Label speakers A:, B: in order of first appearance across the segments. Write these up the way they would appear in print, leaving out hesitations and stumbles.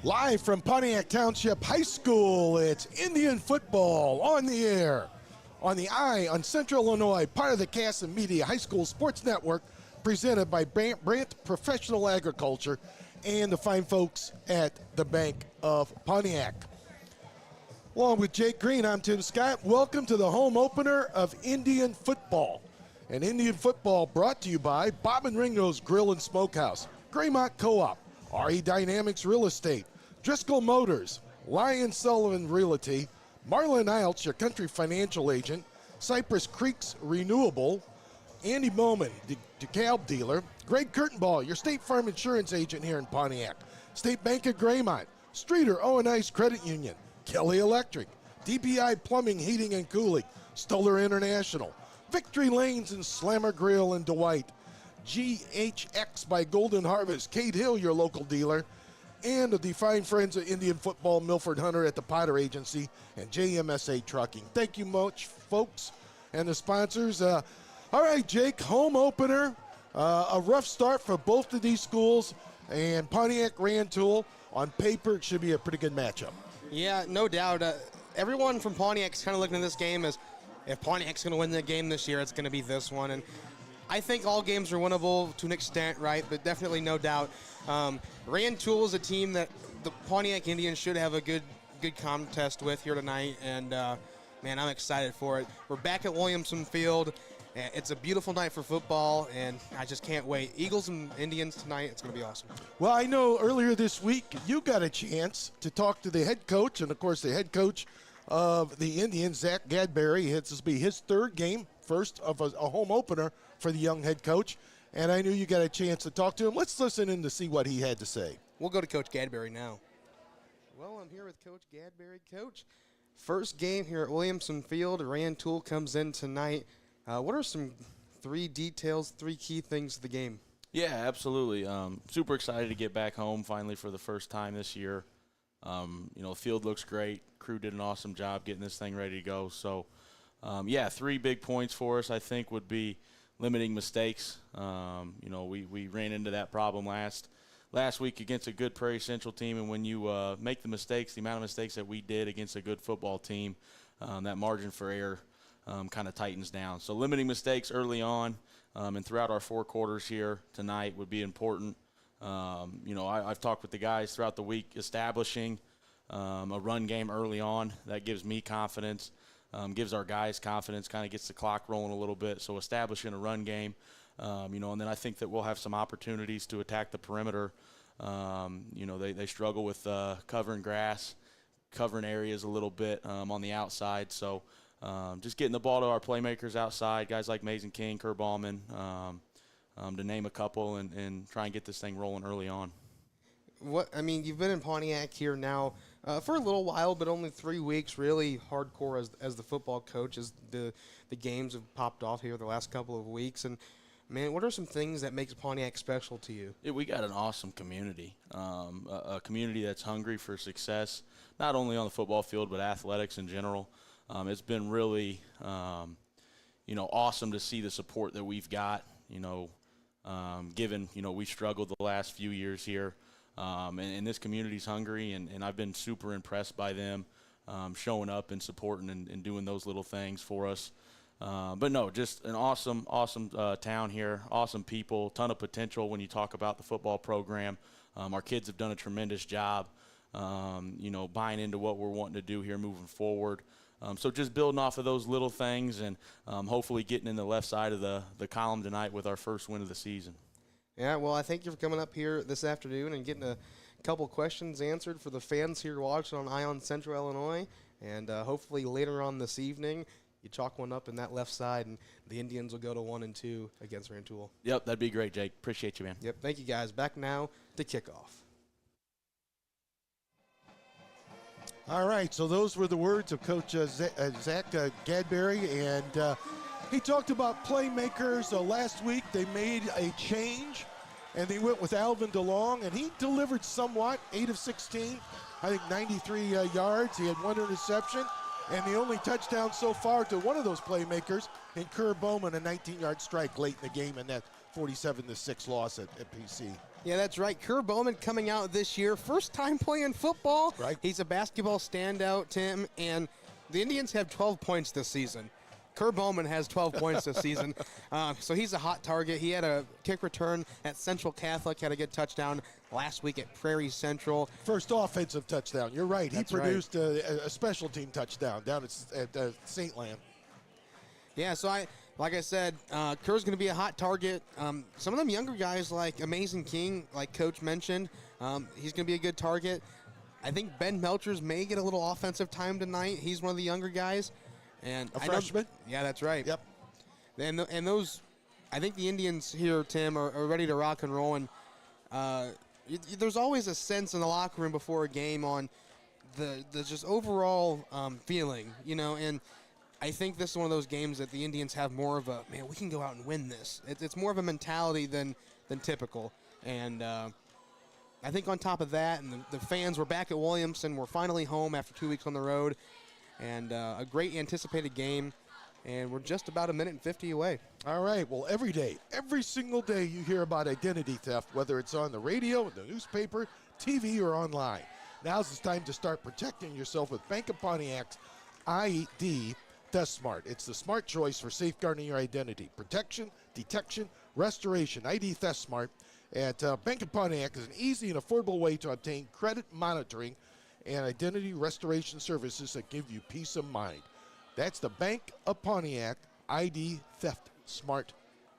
A: Live from Pontiac Township High School, it's Indian football on the air. On the Eye on Central Illinois, part of the Cass and Media High School Sports Network, presented by Brandt Professional Agriculture and the fine folks at the Bank of Pontiac. Along with Jake Green, I'm Tim Scott. Welcome to the home opener of Indian football. And Indian football brought to you by Bob and Ringo's Grill and Smokehouse, Graymont Co-op, RE Dynamics Real Estate, Driscoll Motors, Lyon Sullivan Realty, Marlon Iltz, your country financial agent, Cypress Creeks Renewable, Andy Bowman, DeKalb dealer, Greg Kurtenball, your State Farm insurance agent here in Pontiac, State Bank of Graymont, Streeter O&I's Credit Union, Kelly Electric, DPI Plumbing, Heating and Cooling, Stoller International, Victory Lanes and Slammer Grill in Dwight, GHX by Golden Harvest, Cade Hill, your local dealer, and the fine friends of Indian football, Milford Hunter at the Potter Agency, and JMSA Trucking. Thank you much, folks, and the sponsors. All right, Jake, home opener. A rough start for both of these schools, and Pontiac Rantoul. On paper, it should be a pretty good matchup.
B: Yeah, no doubt. Everyone from Pontiac's kind of looking at this game as if Pontiac's going to win the game this year, it's going to be this one. And I think all games are winnable to an extent, right? But definitely no doubt. Rantoul is a team that the Pontiac Indians should have a good contest with here tonight. And, man, I'm excited for it. We're back at Williamson Field. It's a beautiful night for football, and I just can't wait. Eagles and Indians tonight, it's going to be awesome.
A: Well, I know earlier this week you got a chance to talk to the head coach, and, of course, the head coach of the Indians, Zach Gadberry. This will be his third game, first of a home opener for the young head coach, and I knew you got a chance to talk to him. Let's listen in to see what he had to say.
B: We'll go to Coach Gadberry now. Well, I'm here with Coach Gadberry. Coach, first game here at Williamson Field. Rantoul comes in tonight. What are some three key things of the game?
C: Yeah, absolutely. Super excited to get back home finally for the first time this year. The field looks great. Crew did an awesome job getting this thing ready to go. So, three big points for us, I think, would be limiting mistakes. We ran into that problem last week against a good Prairie Central team, and when you make the mistakes, the amount of mistakes that we did against a good football team, that margin for error kind of tightens down. So limiting mistakes early on and throughout our four quarters here tonight would be important. I've talked with the guys throughout the week, establishing a run game early on. That gives me confidence, gives our guys confidence, kind of gets the clock rolling a little bit. So establishing a run game, and then I think that we'll have some opportunities to attack the perimeter. They struggle with covering grass, covering areas a little bit on the outside. So just getting the ball to our playmakers outside, guys like Mason King, Kerr Ballman, to name a couple, and try and get this thing rolling early on.
B: You've been in Pontiac here now for a little while, but only 3 weeks, really hardcore as the football coach, as the games have popped off here the last couple of weeks. And, man, what are some things that makes Pontiac special to you?
C: Yeah, we got an awesome community, a community that's hungry for success, not only on the football field but athletics in general. It's been really, awesome to see the support that we've got, given, we struggled the last few years here. And this community's hungry, and I've been super impressed by them showing up and supporting and doing those little things for us. Just an awesome town here, awesome people, ton of potential when you talk about the football program. Our kids have done a tremendous job, buying into what we're wanting to do here moving forward. So just building off of those little things and hopefully getting in the left side of the column tonight with our first win of the season.
B: Yeah, well, I thank you for coming up here this afternoon and getting a couple questions answered for the fans here watching on Ion Central Illinois. And hopefully later on this evening, you chalk one up in that left side, and the Indians will go to 1-2 against Rantoul.
C: Yep, that'd be great, Jake. Appreciate you, man.
B: Yep, thank you, guys. Back now to kickoff.
A: All right, so those were the words of Coach Zach Gadberry, and he talked about playmakers. Last week they made a change, and they went with Alvin DeLong, and he delivered somewhat, 8 of 16, I think 93 yards. He had one interception, and the only touchdown so far to one of those playmakers in Kerr Bowman, a 19-yard strike late in the game, and that 47-6 loss at PC.
B: Yeah, that's right. Kerr Bowman coming out this year, first time playing football.
A: Right.
B: He's a basketball standout, Tim, and the Indians have 12 points this season. Kerr Bowman has 12 points this season, so he's a hot target. He had a kick return at Central Catholic, had a good touchdown last week at Prairie Central.
A: First offensive touchdown. You're right.
B: That's
A: he produced a special team touchdown down at St. Lam.
B: Yeah, so like I said, Kerr's going to be a hot target. Some of them younger guys like Amazing King, like Coach mentioned, he's going to be a good target. I think Ben Melchers may get a little offensive time tonight. He's one of the younger guys. And
A: a freshman?
B: Yeah, that's right.
A: Yep.
B: And those, I think the Indians here, Tim, are ready to rock and roll. And there's always a sense in the locker room before a game on the just overall feeling, and I think this is one of those games that the Indians have more of a, man, we can go out and win this. It's more of a mentality than typical. And I think on top of that, and the fans were back at Williamson. We're finally home after 2 weeks on the road. And a great anticipated game. And we're just about a minute and 50 away.
A: All right. Well, every day, every single day you hear about identity theft, whether it's on the radio, the newspaper, TV, or online. Now's the time to start protecting yourself with Bank of Pontiac's ID Theft Smart. It's the smart choice for safeguarding your identity. Protection, detection, restoration. ID Theft Smart at Bank of Pontiac is an easy and affordable way to obtain credit monitoring and identity restoration services that give you peace of mind. That's the Bank of Pontiac ID Theft Smart,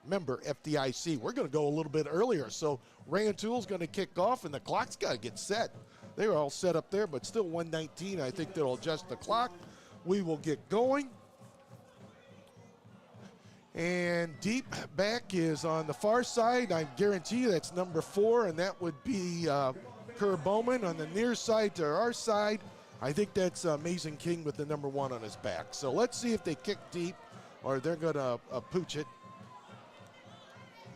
A: member FDIC. We're going to go a little bit earlier, so Rantoul's going to kick off, and the clock's got to get set. They were all set up there, but still 1:19. I think they'll adjust the clock. We will get going. And deep back is on the far side. I guarantee you that's number 4, and that would be Kerr Bowman. On the near side to our side, I think that's Amazing King with the number 1 on his back. So let's see if they kick deep or they're going to pooch it.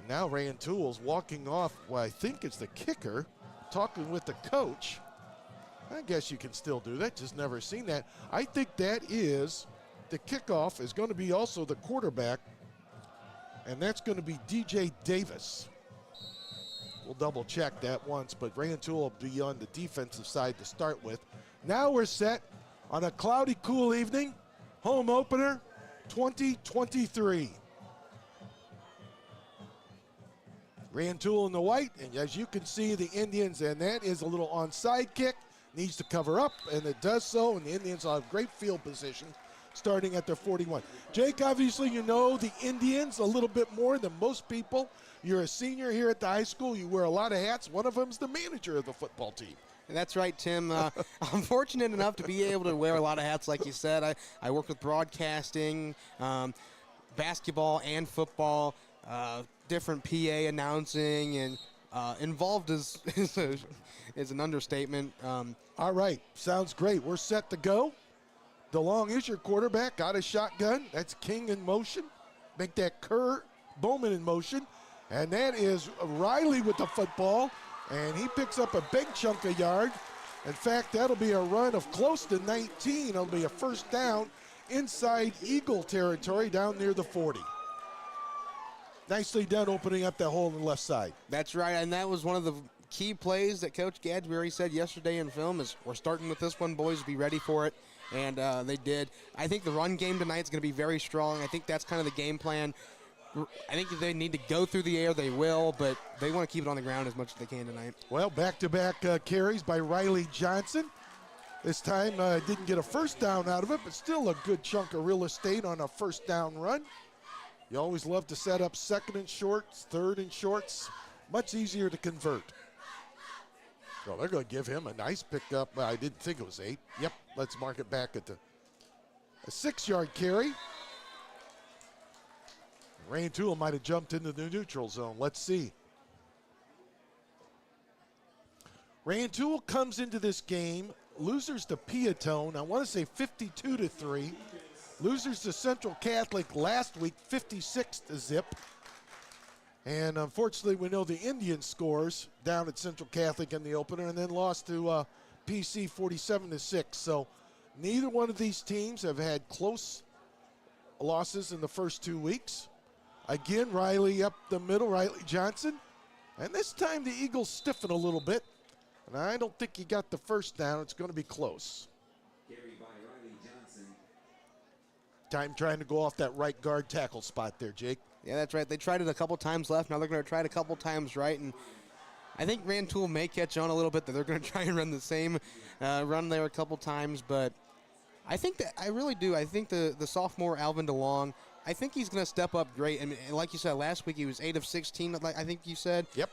A: Now Rantoul's walking off, well, I think it's the kicker, talking with the coach. I guess you can still do that, just never seen that. I think that is the kickoff is going to be also the quarterback, and that's going to be DJ Davis. We'll double check that once, but Rantoul will be on the defensive side to start with. Now we're set on a cloudy, cool evening. Home opener 2023. Rantoul in the white, and as you can see, the Indians, and that is a little onside kick, needs to cover up, and it does so, and the Indians will have great field position starting at their 41. Jake, obviously you know the Indians a little bit more than most people. You're a senior here at the high school. You wear a lot of hats. One of them's the manager of the football team.
B: That's right, Tim. I'm fortunate enough to be able to wear a lot of hats, like you said. I work with broadcasting, basketball and football, different PA announcing, and involved is an understatement.
A: All right, sounds great. We're set to go. DeLong is your quarterback, got a shotgun. That's King in motion. Make that Kerr Bowman in motion. And that is Riley with the football. And he picks up a big chunk of yard. In fact, that'll be a run of close to 19. It'll be a first down inside Eagle territory down near the 40. Nicely done opening up that hole on the left side.
B: That's right, and that was one of the key plays that Coach Gadsbury said yesterday in film is we're starting with this one, boys, be ready for it. And they did. I think the run game tonight is going to be very strong. I think that's kind of the game plan. I think if they need to go through the air, they will, but they want to keep it on the ground as much as they can tonight.
A: Well, back-to-back carries by Riley Johnson. This time didn't get a first down out of it, but still a good chunk of real estate on a first down run. You always love to set up second and shorts, third and shorts. Much easier to convert. So they're going to give him a nice pickup. I didn't think it was 8. Yep, let's mark it back at a 6-yard carry. Rantoul might have jumped into the neutral zone. Let's see. Rantoul comes into this game, losers to Peatone, I want to say 52-3. Losers to Central Catholic last week, 56-0. And unfortunately, we know the Indians scores down at Central Catholic in the opener and then lost to PC 47-6. So neither one of these teams have had close losses in the first 2 weeks. Again, Riley up the middle, Riley Johnson. And this time the Eagles stiffen a little bit. And I don't think he got the first down. It's going to be close.
D: Carried by Riley Johnson.
A: Time trying to go off that right guard tackle spot there, Jake.
B: Yeah, that's right. They tried it a couple times left. Now they're going to try it a couple times right. And I think Rantoul may catch on a little bit that they're going to try and run the same run there a couple times. But I think that I really do. I think the sophomore Alvin DeLong, I think he's going to step up great. And like you said, last week he was 8 of 16, I think you said.
A: Yep.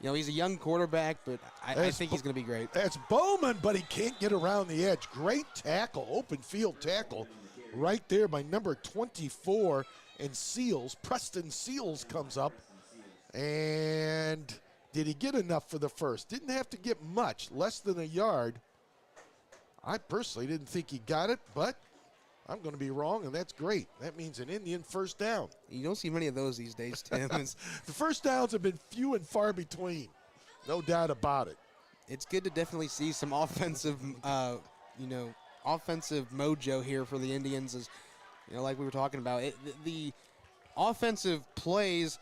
B: He's a young quarterback, but I think he's going to be great.
A: That's Bowman, but he can't get around the edge. Great tackle, open field tackle right there by number 24 and Seals. Preston Seals comes up. And did he get enough for the first? Didn't have to get much, less than a yard. I personally didn't think he got it, but I'm going to be wrong, and that's great. That means an Indian first down.
B: You don't see many of those these days, Tim.
A: The first downs have been few and far between. No doubt about it.
B: It's good to definitely see some offensive, offensive mojo here for the Indians. As like we were talking about, the offensive plays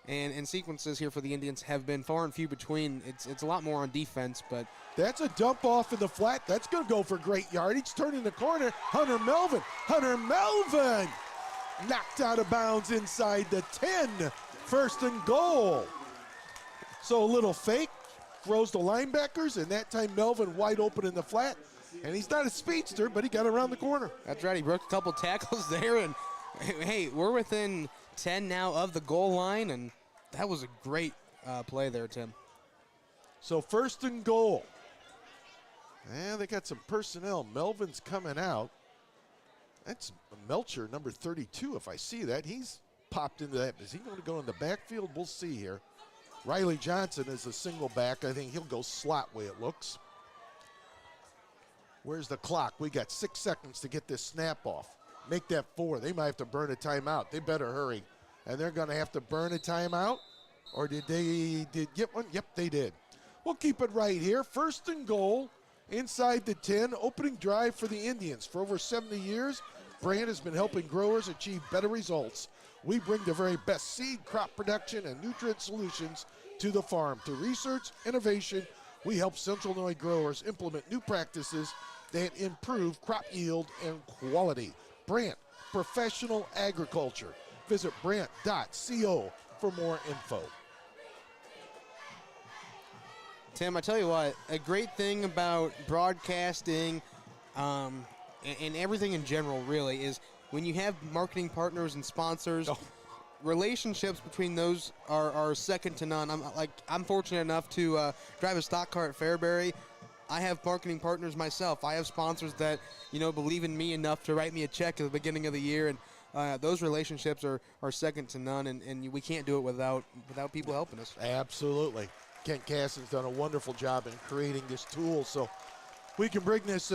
B: and sequences here for the Indians have been far and few between. It's a lot more on defense, but
A: that's a dump off in the flat. That's going to go for great yardage. Turning the corner, Hunter Melvin knocked out of bounds inside the 10. First and goal. So a little fake, throws the linebackers, and that time Melvin wide open in the flat. And he's not a speedster, but he got around the corner.
B: That's right. He broke a couple tackles there, and hey, we're within 10 now of the goal line, and that was a great play there, Tim.
A: So first and goal. And they got some personnel. Melvin's coming out. That's Melcher, number 32, if I see that. He's popped into that. Is he going to go in the backfield? We'll see here. Riley Johnson is a single back. I think he'll go slot way it looks. Where's the clock? We got 6 seconds to get this snap off. Make that 4. They might have to burn a timeout. They better hurry. And they're going to have to burn a timeout? Or did they get one? Yep, they did. We'll keep it right here. First and goal inside the 10. Opening drive for the Indians. For over 70 years, Brand has been helping growers achieve better results. We bring the very best seed, crop production, and nutrient solutions to the farm. Through research, innovation, we help Central Illinois growers implement new practices that improve crop yield and quality. Brand, professional agriculture. Visit brand.co for more info.
B: Tim, I tell you what, a great thing about broadcasting and everything in general, really, is when you have marketing partners and sponsors, relationships between those are second to none. I'm fortunate enough to drive a stock car at Fairbury. I have marketing partners myself. I have sponsors that believe in me enough to write me a check at the beginning of the year, and those relationships are second to none, and we can't do it without people helping us.
A: Absolutely. Kent Caston's done a wonderful job in creating this tool, so we can bring this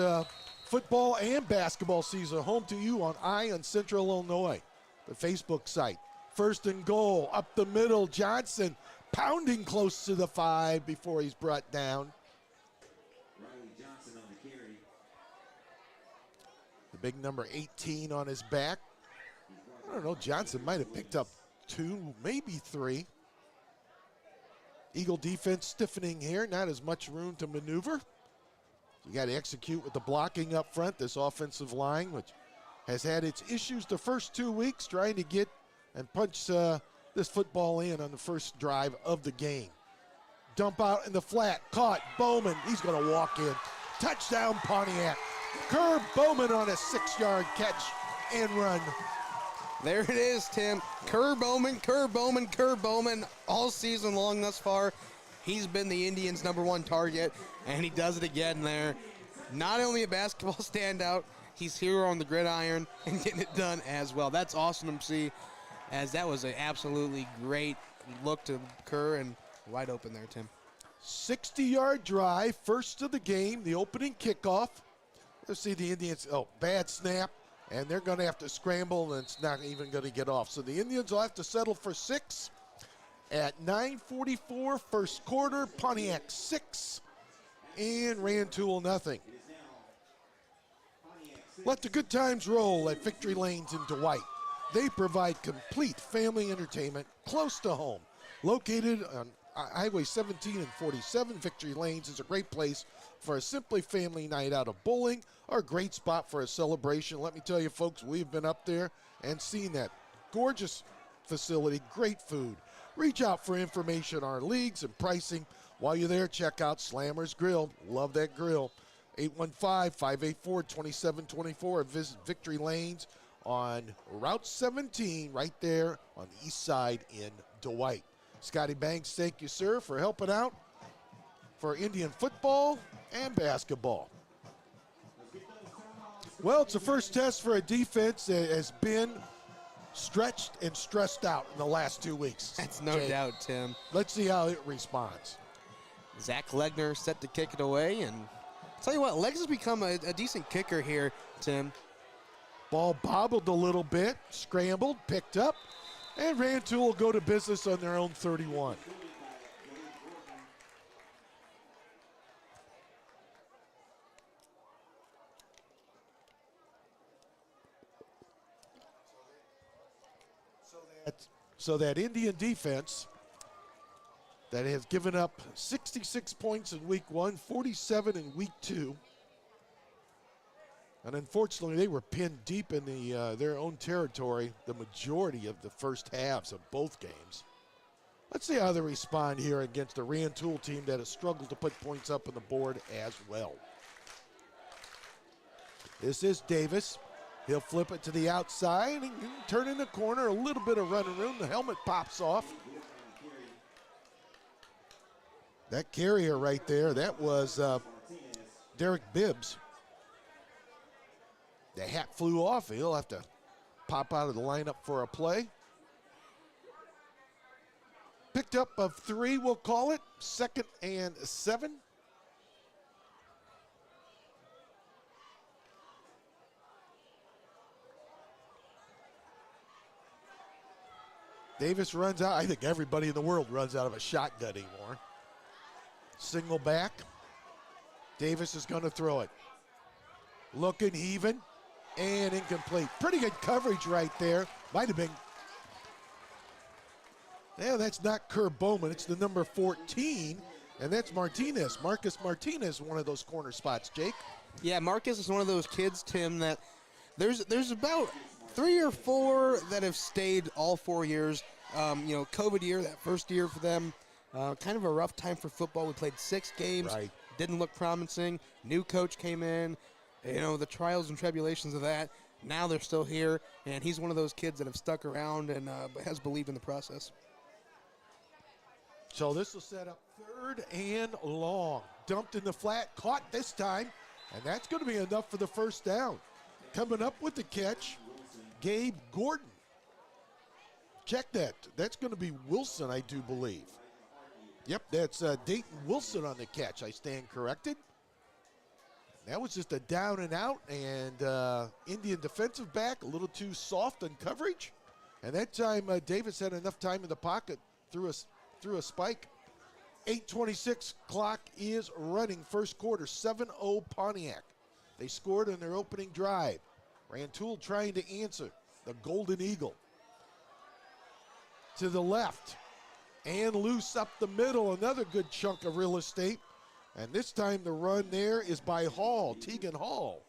A: football and basketball season home to you on Central Illinois, the Facebook site. First and goal, up the middle, Johnson pounding close to the 5 before he's brought down.
D: Riley Johnson on the carry.
A: The big number 18 on his back. I don't know, Johnson might have picked up 2, maybe 3. Eagle defense stiffening here, not as much room to maneuver. You got to execute with the blocking up front, this offensive line, which has had its issues the first 2 weeks trying to get and punch this football in on the first drive of the game. Dump out in the flat, caught, Bowman, he's going to walk in. Touchdown, Pontiac. Kerr Bowman on a 6-yard catch and run.
B: There it is, Tim. Kerr Bowman, all season long thus far. He's been the Indians' #1 target, and he does it again there. Not only a basketball standout, he's here on the gridiron and getting it done as well. That's awesome to see, as that was an absolutely great look to Kerr and wide open there, Tim.
A: 60-yard drive, first of the game, the opening kickoff. Let's see the Indians, bad snap, and they're going to have to scramble, and it's not even going to get off. So the Indians will have to settle for 6 at 9:44, first quarter. Pontiac 6 and Rantoul nothing. Let the good times roll at Victory Lanes in Dwight. They provide complete family entertainment close to home. Located on Highway 17 and 47, Victory Lanes is a great place for a simply family night out of bowling or a great spot for a celebration. Let me tell you, folks, we've been up there and seen that gorgeous facility, great food. Reach out for information on our leagues and pricing. While you're there, check out Slammer's Grill. Love that grill. 815-584-2724. Visit Victory Lanes on Route 17 right there on the east side in Dwight. Scotty Banks, thank you, sir, for helping out for Indian football and basketball. Well, it's the first test for a defense that has been stretched and stressed out in the last 2 weeks.
B: That's no doubt, Tim.
A: Let's see how it responds.
B: Zach Legner set to kick it away, and I'll tell you what, Legs has become a decent kicker here, Tim.
A: Ball bobbled a little bit, scrambled, picked up, and Rantoul will go to business on their own 31. So that Indian defense that has given up 66 points in week 1, 47 in week 2. And unfortunately, they were pinned deep in their own territory the majority of the first halves of both games. Let's see how they respond here against a Rantoul team that has struggled to put points up on the board as well. This is Davis. He'll flip it to the outside and turn in the corner. A little bit of running room. The helmet pops off. That carrier right there, that was Derek Bibbs. The hat flew off. He'll have to pop out of the lineup for a play. Picked up of 3, we'll call it. 2nd and 7. Davis runs out. I think everybody in the world runs out of a shotgun anymore. Single back. Davis is going to throw it. Looking, heaving, and incomplete. Pretty good coverage right there. Might have been. Yeah, that's not Kerr Bowman. It's the number 14, and that's Martinez. Marcus Martinez, one of those corner spots, Jake.
B: Yeah, Marcus is one of those kids, Tim, that there's about 3 or 4 that have stayed all 4 years. COVID year, that first year for them, kind of a rough time for football. We played 6 games.
A: Right.
B: Didn't look promising. New coach came in. The trials and tribulations of that. Now they're still here, and he's one of those kids that have stuck around and has believed in the process.
A: So this will set up 3rd and long. Dumped in the flat, caught this time, and that's going to be enough for the first down. Coming up with the catch, Gabe Gordon. Check that. That's going to be Wilson, I do believe. Yep, that's Dayton Wilson on the catch. I stand corrected. That was just a down and out, and Indian defensive back a little too soft on coverage. And that time Davis had enough time in the pocket through a spike. 8:26 clock is running. First quarter, 7-0 Pontiac. They scored on their opening drive. Rantoul trying to answer. The Golden Eagle. To the left. And loose up the middle. Another good chunk of real estate. And this time the run there is by Hall, Tegan Hall.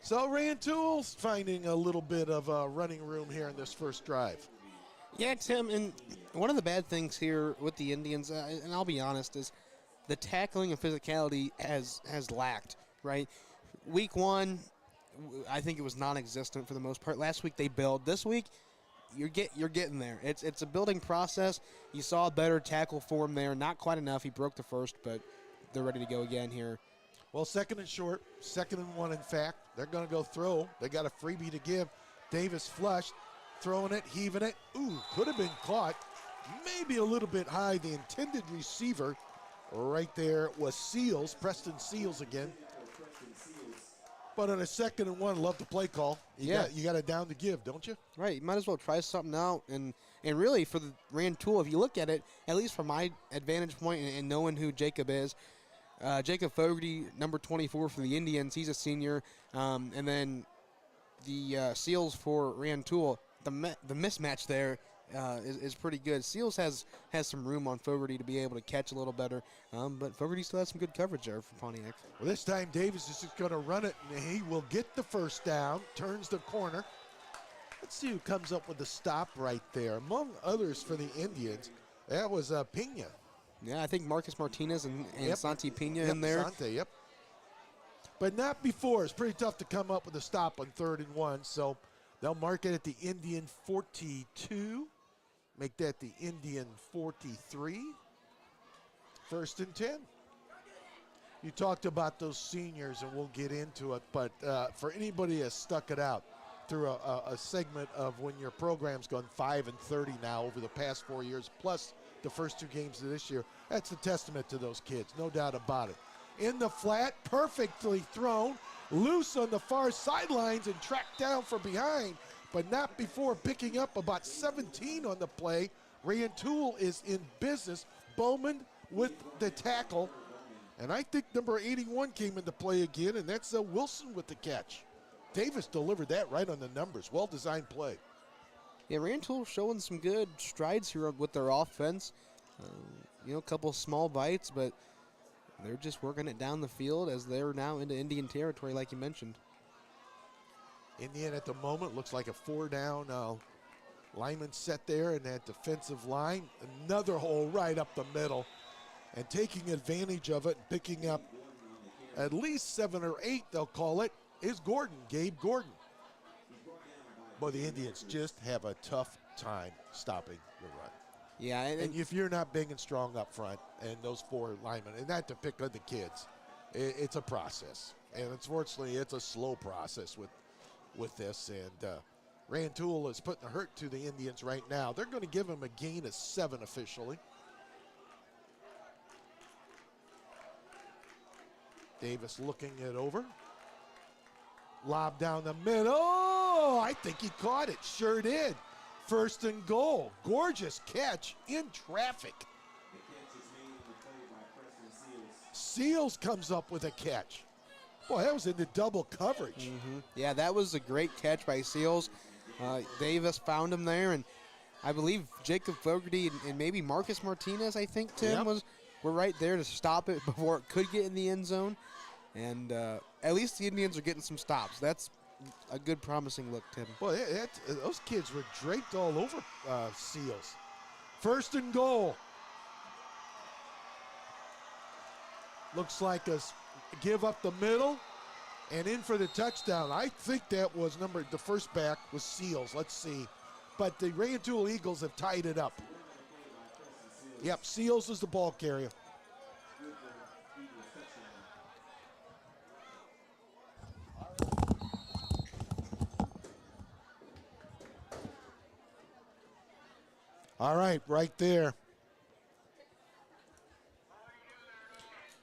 A: So Rantoul's finding a little bit of running room here in this first drive.
B: Yeah, Tim, and one of the bad things here with the Indians, and I'll be honest, is the tackling and physicality has lacked, right? Week 1, I think it was non-existent for the most part. Last week they built. This week, you're getting there. It's a building process. You saw a better tackle form there. Not quite enough. He broke the first, but they're ready to go again here.
A: Well, 2nd and short, 2nd and 1, in fact. They're going to go throw. They got a freebie to give. Davis flushed, throwing it, heaving it. Ooh, could have been caught. Maybe a little bit high. The intended receiver right there was Seals, Preston Seals again. But on a 2nd and 1, love the play call. You got a down to give, don't you?
B: Right. You might as well try something out. And really, for the Rantoul, if you look at it, at least from my advantage point and knowing who Jacob is, Jacob Fogarty, number 24 for the Indians, he's a senior. And then the Seals for Rantoul, the mismatch there is pretty good. Seals has some room on Fogarty to be able to catch a little better, but Fogarty still has some good coverage there for Pontiac.
A: Well, this time Davis is just going to run it, and he will get the first down, turns the corner. Let's see who comes up with the stop right there. Among others for the Indians, that was Pena.
B: Yeah, I think Marcus Martinez and
A: Yep.
B: Santi Pena
A: Yep,
B: in there.
A: Sante, yep. But not before. It's pretty tough to come up with a stop on 3rd and 1, so they'll mark it at the Indian 42. Make that the Indian 43. 1st and 10. You talked about those seniors, and we'll get into it, but for anybody that's stuck it out through a segment of when your program's gone 5 and 30 now over the past 4 years, plus the first 2 games of this year, that's a testament to those kids, no doubt about it. In the flat, perfectly thrown, loose on the far sidelines and tracked down from behind, but not before picking up about 17 on the play. Rantoul is in business. Bowman with the tackle, and I think number 81 came into play again, and that's Wilson with the catch. Davis delivered that right on the numbers. Well-designed play.
B: Yeah, Rantoul showing some good strides here with their offense. A couple small bites, but they're just working it down the field as they're now into Indian territory, like you mentioned.
A: Indian at the moment looks like a 4-down lineman set there in that defensive line. Another hole right up the middle, and taking advantage of it, picking up at least 7 or 8, they'll call it, is Gordon, Gabe Gordon. Boy, the Indians just have a tough time stopping the run.
B: Yeah,
A: And if you're not big and strong up front, and those 4 linemen, and not to pick on the kids, it's a process. And unfortunately, it's a slow process with this. And Rantoul is putting a hurt to the Indians right now. They're going to give him a gain of 7 officially. Davis looking it over. Lob down the middle. Oh, I think he caught it. Sure did. 1st and goal. Gorgeous catch in traffic.
D: The catch is made in the play by Preston Seals.
A: Seals comes up with a catch. Boy, that was into double coverage.
B: Yeah, that was a great catch by Seals. Davis found him there, and I believe Jacob Fogarty and maybe Marcus Martinez, I think, Tim,
A: Yep.
B: were right there to stop it before it could get in the end zone. And at least the Indians are getting some stops. That's a good, promising look, Tim.
A: Boy, those kids were draped all over Seals. 1st and goal. Looks like a give up the middle and in for the touchdown. I think that was the first back was Seals. Let's see. But the Rantoul Eagles have tied it up. Yep, Seals is the ball carrier. All right, right there.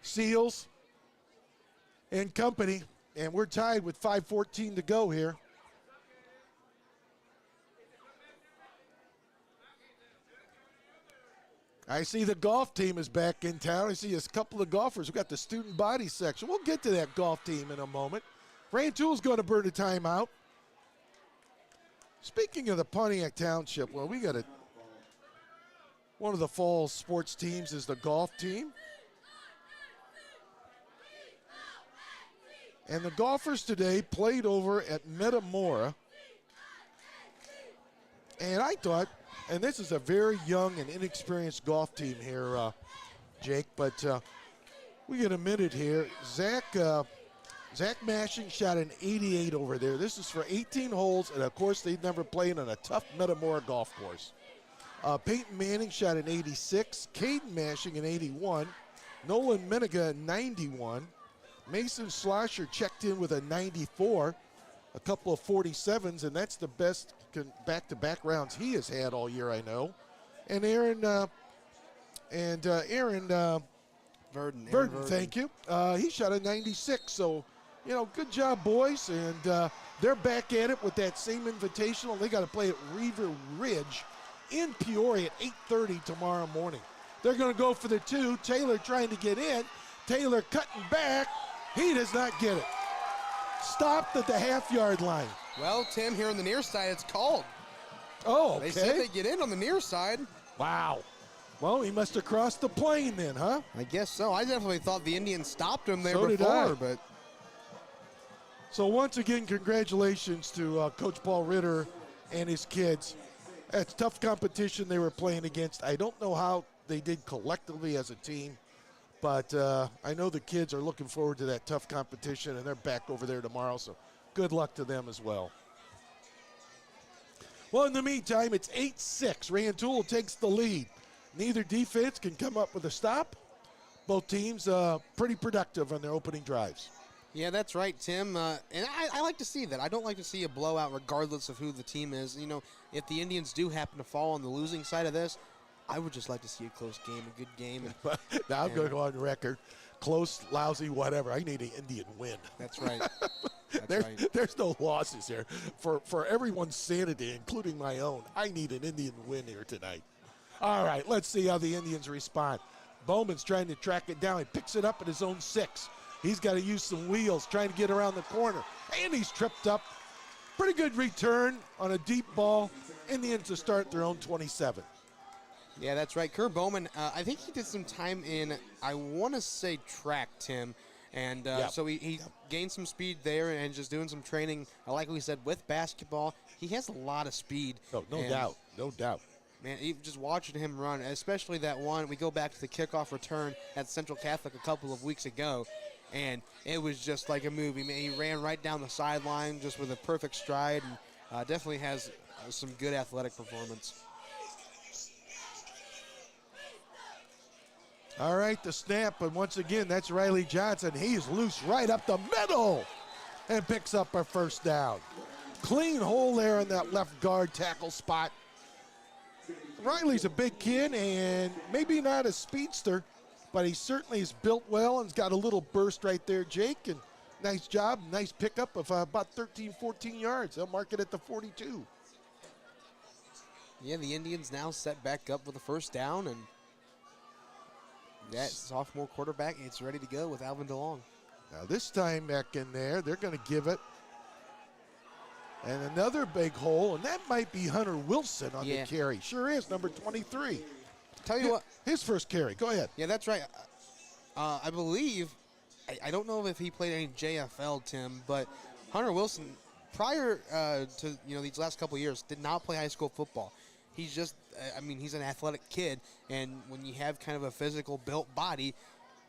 A: Seals and company, and we're tied with 5:14 to go here. I see the golf team is back in town. I see a couple of golfers. We've got the student body section. We'll get to that golf team in a moment. Rantoul's going to burn a timeout. Speaking of the Pontiac Township, well, we got one of the fall sports teams is the golf team. And the golfers today played over at Metamora. And I thought, and this is a very young and inexperienced golf team here, Jake, but we get a minute here. Zach Mashing shot an 88 over there. This is for 18 holes, and of course they've never played on a tough Metamora golf course. Peyton Manning shot an 86. Caden Mashing an 81. Nolan Meniga a 91. Mason Slosher checked in with a 94. A couple of 47s, and that's the best back-to-back rounds he has had all year, I know. And Aaron Verdon, thank you. He shot a 96. So, good job, boys. And they're back at it with that same invitational. They got to play at Reaver Ridge in Peoria at 8:30 tomorrow morning. They're going to go for the 2. Taylor trying to get in. Taylor cutting back. He does not get it. stopped at the half-yard line.
B: Well, Tim, here on the near side, it's called.
A: Oh, okay.
B: They said they get in on the near side.
A: Wow. Well, he must have crossed the plane then, huh?
B: I guess so. I definitely thought the Indians stopped him there
A: So did I.
B: before, but
A: So once again, congratulations to Coach Paul Ritter and his kids. It's tough competition they were playing against. I don't know how they did collectively as a team, but I know the kids are looking forward to that tough competition, and they're back over there tomorrow, so good luck to them as well. Well, in the meantime, it's 8-6. Rantoul takes the lead. Neither defense can come up with a stop. Both teams pretty productive on their opening drives.
B: yeah, that's right, Tim. And I like to see that. I don't like to see a blowout regardless of who the team is. You know, if the Indians do happen to fall on the losing side of this, I would just like to see a close game, a good game. And
A: Now I'm going to go on record. Close, lousy, whatever. I need an Indian win.
B: that's right. That's right.
A: There's no losses here. For everyone's sanity, including my own, I need an Indian win here tonight. All right, let's see how the Indians respond. Bowman's trying to track it down. He picks it up at his own 6. He's got to use some wheels, trying to get around the corner. And he's tripped up. Pretty good return on a deep ball. Indians to start their own 27.
B: Yeah, that's right. Kerr Bowman, I think he did some time in, I want to say track, Tim. And so he gained some speed there and just doing some training, like we said, with basketball. He has a lot of speed.
A: No doubt. No doubt.
B: Man, just watching him run, especially that one, we go back to the kickoff return at Central Catholic a couple of weeks ago, and it was just like a movie. Man, he ran right down the sideline just with a perfect stride, and definitely has some good athletic performance.
A: All right, the snap, and once again, that's Riley Johnson. He's loose right up the middle and picks up our first down. Clean hole there in that left guard tackle spot. Riley's a big kid and maybe not a speedster, but he certainly is built well and's got a little burst right there, Jake. And nice job, nice pickup of about 13, 14 yards. They'll mark it at the 42.
B: Yeah, the Indians now set back up with a first down, and that sophomore quarterback, it's ready to go with Alvin DeLong.
A: Now this time back in there, they're going to give it. And another big hole, and that might be Hunter Wilson on the carry. Sure is, number 23.
B: Tell you what.
A: His first carry. Go ahead.
B: Yeah, that's right. I believe, I don't know if he played any JFL, Tim, but Hunter Wilson, prior to these last couple of years, did not play high school football. He's just, he's an athletic kid, and when you have kind of a physical built body,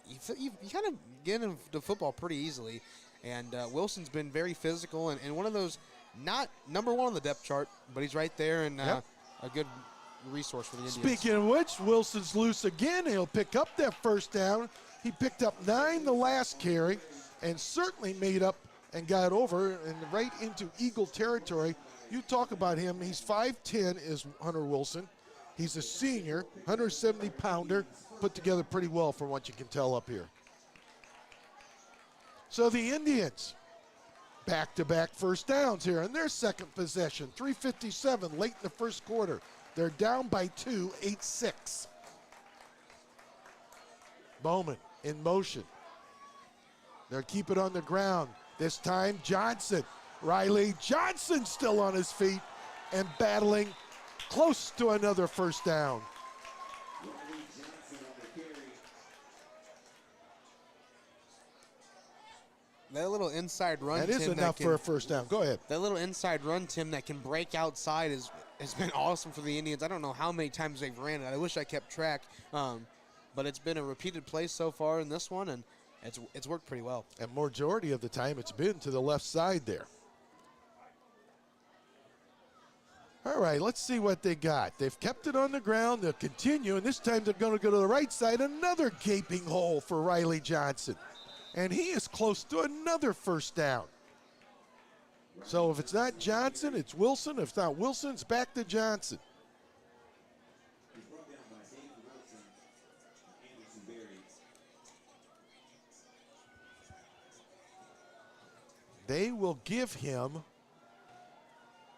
B: you kind of get into football pretty easily. And Wilson's been very physical and one of those, not number one on the depth chart, but he's right there and a good resource for the Indians.
A: Speaking of which, Wilson's loose again. He'll pick up that first down. He picked up 9 the last carry and certainly made up and got over and right into Eagle territory. You talk about him. He's 5'10", is Hunter Wilson. He's a senior, 170-pounder, put together pretty well from what you can tell up here. So the Indians, back-to-back first downs here in their second possession. 3:57 late in the first quarter. They're down by 2, 8-6. Bowman in motion. They'll keep it on the ground. This time Johnson. Riley Johnson still on his feet and battling close to another first down.
B: That little inside run,
A: That is
B: Tim,
A: enough for a first down. Go ahead.
B: That little inside run, Tim, that can break outside has been awesome for the Indians. I don't know how many times they've ran it. I wish I kept track. But it's been a repeated play so far in this one, and it's worked pretty well.
A: And majority of the time it's been to the left side there. All right, let's see what they got. They've kept it on the ground. They'll continue, and this time they're going to go to the right side. Another gaping hole for Riley Johnson. And he is close to another first down. So if it's not Johnson, it's Wilson. If it's not Wilson, it's back to Johnson. They will give him,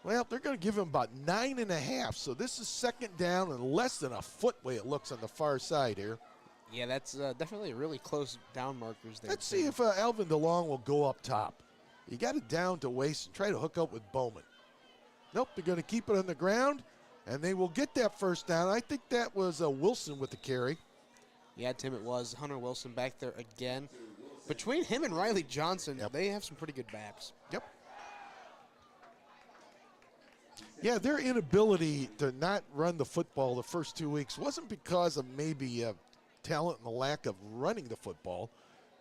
A: well, they're going to give him about 9.5. So this is second down and less than a foot way it looks on the far side here.
B: Yeah, that's definitely really close down markers there.
A: Let's see if Alvin DeLong will go up top. You got it down to waist and try to hook up with Bowman. Nope, they're going to keep it on the ground, and they will get that first down. I think that was Wilson with the carry.
B: Yeah, Tim, it was Hunter Wilson back there again. Between him and Riley Johnson, they have some pretty good backs.
A: Yep. Yeah, their inability to not run the football the first 2 weeks wasn't because of maybe talent and the lack of running the football.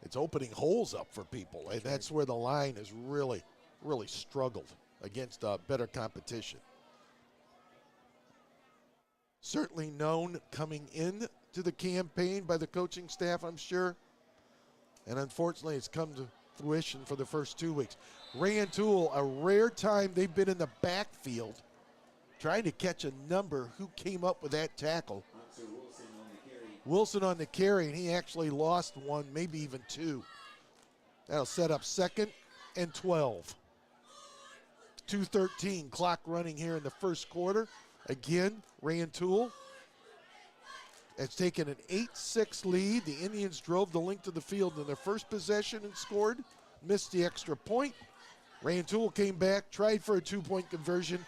A: It's opening holes up for people. And that's where the line has really, really struggled against better competition. Certainly known coming in to the campaign by the coaching staff, I'm sure. And unfortunately, it's come to fruition for the first 2 weeks. Rantoul, a rare time they've been in the backfield trying to catch a number. Who came up with that tackle? Wilson on the carry, and he actually lost one, maybe even two. That'll set up 2nd and 12. 2:13 clock running here in the first quarter. Again, Rantoul has taken an 8-6 lead. The Indians drove the length of the field in their first possession and scored, missed the extra point. Rantoul came back, tried for a 2-point conversion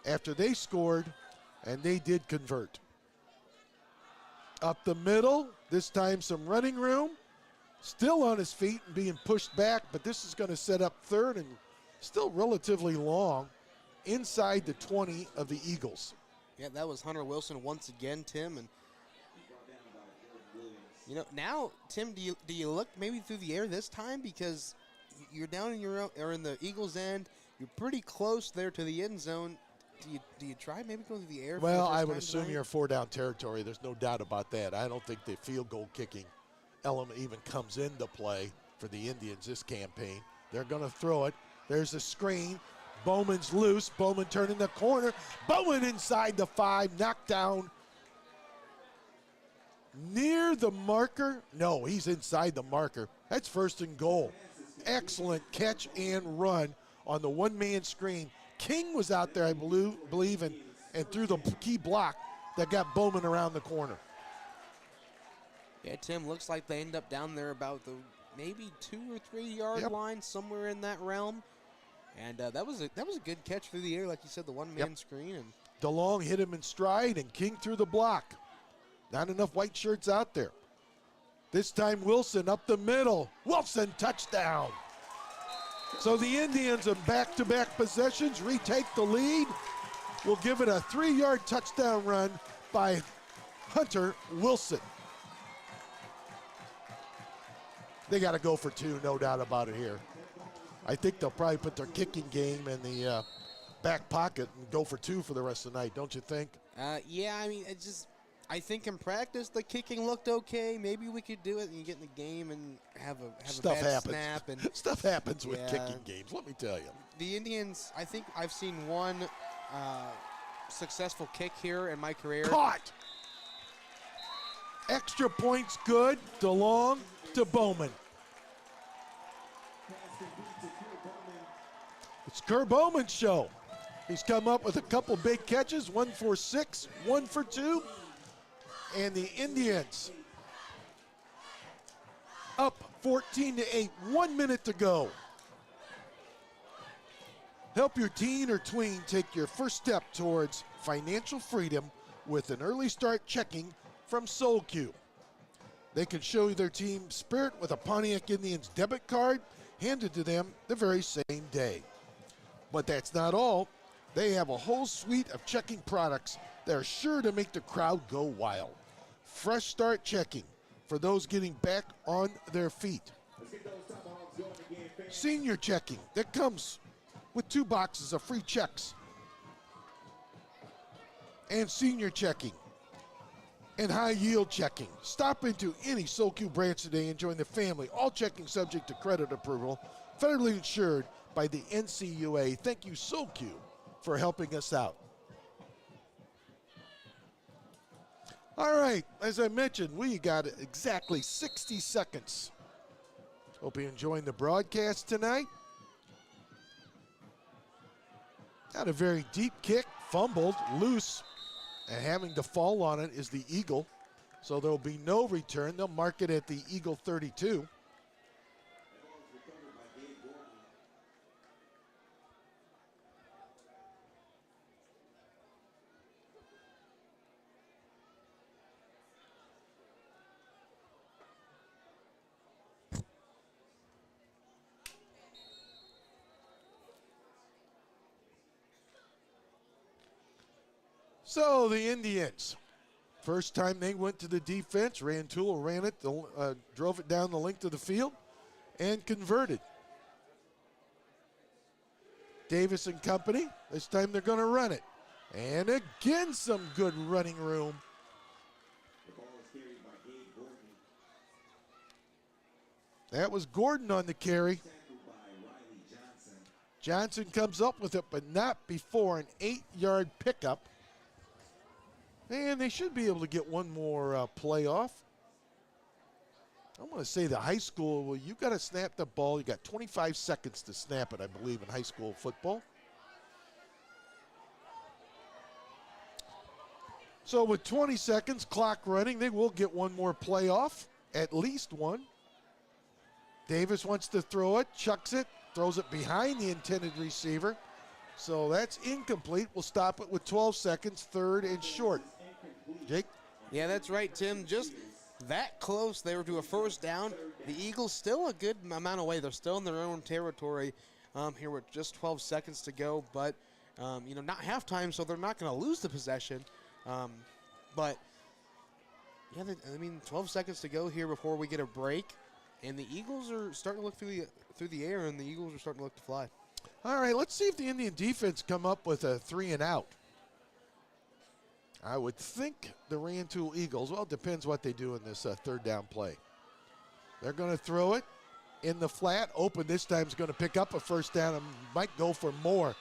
A: after they scored, and they did convert. Up the middle, this time some running room. Still on his feet and being pushed back, but this is going to set up 3rd and still relatively long inside the 20 of the Eagles.
B: Yeah, that was Hunter Wilson once again, Tim. And you know, now, Tim, do you look maybe through the air this time because you're down in your own, or in the Eagles' end? You're pretty close there to the end zone. Do you try maybe going through the air?
A: Well, I would assume you're 4-down territory. There's no doubt about that. I don't think the field goal kicking element even comes into play for the Indians this campaign. They're going to throw it. There's a screen. Bowman's loose. Bowman turning the corner. Bowman inside the 5, knocked down near the marker. No, he's inside the marker. That's 1st and goal. Excellent catch and run on the one-man screen. King was out there, I believe, and threw the key block that got Bowman around the corner.
B: Yeah, Tim, looks like they end up down there about the maybe 2 or 3 yard line, somewhere in that realm. And that was a good catch through the air, like you said, the one-man screen. And
A: DeLong hit him in stride, and King threw the block. Not enough white shirts out there. This time Wilson up the middle. Wilson, touchdown. So the Indians in back-to-back possessions retake the lead. We'll give it a 3-yard touchdown run by Hunter Wilson. They got to go for 2, no doubt about it here. I think they'll probably put their kicking game in the back pocket and go for 2 for the rest of the night, don't you think?
B: Yeah, I mean, I think in practice the kicking looked okay. Maybe we could do it and you get in the game and have a bad snap. And
A: Stuff happens with kicking games, let me tell you.
B: The Indians, I think I've seen one successful kick here in my career.
A: Caught! Extra points good. DeLong to Bowman. It's Kerr Bowman's show. He's come up with a couple big catches, 1 for 6, 1 for 2. And the Indians up 14-8, 1 minute to go. Help your teen or tween take your first step towards financial freedom with an early start checking from SoulQ. They can show their team spirit with a Pontiac Indians debit card handed to them the very same day. But that's not all. They have a whole suite of checking products that are sure to make the crowd go wild. Fresh start checking for those getting back on their feet. Senior checking that comes with 2 boxes of free checks. And senior checking and high yield checking. Stop into any SoulQ branch today and join the family. All checking subject to credit approval. Federally insured by the NCUA. Thank you, SoulQ, for helping us out. All right, as I mentioned, we got exactly 60 seconds. Hope you're enjoying the broadcast tonight. Got a very deep kick, fumbled, loose, and having to fall on it is the Eagle. So there'll be no return. They'll mark it at the Eagle 32. So the Indians, first time they went to the defense, Rantoul ran it, drove it down the length of the field, and converted. Davis and company, this time they're going to run it. And again, some good running room.
D: The ball is carried by Gabe Gordon.
A: That was Gordon on the carry.
D: Tackled by Riley Johnson.
A: Johnson comes up with it, but not before an 8-yard pickup. And they should be able to get one more play off. I'm going to say the high school, well, you got to snap the ball. You got 25 seconds to snap it, I believe, in high school football. So with 20 seconds, clock running, they will get one more play off, at least one. Davis wants to throw it, chucks it, throws it behind the intended receiver. So that's incomplete. We'll stop it with 12 seconds, third and short. Jake?
B: Yeah, that's right, Tim. Just that close. They were to a first down. The Eagles still a good amount away. They're still in their own territory here with just 12 seconds to go. But, not halftime, so they're not going to lose the possession. But, yeah, 12 seconds to go here before we get a break. And the Eagles are starting to look through the air, and the Eagles are starting to look to fly.
A: All right, let's see if the Indian defense come up with a 3 and out. I would think the Rantoul Eagles, well, it depends what they do in this third down play. They're going to throw it in the flat. Open this time is going to pick up a first down and might go for more.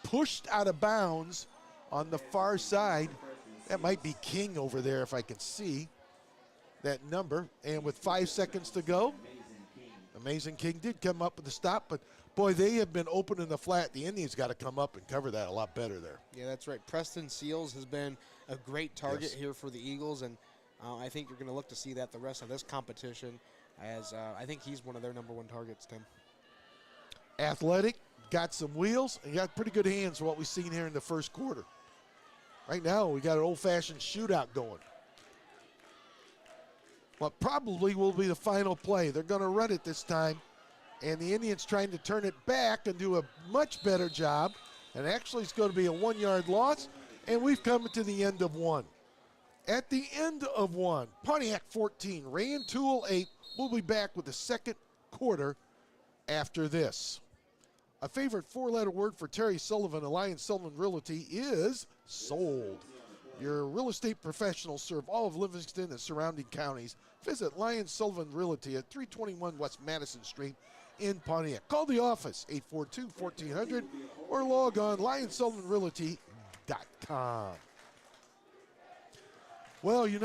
A: Pushed out of bounds on the far side. That might be King over there if I can see that number. And with 5 seconds to go, Amazing King did come up with a stop, but boy, they have been open in the flat. The Indians got to come up and cover that a lot better there.
B: Yeah, that's right. Preston Seals has been a great target here for the Eagles, and I think you're going to look to see that the rest of this competition, as I think he's one of their number 1 targets, Tim.
A: Athletic, got some wheels, and got pretty good hands for what we've seen here in the first quarter. Right now, we got an old-fashioned shootout going. What probably will be the final play. They're going to run it this time, and the Indians trying to turn it back and do a much better job. And actually, it's going to be a 1-yard loss, and we've come to the end of one. At the end of one, Pontiac 14, Rantoul 8. We'll be back with the second quarter after this. A favorite 4-letter word for Terry Sullivan, Alliance Sullivan Realty, is sold. Your real estate professionals serve all of Livingston and surrounding counties. Visit Lyons Sullivan Realty at 321 West Madison Street in Pontiac. Call the office, 842-1400, or log on LyonsSullivanRealty.com. Well, you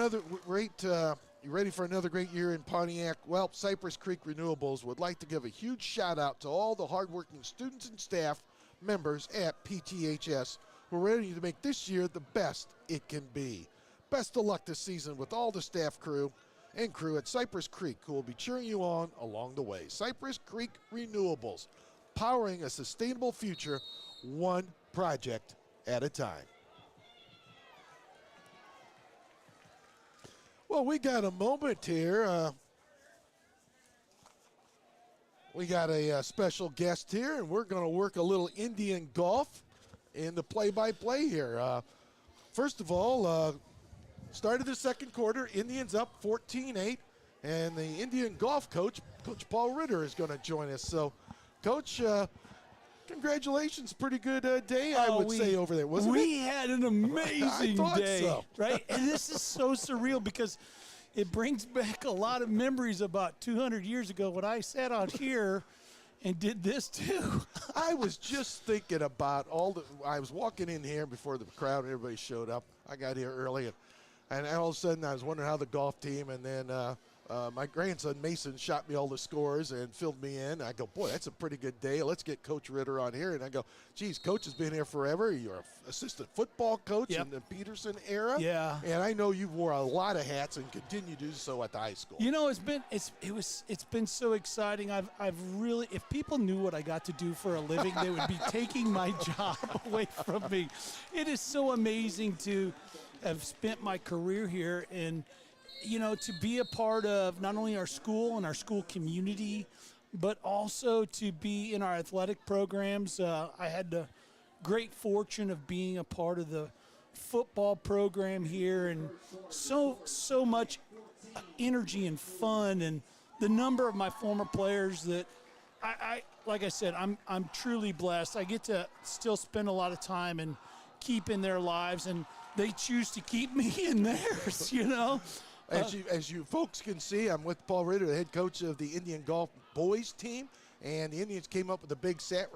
A: ready for another great year in Pontiac? Well, Cypress Creek Renewables would like to give a huge shout out to all the hardworking students and staff members at PTHS who are ready to make this year the best it can be. Best of luck this season with all the staff crew at Cypress Creek who will be cheering you on along the way. Cypress Creek Renewables, powering a sustainable future one project at a time. Well, we got a moment here. We got a special guest here, and we're going to work a little Indian golf in the play-by-play here. First of all, started the second quarter, Indians up 14-8, and the Indian golf coach, Coach Paul Ritter, is going to join us. So, Coach, congratulations. Pretty good day, I would say, over there, wasn't it?
E: We had an amazing day,
A: so.
E: right? And this is so surreal because it brings back a lot of memories about 200 years ago when I sat out here and did this too.
A: I was just thinking about I was walking in here before the crowd, everybody showed up. I got here early, and all of a sudden I was wondering how the golf team, and then my grandson Mason shot me all the scores and filled me in. I go, boy, that's a pretty good day. Let's get Coach Ritter on here. And I go, geez, Coach has been here forever. You're an assistant football coach in the Peterson era.
E: Yeah.
A: And I know you wore a lot of hats and continue to do so at the high school.
E: You know, it's been so exciting. I've really, if people knew what I got to do for a living, they would be taking my job away from me. It is so amazing to have spent my career here and, you know, to be a part of not only our school and our school community, but also to be in our athletic programs. I had the great fortune of being a part of the football program here, and so much energy and fun, and the number of my former players that I like I said, I'm truly blessed. I get to still spend a lot of time and keep in their lives, and they choose to keep me in theirs, you know.
A: As you folks can see, I'm with Paul Ritter, the head coach of the Indian Golf boys team, and the Indians came up with a big sack.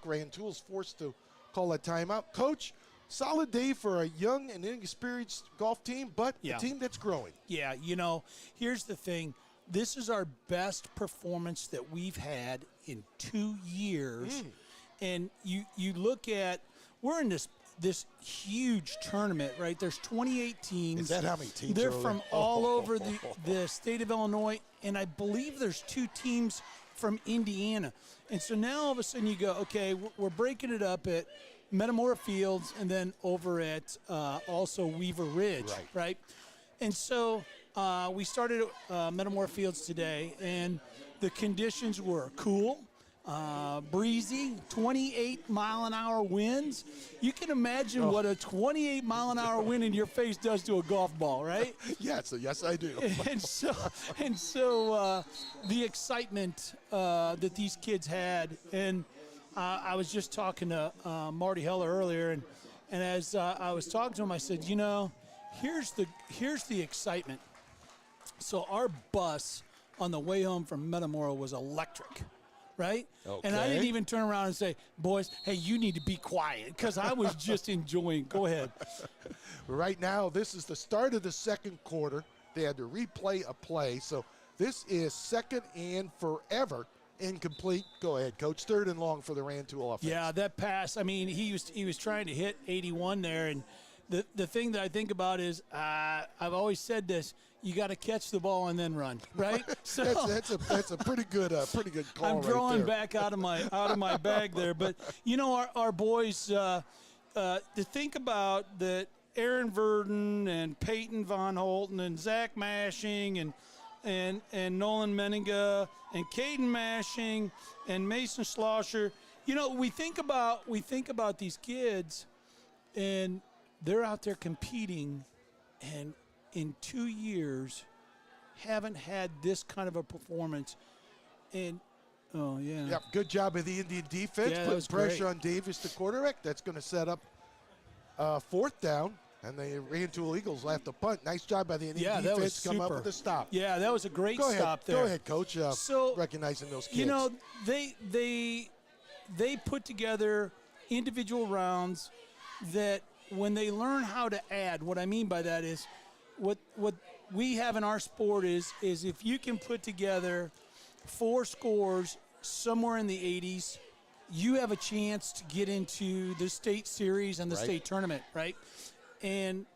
A: Rantoul's forced to call a timeout. Coach, solid day for a young and inexperienced golf team, but a team that's growing.
E: Yeah, you know, here's the thing. This is our best performance that we've had in 2 years. And you look at, we're in this huge tournament, right? There's 28 teams.
A: Is that how many teams
E: They're
A: are
E: from all over the state of Illinois, and I believe there's 2 teams from Indiana. And so now all of a sudden you go, okay, we're breaking it up at Metamora Fields and then over at also Weaver Ridge, right? And so we started at Metamora Fields today, and the conditions were cool, breezy, 28-mile-an-hour winds. You can imagine what a 28-mile-an-hour wind in your face does to a golf ball, right?
A: Yes, I do.
E: and so the excitement that these kids had, and I was just talking to Marty Heller earlier, and as I was talking to him, I said, you know, here's the excitement. So our bus on the way home from Metamora was electric, right?
A: Okay.
E: And I didn't even turn around and say, boys, hey, you need to be quiet, because I was just enjoying. Go ahead.
A: Right now, this is the start of the second quarter. They had to replay a play, so this is second and forever. Incomplete. Go ahead, Coach. Third and long for the Rantoul offense.
E: Yeah, that pass. I mean, he was trying to hit 81 there, and the thing that I think about is I've always said this: you got to catch the ball and then run, right? So
A: that's a pretty good call.
E: I'm drawing
A: right there.
E: back out of my bag there, but you know our boys. To think about that, Aaron Verdon and Peyton Von Holten and Zach Mashing and Nolan Meninga and Caden Mashing and Mason Schlosser. You know, we think about these kids, and they're out there competing, and in 2 years haven't had this kind of a performance. And
A: Yep, good job of the Indian defense,
E: Yeah, that
A: putting
E: was
A: pressure
E: great.
A: on Davis, the quarterback. That's going to set up fourth down, and the Rantoul Eagles will have to punt. Nice job by the Indian
E: that was
A: defense, come up
E: super.
A: with the stop.
E: Yeah, that was a great
A: Go ahead,
E: stop there.
A: Go ahead, Coach.
E: So,
A: recognizing those kids.
E: You know, they put together individual rounds that when they learn how to add, what I mean by that is what we have in our sport is if you can put together 4 scores somewhere in the 80s, you have a chance to get into the state series and the state tournament, right? And,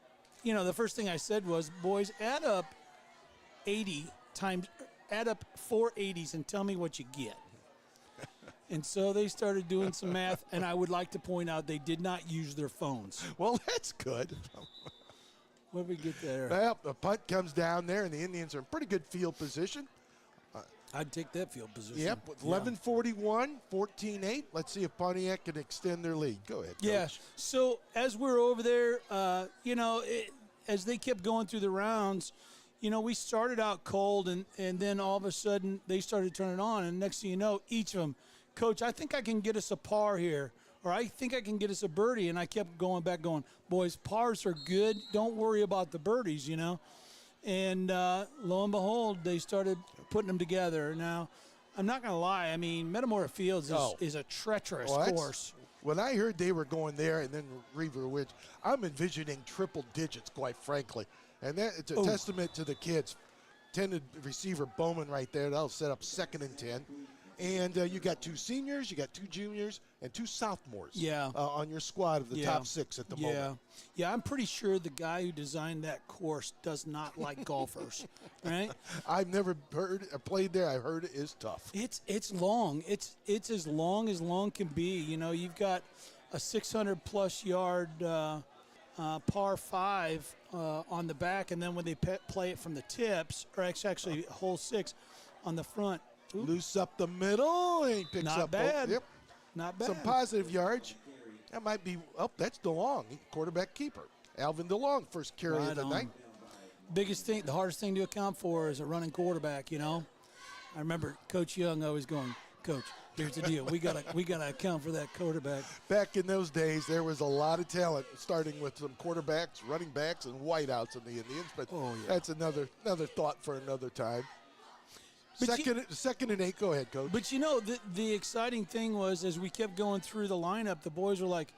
E: you know, the first thing I said was, boys, add up 4 80s and tell me what you get. And so they started doing some math, and I would like to point out they did not use their phones.
A: Well, that's good.
E: What did we get there?
A: Well, the punt comes down there, and the Indians are in pretty good field position.
E: I'd take that field position.
A: Yep, with 11:41, 14-8. Let's see if Pontiac can extend their lead. Go ahead, Coach.
E: Yeah, so as we're over there, you know, as they kept going through the rounds, you know, we started out cold, and then all of a sudden they started turning on, and next thing you know, each of them, Coach, I think I can get us a par here, or I think I can get us a birdie, and I kept going back going, boys, pars are good. Don't worry about the birdies, you know. And lo and behold, they started putting them together. Now, I'm not going to lie. I mean, Metamora Fields is a treacherous course.
A: When I heard they were going there and then Weaver Ridge, I'm envisioning triple digits, quite frankly. And that it's a testament to the kids. Intended receiver Bowman right there. That'll set up 2nd and 10. And you got 2 seniors, you got 2 juniors, and 2 sophomores on your squad of the top 6 at the moment.
E: Yeah, I'm pretty sure the guy who designed that course does not like golfers, right?
A: I've never played there. I've heard it is tough.
E: It's long. It's as long can be. You know, you've got a 600-plus yard par 5 on the back, and then when they play it from the tips, or actually hole 6 on the front,
A: Loose up the middle, and he picks
E: Not
A: up
E: bad.
A: Yep.
E: not bad.
A: Some positive yards. That might be, that's DeLong, quarterback keeper. Alvin DeLong, first carry of the night.
E: Biggest thing, the hardest thing to account for is a running quarterback, you know. I remember Coach Young always going, Coach, here's the deal. We gotta account for that quarterback.
A: Back in those days, there was a lot of talent, starting with some quarterbacks, running backs, and wideouts in the Indians. But that's another thought for another time. Second and 8. Go ahead, Coach.
E: But you know, the exciting thing was as we kept going through the lineup, the boys were like,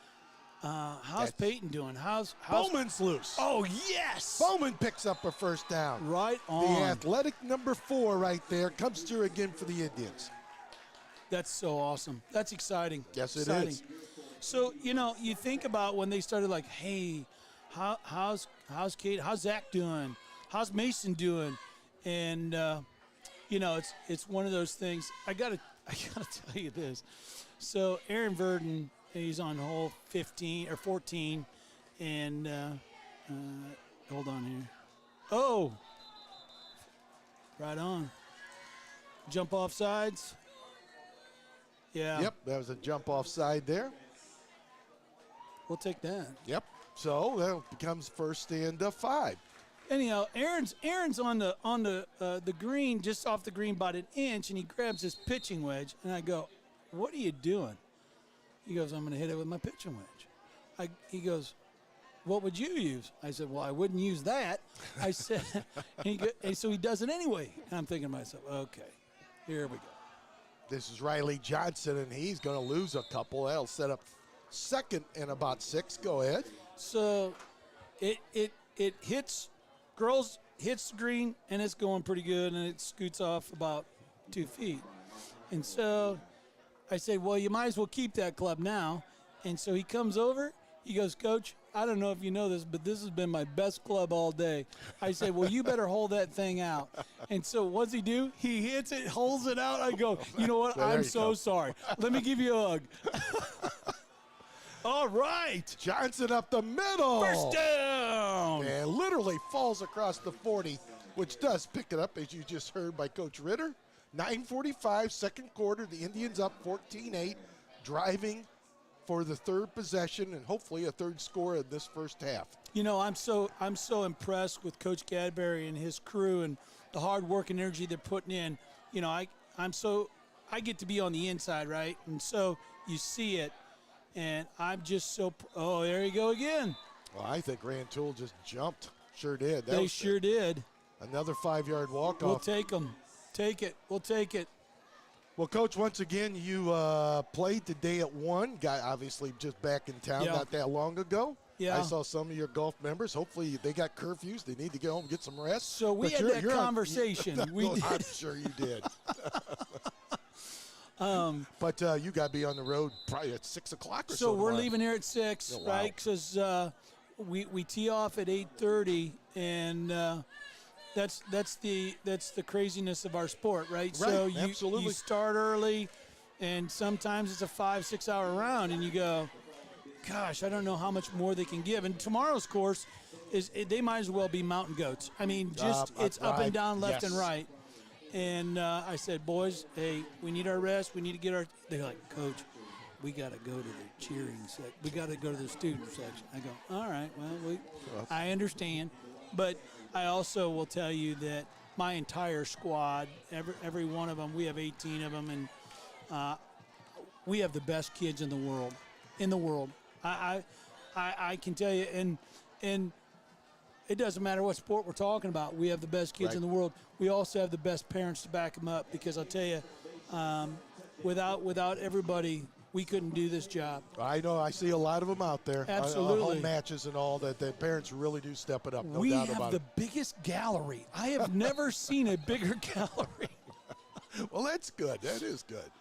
E: "How's Peyton doing? How's
A: Bowman's loose?
E: Oh yes,
A: Bowman picks up a first down.
E: Right on.
A: The athletic number 4 right there comes through again for the Indians.
E: That's so awesome. That's exciting.
A: Yes, it is.
E: So you know, you think about when they started like, "Hey, how's Kate? How's Zach doing? How's Mason doing?" And you know, it's one of those things. I gotta tell you this. So Aaron Verdon, he's on hole 15 or 14, and hold on here. Oh, right on. Jump off sides. Yeah.
A: Yep, that was a jump off side there.
E: We'll take that.
A: Yep. So that becomes first and 5.
E: Anyhow, Aaron's on the green, just off the green, about an inch, and he grabs his pitching wedge, and I go, "What are you doing?" He goes, "I'm going to hit it with my pitching wedge." He goes, "What would you use?" I said, "Well, I wouldn't use that." I said, and so he does it anyway. And I'm thinking to myself, okay, here we go.
A: This is Riley Johnson, and he's going to lose a couple. That'll set up second and about 6. Go ahead.
E: So it hits the green, and it's going pretty good, and it scoots off about 2 feet. And so I said, well, you might as well keep that club now. And so he comes over. He goes, "Coach, I don't know if you know this, but this has been my best club all day." I said, "Well, you better hold that thing out." And so what's he do? He hits it, holds it out. I go, "You know what? I'm so sorry. Let me give you a hug." All right.
A: Johnson up the middle.
E: First down.
A: And literally falls across the 40, which does pick it up, as you just heard by Coach Ritter. 9:45, second quarter. The Indians up 14-8, driving for the third possession and hopefully a third score in this first half.
E: You know, I'm so impressed with Coach Cadbury and his crew and the hard work and energy they're putting in. You know, I get to be on the inside, right? And so you see it, and I'm just so. Oh, there you go again.
A: Well, I think Rantoul just jumped. Sure did.
E: They sure did.
A: Another 5-yard walk-off.
E: We'll take them. Take it. We'll take it.
A: Well, Coach, once again, you played today at 1. Got obviously just back in town not that long ago.
E: Yeah.
A: I saw some of your golf members. Hopefully they got curfews. They need to get home and get some rest.
E: So we had that conversation. We did.
A: I'm sure you did. But you got to be on the road probably at 6 o'clock or so.
E: So we're
A: tomorrow.
E: leaving here at 6,
A: Oh, wow.
E: right? Because we tee off at 8:30, and that's the craziness of our sport, right? So
A: absolutely.
E: you start early, and sometimes it's a 5-6 hour round, and you go, gosh, I don't know how much more they can give. And tomorrow's course they might as well be mountain goats. I mean, just it's up and down, left and right. And I said, boys, hey, we need our rest. We need to get our. They're like, Coach, we got to go to the cheering section. We got to go to the student section. I go, all right, well, I understand. But I also will tell you that my entire squad, every one of them, we have 18 of them, and we have the best kids in the world. I can tell you, and it doesn't matter what sport we're talking about. We have the best kids in the world. We also have the best parents to back them up, because I'll tell you, without everybody, we couldn't do this job.
A: I know. I see a lot of them out there.
E: Absolutely.
A: Home matches and all that. The parents really do step it up. No
E: we
A: doubt
E: have
A: about
E: the
A: it.
E: biggest gallery. I have never seen a bigger gallery.
A: Well, that's good. That is good.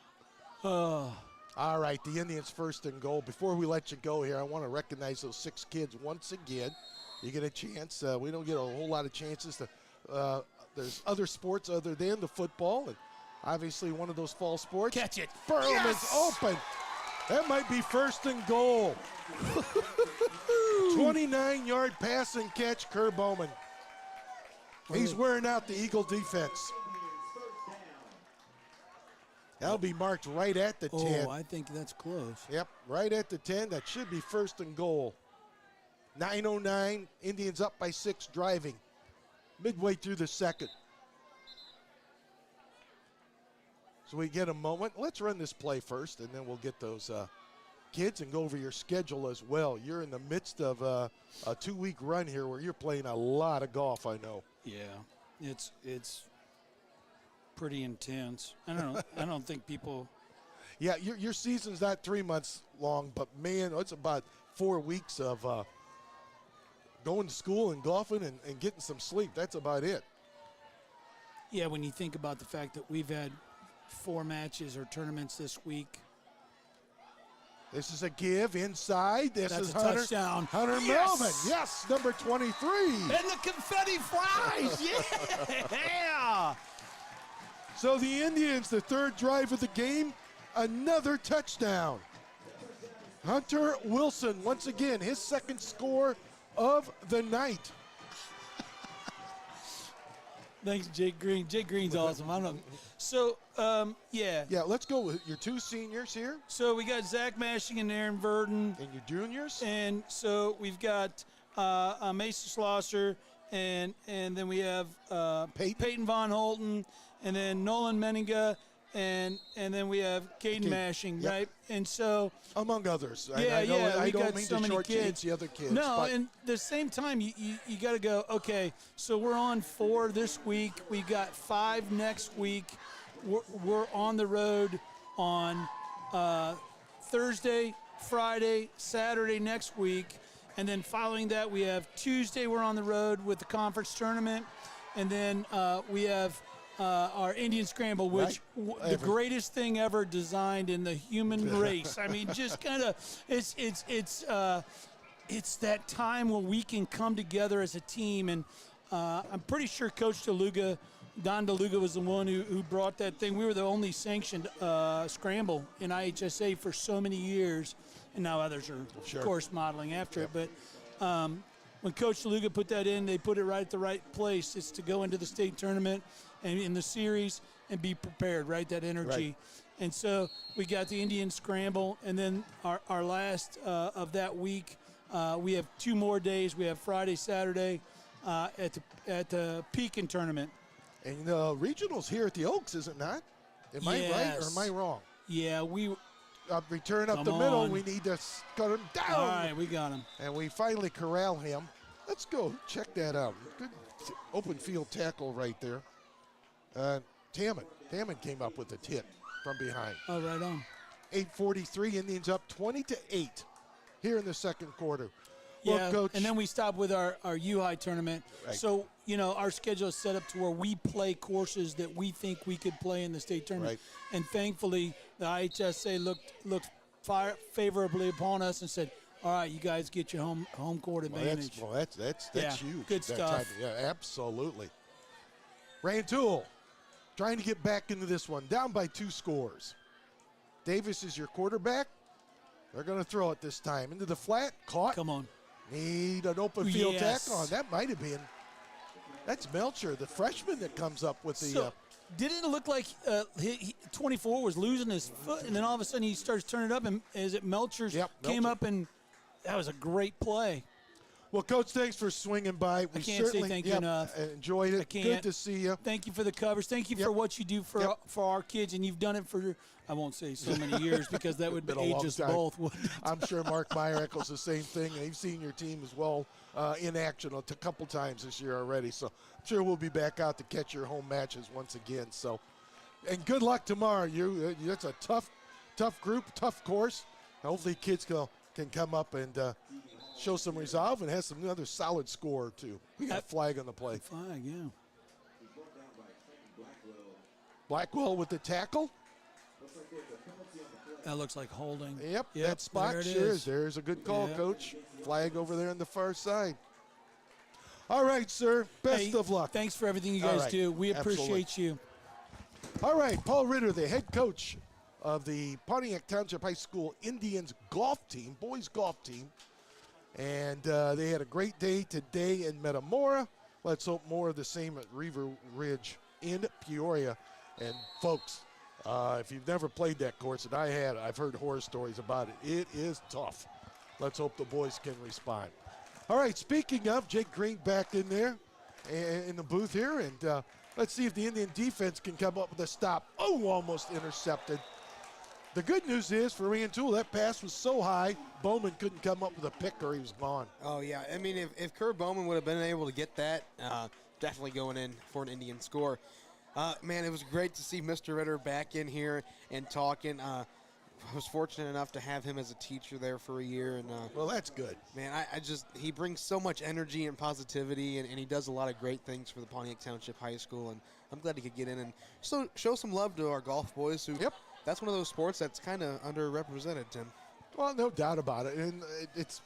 A: All right, the Indians first and goal. Before we let you go here, I want to recognize those 6 kids once again. You get a chance. We don't get a whole lot of chances to. There's other sports other than the football, and obviously one of those fall sports.
E: Catch it.
A: Burlum is open. That might be first and goal. 29-yard pass and catch, Kerr Bowman. He's wearing out the Eagle defense. That'll be marked right at the 10.
E: Oh, I think that's close.
A: Yep, right at the 10. That should be first and goal. 9:09, Indians up by 6 driving. Midway through the second. So we get a moment. Let's run this play first, and then we'll get those kids and go over your schedule as well. You're in the midst of a 2-week run here where you're playing a lot of golf, I know.
E: Yeah, it's pretty intense. I don't think people.
A: Yeah, your season's not 3 months long, but man, it's about 4 weeks of going to school and golfing and getting some sleep. That's about it.
E: Yeah, when you think about the fact that we've had 4 matches or tournaments this week.
A: This is a give inside. This
E: That's
A: is
E: a
A: Hunter.
E: touchdown.
A: Hunter
E: Yes!
A: Melvin. Yes, number 23.
E: And the confetti flies. Yeah.
A: So the Indians, the third drive of the game, another touchdown. Hunter Wilson, once again, his second score of the night.
E: Thanks, Jake Green. Jake Green's awesome. I don't know. So, yeah.
A: Yeah, let's go with your 2 seniors here
E: So we got Zach Mashing and Aaron Verdon.
A: and your juniors.
E: And so we've got Mason Schlosser, and then we have Peyton Von Holten, and then Nolan Meninga, and then we have Caden Mashing,
A: Yep.
E: right? And so
A: Among others.
E: Yeah,
A: I know,
E: yeah,
A: I
E: we
A: don't
E: got
A: mean
E: so
A: to
E: many
A: shortchange
E: kids.
A: the other kids.
E: no,
A: but
E: and the same time you got to go. Okay, so we're on 4 this week. We got 5 next week. We're on the road on Thursday, Friday, Saturday next week, and then following that we have Tuesday. We're on the road with the conference tournament, and then we have our Indian Scramble, which the greatest thing ever designed in the human race. I mean, just kind of it's that time where we can come together as a team, and I'm pretty sure Coach Don DeLuga was the one who brought that thing. We were the only sanctioned scramble in IHSA for so many years, and now others are, of course, modeling after it. But when Coach DeLuga put that in, they put it right at the right place. It's to go into the state tournament and in the series and be prepared, right? That energy.
A: Right.
E: And so we got the Indian Scramble, and then our last of that week, we have 2 more days. We have Friday, Saturday at the Pekin tournament.
A: And regionals here at the Oaks, is it not? Am I right or am I wrong?
E: Yeah, we.
A: Return up
E: Come
A: the middle.
E: on.
A: We need to cut him down.
E: All right, we got him.
A: And we finally corral him. Let's go check that out. Good open field tackle right there. Tammon came up with a hit from behind.
E: Oh, right on.
A: 8:43, Indians up 20-8 here in the second quarter.
E: Yeah,
A: Well, Coach,
E: and then we stop with our U-High tournament.
A: Right.
E: So, our schedule is set up to where we play courses that we think we could play in the state tournament.
A: Right.
E: And thankfully, the IHSA looked favorably upon us and said, all right, you guys get your home court advantage.
A: that's
E: Yeah,
A: huge.
E: good
A: that
E: stuff.
A: time. Yeah, absolutely. Rantoul trying to get back into this one, down by 2 scores. Davis is your quarterback. They're going to throw it this time into the flat. Caught.
E: Come on.
A: Need an open field
E: Yes.
A: tackle. That might have been. That's Melcher, the freshman that comes up with the.
E: So, didn't it look like 24 was losing his foot, and then all of a sudden he starts turning it up, and is it Melcher's came
A: Melcher.
E: up, and that was a great play.
A: Well, Coach, thanks for swinging by. We
E: can't say
A: certainly
E: thank you enough.
A: enjoyed it.
E: I can't.
A: Good to see you.
E: Thank you for the covers. Thank you for what you do for our kids, and you've done it for, I won't say so many years because that would
A: Been a
E: age
A: long
E: us
A: time.
E: both. wouldn't it?
A: I'm sure Mark Meyer echoes the same thing. And he's seen your team as well in action a couple times this year already. So I'm sure we'll be back out to catch your home matches once again. So, and good luck tomorrow. It's a tough group, tough course. Hopefully kids can come up and show some resolve and have some another solid score or two. We got a flag on the play.
E: Flag, yeah.
A: Blackwell with the tackle.
E: That looks like holding.
A: Yep, that spot
E: there it
A: sure
E: is.
A: is. There's a good call,
E: Yep.
A: Coach. Flag over there on the far side. All right, sir. Best
E: Hey,
A: of luck.
E: Thanks for everything you
A: All
E: guys
A: right.
E: do. We
A: Absolutely.
E: appreciate you.
A: All right, Paul Ritter, the head coach of the Pontiac Township High School Indians golf team, boys golf team. And they had a great day today in Metamora. Let's hope more of the same at Reaver Ridge in Peoria. And folks, If you've never played that course, and I've heard horror stories about it. It is tough. Let's hope the boys can respond. All right, speaking of, Jake Green back in there in the booth here, and let's see if the Indian defense can come up with a stop. Oh, almost intercepted. The good news is for Rantoul, that pass was so high, Bowman couldn't come up with a pick or he was gone.
B: Oh, yeah. I mean, if Kerr Bowman would have been able to get that, definitely going in for an Indian score. Man, it was great to see Mr. Ritter back in here and talking. I was fortunate enough to have him as a teacher there for a year. And
A: well, that's good.
B: Man, he brings so much energy and positivity, and he does a lot of great things for the Pontiac Township High School. And I'm glad he could get in and show some love to our golf boys who. Yep. That's one of those sports that's kind of underrepresented, Tim.
A: Well, no doubt about it, and it's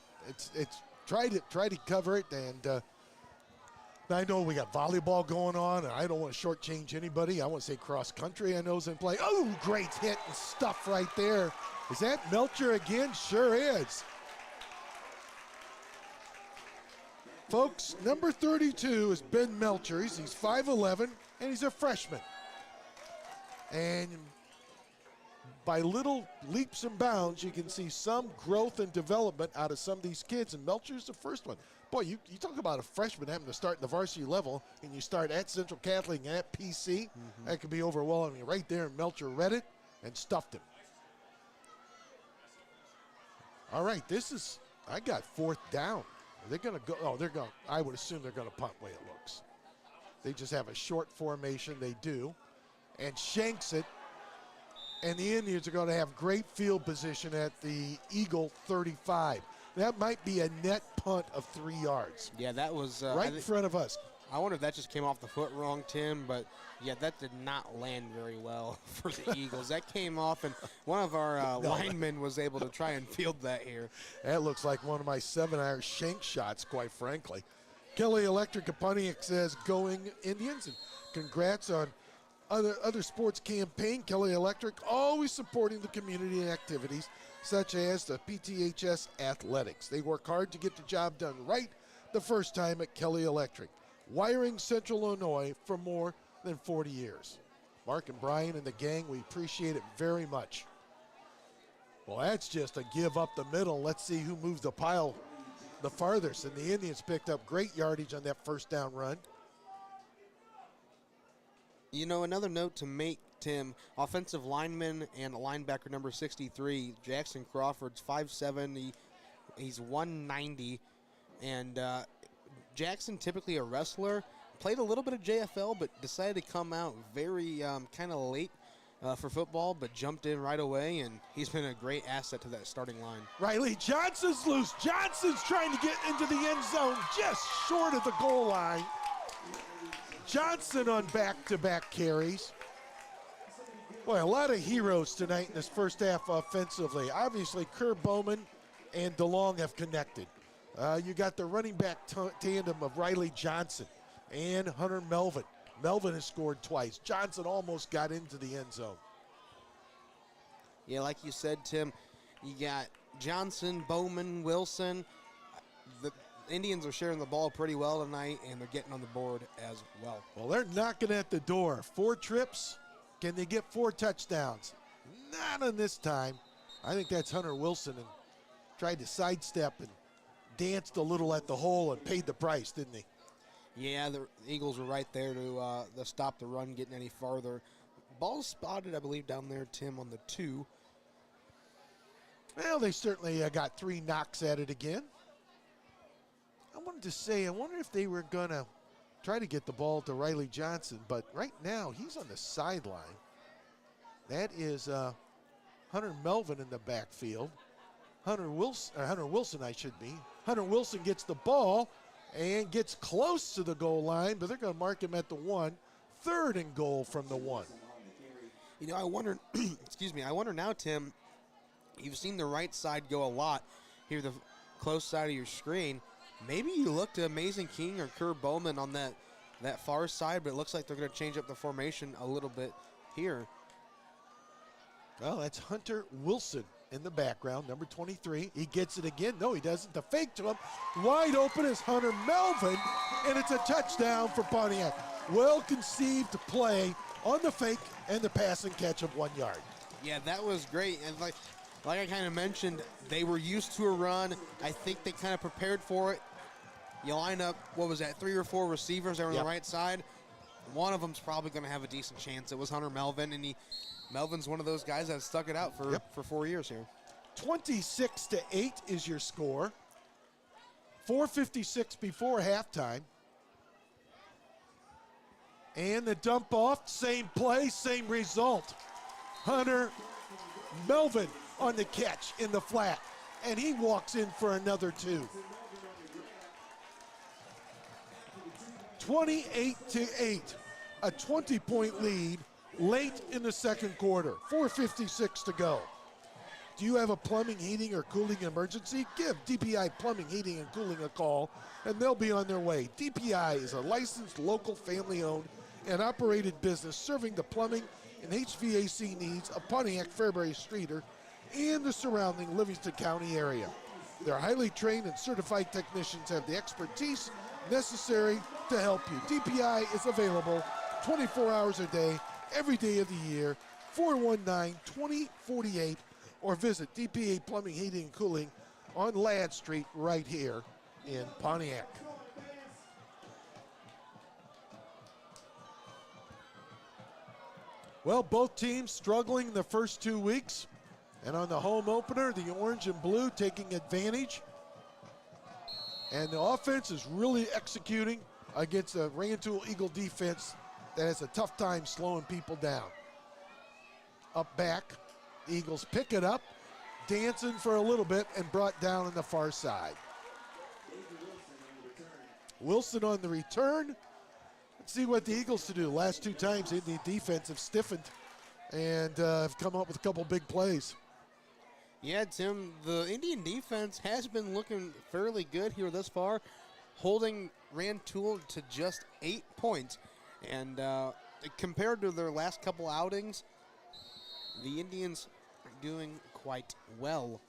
A: try to cover it. And I know we got volleyball going on, and I don't want to shortchange anybody. I want to say cross country. I know is in play. Oh, great hit and stuff right there. Is that Melcher again? Sure is. Folks, number 32 is Ben Melcher. He's 5'11", and he's a freshman. And by little leaps and bounds, you can see some growth and development out of some of these kids, and Melcher's the first one. Boy, you talk about a freshman having to start in the varsity level, and you start at Central Catholic and at PC, that could be overwhelming. Right there, and Melcher read it and stuffed him. All right, I got fourth down. Are they going to go? Oh, they're going. I would assume they're going to punt the way it looks. They just have a short formation. They do, and shanks it. And the Indians are going to have great field position at the Eagle 35. That might be a net punt of 3 yards.
B: Yeah, that was
A: right in front of us.
B: I wonder if that just came off the foot wrong, Tim, but yeah, that did not land very well for the Eagles. That came off, and one of our linemen was able to try and field that here.
A: That looks like one of my 7-iron shank shots, quite frankly. Kelly Electric of Pontiac says, going Indians, and congrats on other sports campaign. Kelly Electric always supporting the community and activities such as the PTHS athletics. They work hard to get the job done right the first time at Kelly Electric. Wiring Central Illinois for more than 40 years. Mark and Brian and the gang, we appreciate it very much. Well, that's just a give up the middle. Let's see who moves the pile the farthest. And the Indians picked up great yardage on that first down run.
B: You know, another note to make, Tim, offensive lineman and linebacker number 63, Jackson Crawford's 5'7", he's 190, and Jackson, typically a wrestler, played a little bit of JFL, but decided to come out very kind of late for football, but jumped in right away, and he's been a great asset to that starting line.
A: Riley Johnson's loose. Johnson's trying to get into the end zone, just short of the goal line. Johnson on back-to-back carries. Boy, a lot of heroes tonight in this first half offensively. Obviously, Kerr Bowman and DeLong have connected. You got the running back tandem of Riley Johnson and Hunter Melvin. Melvin has scored twice. Johnson almost got into the end zone.
B: Yeah, like you said, Tim, you got Johnson, Bowman, Wilson. The Indians are sharing the ball pretty well tonight, and they're getting on the board as well.
A: Well, they're knocking at the door. 4 trips. Can they get 4 touchdowns? Not on this time. I think that's Hunter Wilson, and tried to sidestep and danced a little at the hole and paid the price, didn't he?
B: Yeah, the Eagles were right there to stop the run getting any farther. Ball spotted, I believe, down there, Tim, on the 2.
A: Well, they certainly got 3 knocks at it again. I wanted to say, I wonder if they were going to try to get the ball to Riley Johnson, but right now he's on the sideline. That is Hunter Melvin in the backfield. Hunter Wilson, I should be. Hunter Wilson gets the ball and gets close to the goal line, but they're going to mark him at the 1. 3rd and goal from the 1.
B: You know, I wonder, excuse me, I wonder now, Tim, you've seen the right side go a lot here, the close side of your screen. Maybe you look to Amazing King or Kerr Bowman on that far side, but it looks like they're going to change up the formation a little bit here.
A: Well, that's Hunter Wilson in the background, number 23. He gets it again. No, he doesn't. The fake to him. Wide open is Hunter Melvin, and it's a touchdown for Pontiac. Well-conceived play on the fake and the pass and catch of 1 yard.
B: Yeah, that was great. And like I kind of mentioned, they were used to a run. I think they kind of prepared for it. You line up, what was that, 3 or 4 receivers there on
A: Yep.
B: the right side. One of them's probably going to have a decent chance. It was Hunter Melvin, and Melvin's one of those guys that stuck it out for 4 years here.
A: 26-8 is your score. 4:56 before halftime. And the dump off, same play, same result. Hunter Melvin on the catch in the flat, and he walks in for another 2. 28-8, a 20-point lead late in the second quarter. 4:56 to go. Do you have a plumbing, heating, or cooling emergency? Give DPI Plumbing, Heating, and Cooling a call, and they'll be on their way. DPI is a licensed, local, family-owned, and operated business serving the plumbing and HVAC needs of Pontiac, Fairbury, Streeter, and the surrounding Livingston County area. Their highly trained and certified technicians have the expertise necessary to help you. DPI is available 24 hours a day, every day of the year, 419-2048, or visit DPA Plumbing, Heating, and Cooling on Ladd Street right here in Pontiac. Well, both teams struggling the first 2 weeks, and on the home opener, the orange and blue taking advantage. And the offense is really executing against a Rantoul Eagle defense that has a tough time slowing people down. Up back, the Eagles pick it up, dancing for a little bit, and brought down on the far side. Wilson on the return. Let's see what the Eagles to do. Last 2 times, Indian defense have stiffened and have come up with a couple big plays.
B: Yeah, Tim, the Indian defense has been looking fairly good here thus far, holding Rantoul to just 8 points. And compared to their last couple outings, the Indians are doing quite well.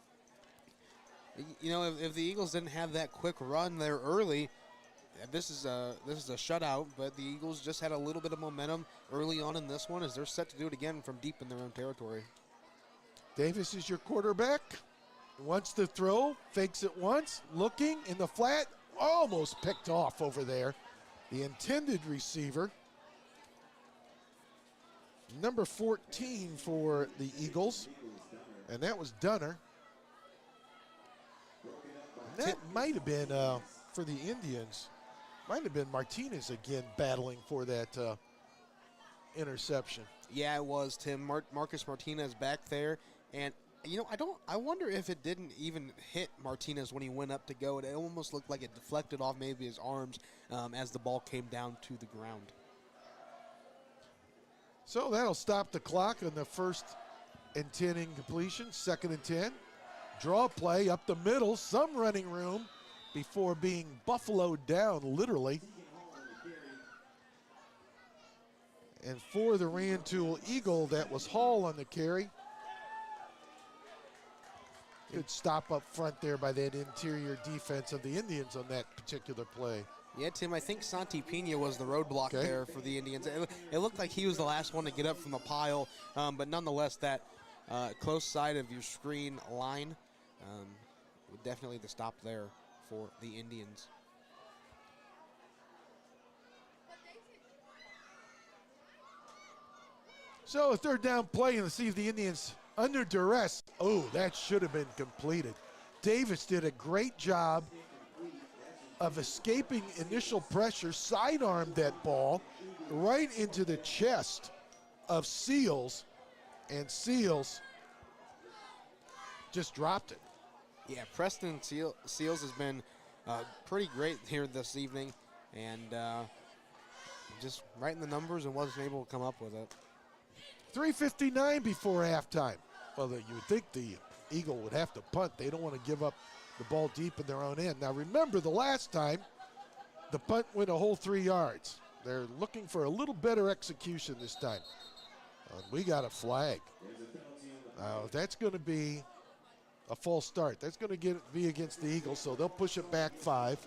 B: You know, if the Eagles didn't have that quick run there early, this is a shutout, but the Eagles just had a little bit of momentum early on in this one as they're set to do it again from deep in their own territory.
A: Davis is your quarterback. Wants to throw, fakes it once, looking in the flat, almost picked off over there. The intended receiver, number 14 for the Eagles, and that was Dunner. And that might have been, for the Indians, might have been Martinez again battling for that interception.
B: Yeah, it was, Tim. Marcus Martinez back there. And, you know, I wonder if it didn't even hit Martinez when he went up to go. It almost looked like it deflected off maybe his arms as the ball came down to the ground.
A: So that'll stop the clock on the first and 10 incompletion, 2nd and 10. Draw play up the middle, some running room before being buffaloed down, literally. And for the Rantoul Eagle, that was Hall on the carry. Good stop up front there by that interior defense of the Indians on that particular play.
B: Yeah, Tim, I think Santi Pena was the roadblock there for the Indians. It looked like he was the last one to get up from the pile, but nonetheless, that close side of your screen line, definitely the stop there for the Indians.
A: So a 3rd down play, and let's see if the Indians under duress. Oh, that should have been completed. Davis did a great job of escaping initial pressure, sidearmed that ball right into the chest of Seals, and Seals just dropped it.
B: Yeah, Preston Seals has been pretty great here this evening, and just right in the numbers and wasn't able to come up with it.
A: 3:59 before halftime. Well, you would think the Eagle would have to punt. They don't want to give up the ball deep in their own end. Now, remember the last time, the punt went a whole 3 yards. They're looking for a little better execution this time. We got a flag. That's going to be a false start. That's going to be against the Eagles, so they'll push it back 5.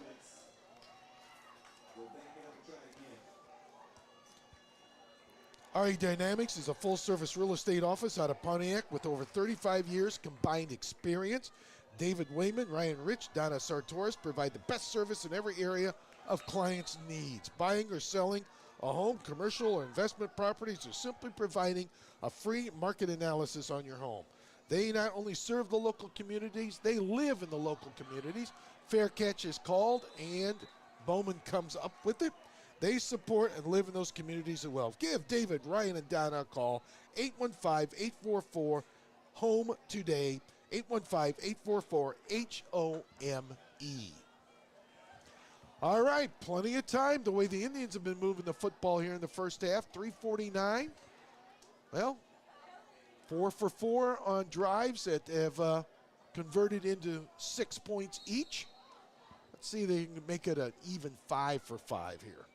A: RE Dynamics is a full-service real estate office out of Pontiac with over 35 years combined experience. David Wayman, Ryan Rich, Donna Sartoris provide the best service in every area of clients' needs. Buying or selling a home, commercial, or investment properties, or simply providing a free market analysis on your home. They not only serve the local communities, they live in the local communities. Fair Catch is called, and Bowman comes up with it. They support and live in those communities as well. Give David, Ryan, and Donna a call, 815-844-HOME today, 815-844-HOME. All right, plenty of time. The way the Indians have been moving the football here in the first half, 3:49. Well, 4 for 4 on drives that have converted into 6 points each. Let's see if they can make it an even 5 for 5 here.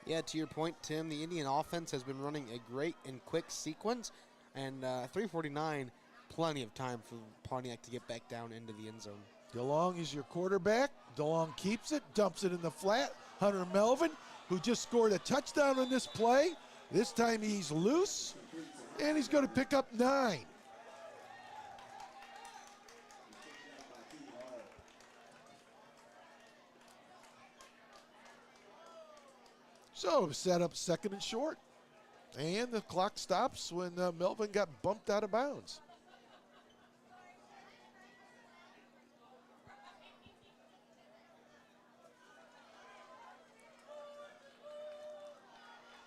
B: Yeah, to your point, Tim, the Indian offense has been running a great and quick sequence, and 3:49, plenty of time for Pontiac to get back down into the end zone.
A: DeLong is your quarterback. DeLong keeps it, dumps it in the flat. Hunter Melvin, who just scored a touchdown on this play. This time he's loose, and he's going to pick up 9. So set up second and short. And the clock stops when Melvin got bumped out of bounds.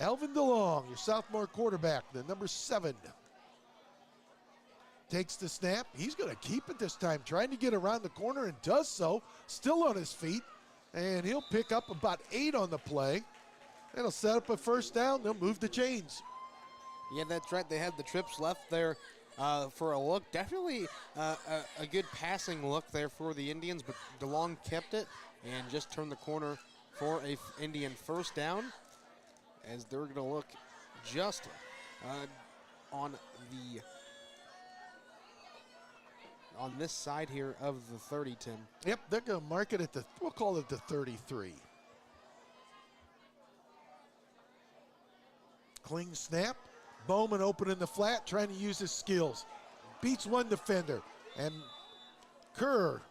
A: Alvin DeLong, your sophomore quarterback, the number 7. Takes the snap. He's going to keep it this time, trying to get around the corner and does so, still on his feet. And he'll pick up about 8 on the play. It'll set up a first down. They'll move the chains.
B: Yeah, that's right. They have the trips left there for a look. Definitely a good passing look there for the Indians, but DeLong kept it and just turned the corner for a Indian first down, as they're going to look just on this side here of the 30, Tim.
A: Yep, they're going to mark it at we'll call it the 33. Clean snap. Bowman open in the flat, trying to use his skills. Beats one defender. And Kerr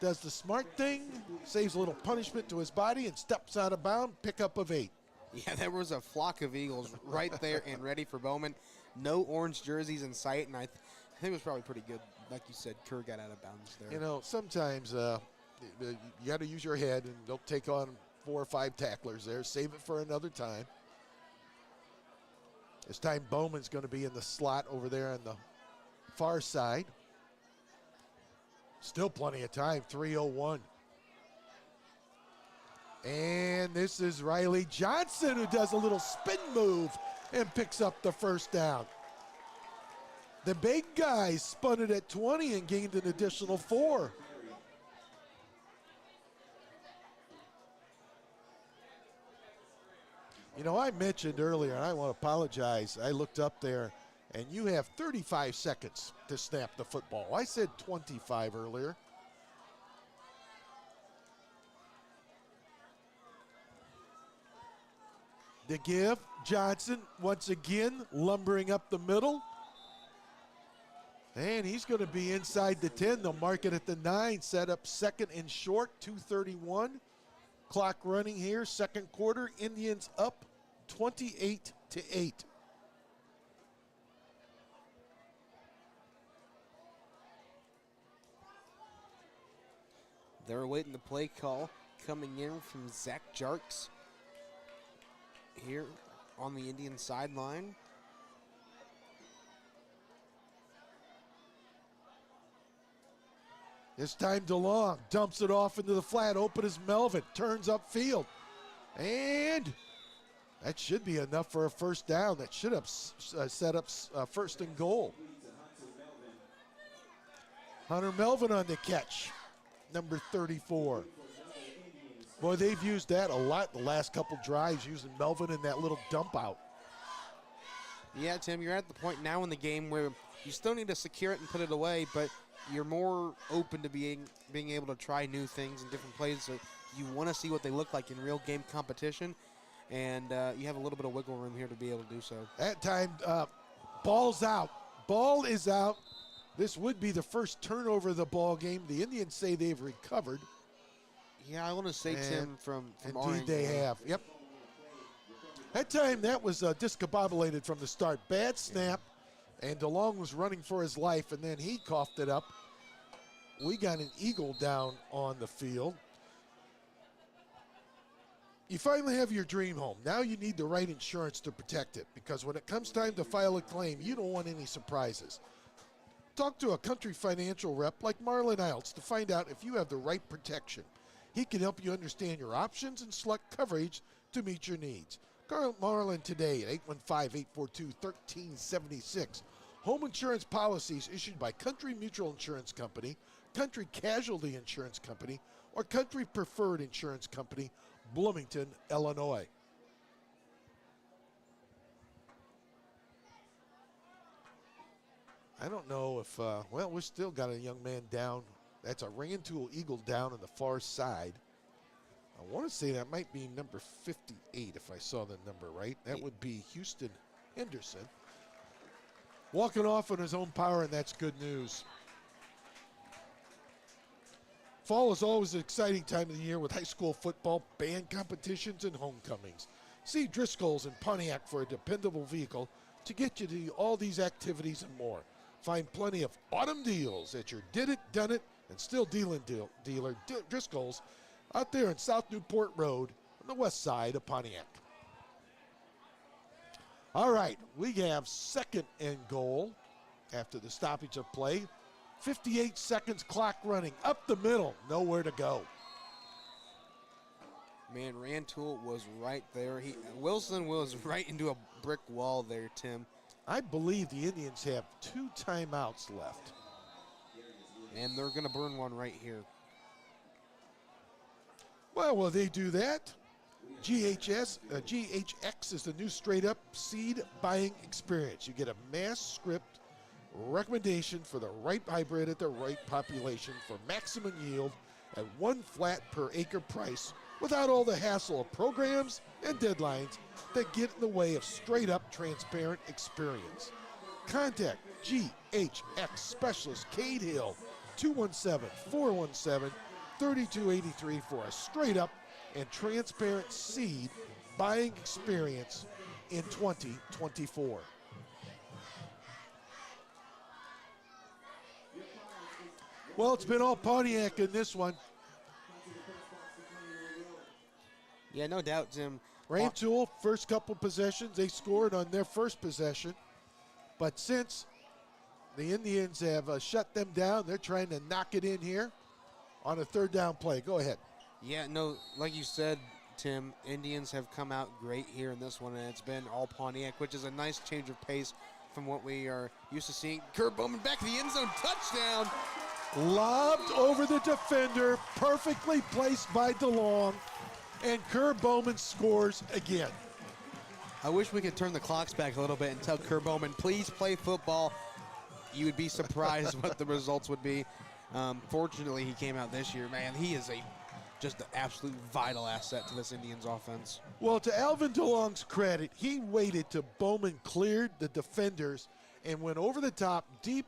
A: does the smart thing, saves a little punishment to his body, and steps out of bounds, pickup of 8.
B: Yeah, there was a flock of Eagles right there and ready for Bowman. No orange jerseys in sight, and I think it was probably pretty good. Like you said, Kerr got out of bounds there.
A: You know, sometimes you got to use your head, and they'll take on 4 or 5 tacklers there. Save it for another time. This time Bowman's going to be in the slot over there on the far side. Still plenty of time, 3:01. And this is Riley Johnson, who does a little spin move and picks up the first down. The big guy spun it at 20 and gained an additional 4. You know, I mentioned earlier, and I want to apologize, I looked up there, and you have 35 seconds to snap the football. I said 25 earlier. The give, Johnson once again lumbering up the middle. And he's going to be inside the 10. They'll mark it at the 9, set up second and short, 2:31. Clock running here, second quarter. Indians up 28-8.
B: They're awaiting the play call coming in from Zach Jarks here on the Indian sideline.
A: This time DeLong dumps it off into the flat. Open is Melvin. Turns upfield. And that should be enough for a first down. That should have set up first and goal. Hunter Melvin on the catch. Number 34. Boy, they've used that a lot the last couple drives, using Melvin in that little dump out.
B: Yeah, Tim, you're at the point now in the game where you still need to secure it and put it away, but you're more open to being able to try new things and different plays. So you want to see what they look like in real game competition. and you have a little bit of wiggle room here to be able to do so.
A: That time, ball's out. Ball is out. This would be the first turnover of the ball game. The Indians say they've recovered.
B: Yeah, I want to say, Tim, from
A: Indeed
B: Orange.
A: they have. Yep. That time, that was discombobulated from the start. Bad snap, and DeLong was running for his life, and then he coughed it up. We got an eagle down on the field. You finally have your dream home. Now you need the right insurance to protect it, because when it comes time to file a claim, you don't want any surprises. Talk to a Country Financial rep like Marlon Iltz to find out if you have the right protection. He can help you understand your options and select coverage to meet your needs. Call Marlon today at 815-842-1376. Home insurance policies issued by Country Mutual Insurance Company, Country Casualty Insurance Company, or Country Preferred Insurance Company, Bloomington, Illinois. I don't know if, well, we still got a young man down. That's a Rantoul Eagle down on the far side. I want to say that might be number 58 if I saw the number right. That would be Houston Henderson. Walking off on his own power, and that's good news. Fall is always an exciting time of the year with high school football, band competitions, and homecomings. See Driscoll's in Pontiac for a dependable vehicle to get you to all these activities and more. Find plenty of autumn deals at your Did It, Done It, and Still Dealing dealer, Driscoll's, out there on South Newport Road on the west side of Pontiac. All right, we have second and goal after the stoppage of play. 58 seconds, clock running. Up the middle, nowhere to go.
B: Man, Rantoul was right there. Wilson was right into a brick wall there, Tim.
A: I believe the Indians have 2 timeouts left.
B: And they're going to burn one right here.
A: Well, will they do that? GHX is the new straight-up seed buying experience. You get a mass script recommendation for the right hybrid at the right population for maximum yield at one flat per acre price without all the hassle of programs and deadlines that get in the way of straight-up transparent experience. Contact GHX specialist Cade Hill, 217-417-3283 for a straight-up and transparent seed buying experience in 2024. Well, it's been all Pontiac in this one.
B: Yeah, no doubt, Tim.
A: Rantoul, first couple possessions, they scored on their first possession. But since the Indians have shut them down, they're trying to knock it in here on a third down play. Go ahead.
B: Yeah, no, like you said, Tim, Indians have come out great here in this one, and it's been all Pontiac, which is a nice change of pace from what we are used to seeing. Kurt Bowman back to the end zone, touchdown.
A: Lobbed over the defender, perfectly placed by DeLong, and Kerr Bowman scores again.
B: I wish we could turn the clocks back a little bit and tell Kurt Bowman, please play football. You would be surprised what the results would be. Fortunately, he came out this year. Man, he is just an absolute vital asset to this Indians offense.
A: Well, to Alvin DeLong's credit, he waited till Bowman cleared the defenders and went over the top, deep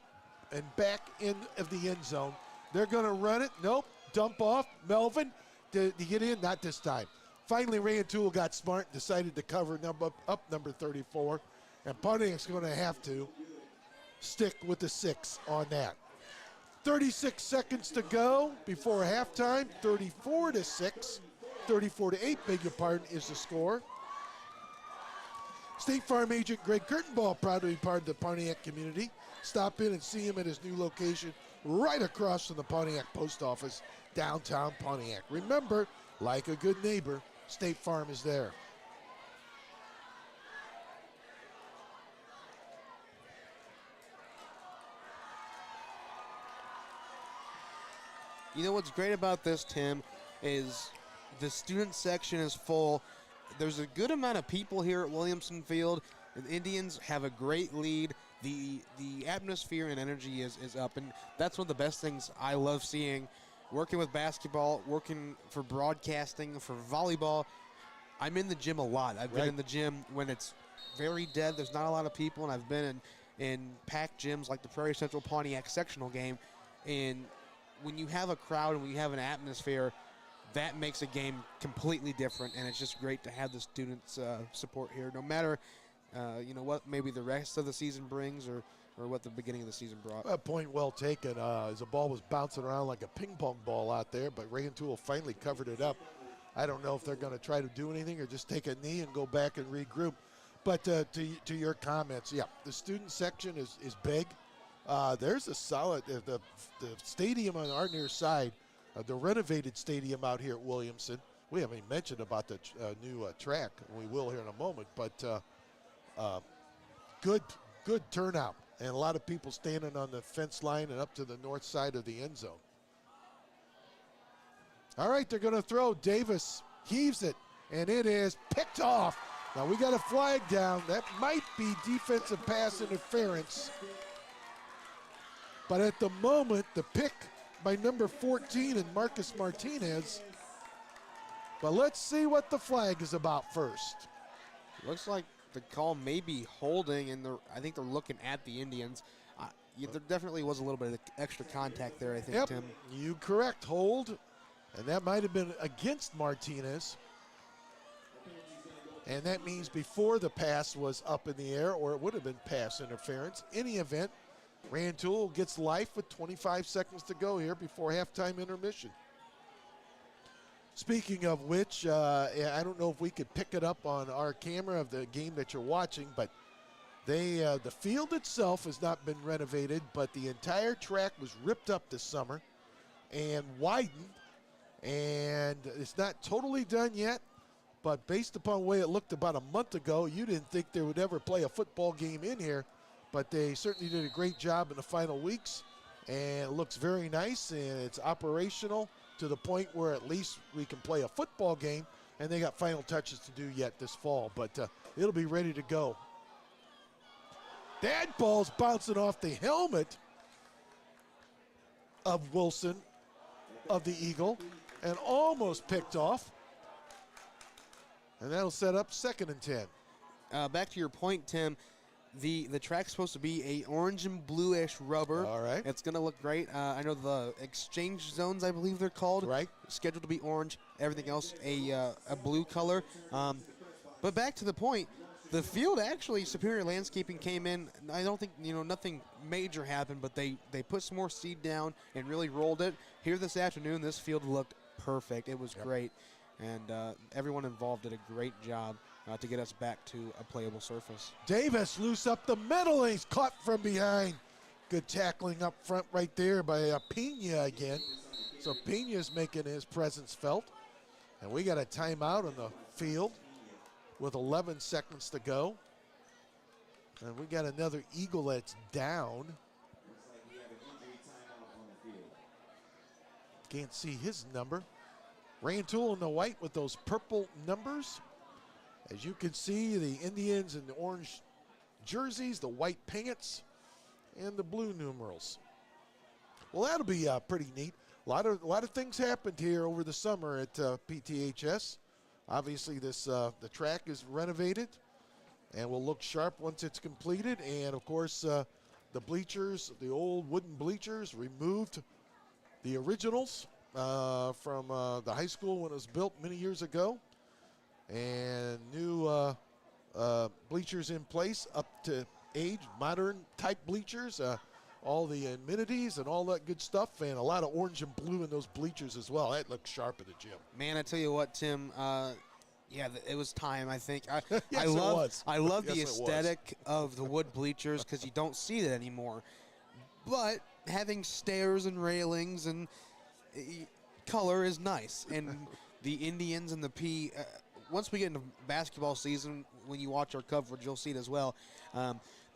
A: and back in of the end zone. They're going to run it. Nope. Dump off. Melvin to get in. Not this time. Finally, Rantoul got smart and decided to cover number 34. And Pontiac's going to have to stick with the 6 on that. 36 seconds to go before halftime. 34-6. 34-8, beg your pardon, is the score. State Farm agent Greg Kurtenball, proud to be part of the Pontiac community. Stop in and see him at his new location right across from the Pontiac Post Office, downtown Pontiac. Remember, like a good neighbor, State Farm is there.
B: You know what's great about this, Tim, is the student section is full. There's a good amount of people here at Williamson Field. The Indians have a great lead. The atmosphere and energy is up, and that's one of the best things I love seeing. Working with basketball, working for broadcasting, for volleyball, I'm in the gym a lot. I've been in the gym when it's very dead. There's not a lot of people, and I've been in packed gyms like the Prairie Central Pontiac sectional game. And when you have a crowd and when you have an atmosphere, that makes a game completely different. And it's just great to have the students' support here, no matter what maybe the rest of the season brings or what the beginning of the season brought.
A: A point well taken. As the ball was bouncing around like a ping pong ball out there, but Rantoul finally covered it up. I don't know if they're going to try to do anything or just take a knee and go back and regroup. But to your comments, yeah, the student section is big. There's a solid the stadium on our near side, the renovated stadium out here at Williamson. We haven't even mentioned about the new track. We will here in a moment, but good turnout and a lot of people standing on the fence line and up to the north side of the end zone. All right, they're going to throw. Davis heaves it, and it is picked off. Now we got a flag down. That might be defensive pass interference. But at the moment, the pick by number 14 and Marcus Martinez. But let's see what the flag is about first.
B: Looks like the call may be holding, and I think they're looking at the Indians. There definitely was a little bit of extra contact there, I think,
A: Yep,
B: Tim.
A: you correct, hold. And that might have been against Martinez. And that means before the pass was up in the air, or it would have been pass interference. Any event, Rantoul gets life with 25 seconds to go here before halftime intermission. Speaking of which, I don't know if we could pick it up on our camera of the game that you're watching, but the field itself has not been renovated, but the entire track was ripped up this summer and widened. And it's not totally done yet, but based upon the way it looked about a month ago, you didn't think they would ever play a football game in here, but they certainly did a great job in the final weeks, and it looks very nice, and it's operational to the point where at least we can play a football game, and they got final touches to do yet this fall, but it'll be ready to go. That ball's bouncing off the helmet of Wilson of the Eagle, and almost picked off. And that'll set up 2nd and 10.
B: Back to your point, Tim, the track's supposed to be a orange and bluish rubber.
A: All right.
B: It's going to look great. I know the exchange zones, I believe they're called.
A: Right.
B: Scheduled to be orange. Everything else a blue color. But back to the point, the field actually, Superior Landscaping came in. I don't think, nothing major happened, but they put some more seed down and really rolled it. Here this afternoon, this field looked perfect. It was great. And everyone involved did a great job to get us back to a playable surface.
A: Davis loose up the middle, and he's caught from behind. Good tackling up front right there by Pena again. So Pena's making his presence felt. And we got a timeout on the field with 11 seconds to go. And we got another Eagle that's down. Can't see his number. Rantoul in the white with those purple numbers. As you can see, the Indians in the orange jerseys, the white pants, and the blue numerals. Well, that'll be pretty neat. A lot of things happened here over the summer at PTHS. Obviously, the track is renovated and will look sharp once it's completed. And of course, the bleachers, the old wooden bleachers, removed the originals from the high school when it was built many years ago, and new bleachers in place, up to age, modern type bleachers, all the amenities and all that good stuff, and a lot of orange and blue in those bleachers as well. That looks sharp at the gym.
B: Man, I tell you what, Tim, it was time, I think.
A: Yes,
B: I love
A: Yes,
B: the
A: it was.
B: aesthetic of the wood bleachers because you don't see that anymore. But having stairs and railings and color is nice. And the Indians and the P, once we get into basketball season, when you watch our coverage, you'll see it as well.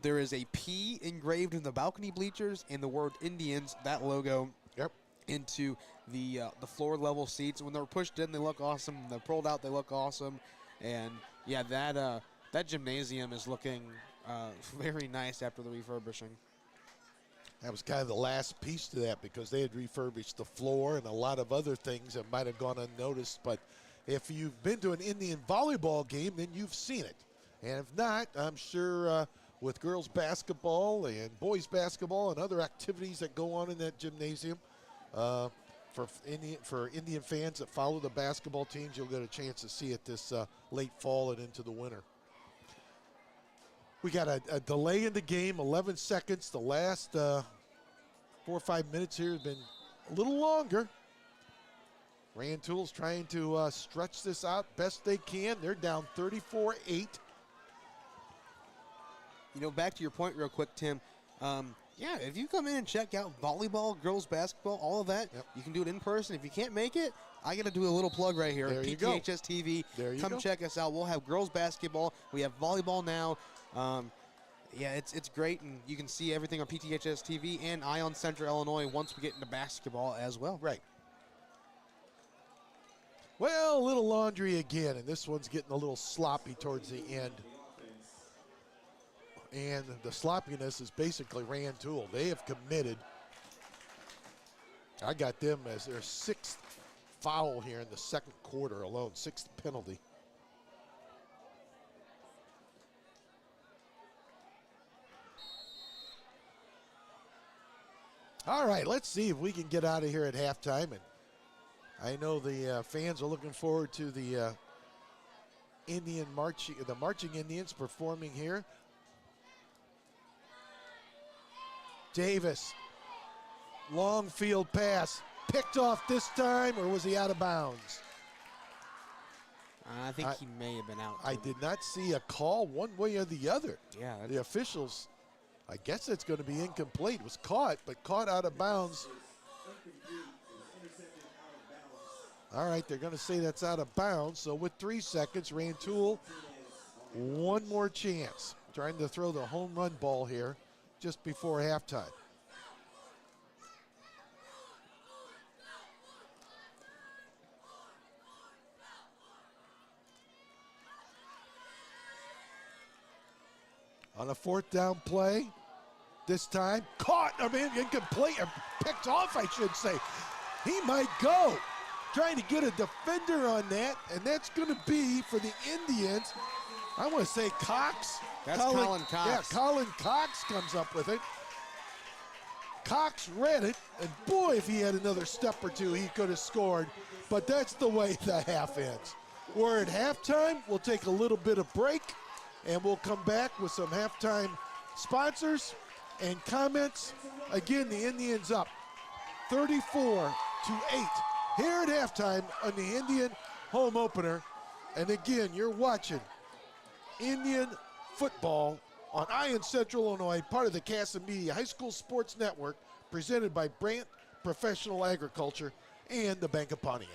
B: There is a P engraved in the balcony bleachers and the word Indians, that logo.
A: Yep.
B: Into the floor level seats. When they're pushed in, they look awesome. When they're pulled out, they look awesome. And yeah, that gymnasium is looking very nice after the refurbishing.
A: That was kind of the last piece to that because they had refurbished the floor and a lot of other things that might have gone unnoticed. But If you've been to an Indian volleyball game, then you've seen it. And if not, I'm sure with girls basketball and boys basketball and other activities that go on in that gymnasium, for Indian fans that follow the basketball teams, you'll get a chance to see it this late fall and into the winter. We got a delay in the game, 11 seconds. The last 4 or 5 minutes here has been a little longer. Rantoul's trying to stretch this out best they can. They're down 34-8.
B: You know, back to your point real quick, Tim. Yeah, if you come in and check out volleyball, girls basketball, all of that, you can do it in person. If you can't make it, I got to do a little plug right here.
A: There you go.
B: PTHS TV.
A: There you
B: Come
A: go.
B: check us out. We'll have girls basketball. We have volleyball now. Yeah, it's great, and you can see everything on PTHS TV and Ion Central Illinois once we get into basketball as well.
A: Right. Well, a little laundry again, and this one's getting a little sloppy towards the end. And the sloppiness is basically Rantoul. They have committed. I got them as their 6th foul here in the second quarter alone, 6th penalty. All right, let's see if we can get out of here at halftime. And I know the fans are looking forward to the marching Indians performing here. Davis, long field pass, picked off this time, or was he out of bounds?
B: I think he may have been out.
A: I did not see a call one way or the other.
B: Yeah.
A: The officials, I guess it's going to be incomplete. It was caught, but caught out of bounds. All right, they're going to say that's out of bounds. So with 3 seconds, Rantoul, one more chance. Trying to throw the home run ball here just before halftime. On a 4th down play, this time caught, incomplete, or picked off, I should say. He might go. Trying to get a defender on that, and that's going to be for the Indians. I want to say Cox.
B: That's Colin Cox.
A: Yeah, Colin Cox comes up with it. Cox read it, and boy, if he had another step or two, he could have scored. But that's the way the half ends. We're at halftime. We'll take a little bit of break, and we'll come back with some halftime sponsors and comments. Again, the Indians up 34-8 here at halftime on the Indian home opener. And again, you're watching Indian football on Ion Central Illinois, part of the Casa Media High School Sports Network, presented by Brant Professional Agriculture and the Bank of Pontiac.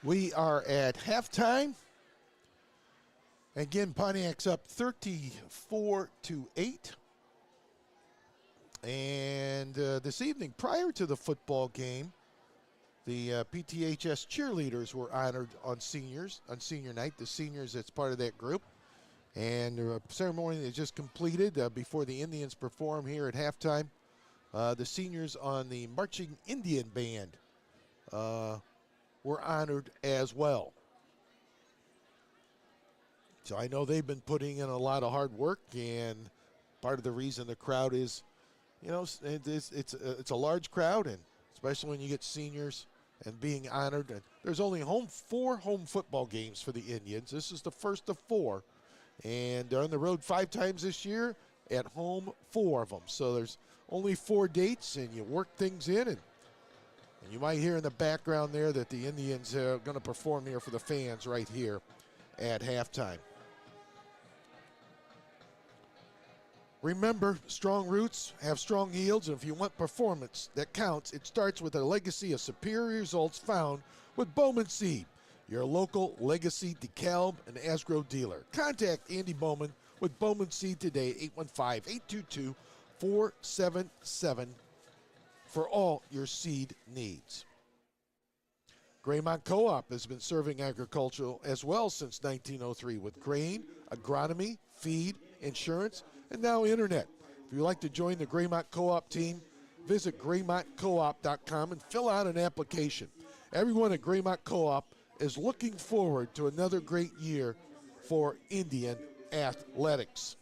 A: We are at halftime. Again, Pontiac's up 34-8. And this evening, prior to the football game, the PTHS cheerleaders were honored on senior night. The seniors that's part of that group. And the ceremony is just completed before the Indians perform here at halftime. The seniors on the Marching Indian Band were honored as well. So I know they've been putting in a lot of hard work, and part of the reason the crowd is, it's a large crowd, and especially when you get seniors and being honored. And there's only 4 home football games for the Indians. This is the first of 4, and they're on the road 5 times this year. At home, 4 of them. So there's only 4 dates, and you work things in, and you might hear in the background there that the Indians are going to perform here for the fans right here at halftime. Remember, strong roots have strong yields, and if you want performance that counts, it starts with a legacy of superior results found with Bowman Seed, your local legacy DeKalb and Asgrow dealer. Contact Andy Bowman with Bowman Seed today, 815-822-4777 for all your seed needs. Graymont Co-op has been serving agriculture as well since 1903 with grain, agronomy, feed, insurance, and now internet. If you'd like to join the Graymont Co-op team, visit graymontcoop.com and fill out an application. Everyone at Graymont Co-op is looking forward to another great year for Indian athletics.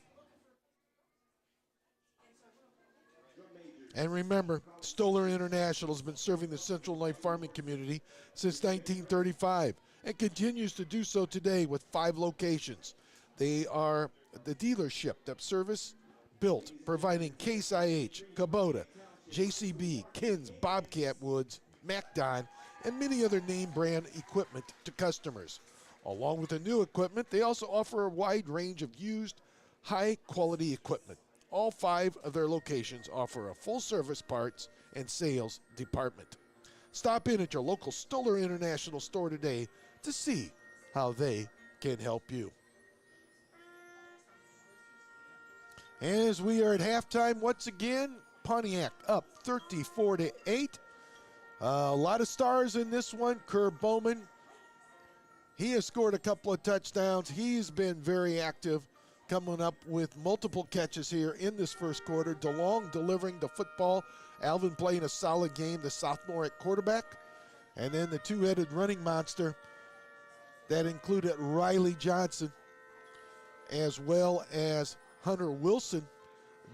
A: And remember, Stoller International has been serving the Central Illinois farming community since 1935 and continues to do so today with 5 locations. They are the dealership that service built, providing Case IH, Kubota, JCB, Kins, Bobcat Woods, MacDon, and many other name brand equipment to customers. Along with the new equipment, they also offer a wide range of used, high-quality equipment. All 5 of their locations offer a full-service parts and sales department. Stop in at your local Stoller International store today to see how they can help you. And as we are at halftime, once again, Pontiac up 34-8. A lot of stars in this one. Kerr Bowman, he has scored a couple of touchdowns. He's been very active, coming up with multiple catches here in this first quarter. DeLong delivering the football. Alvin playing a solid game, the sophomore at quarterback. And then the 2-headed running monster that included Riley Johnson as well as Hunter Wilson.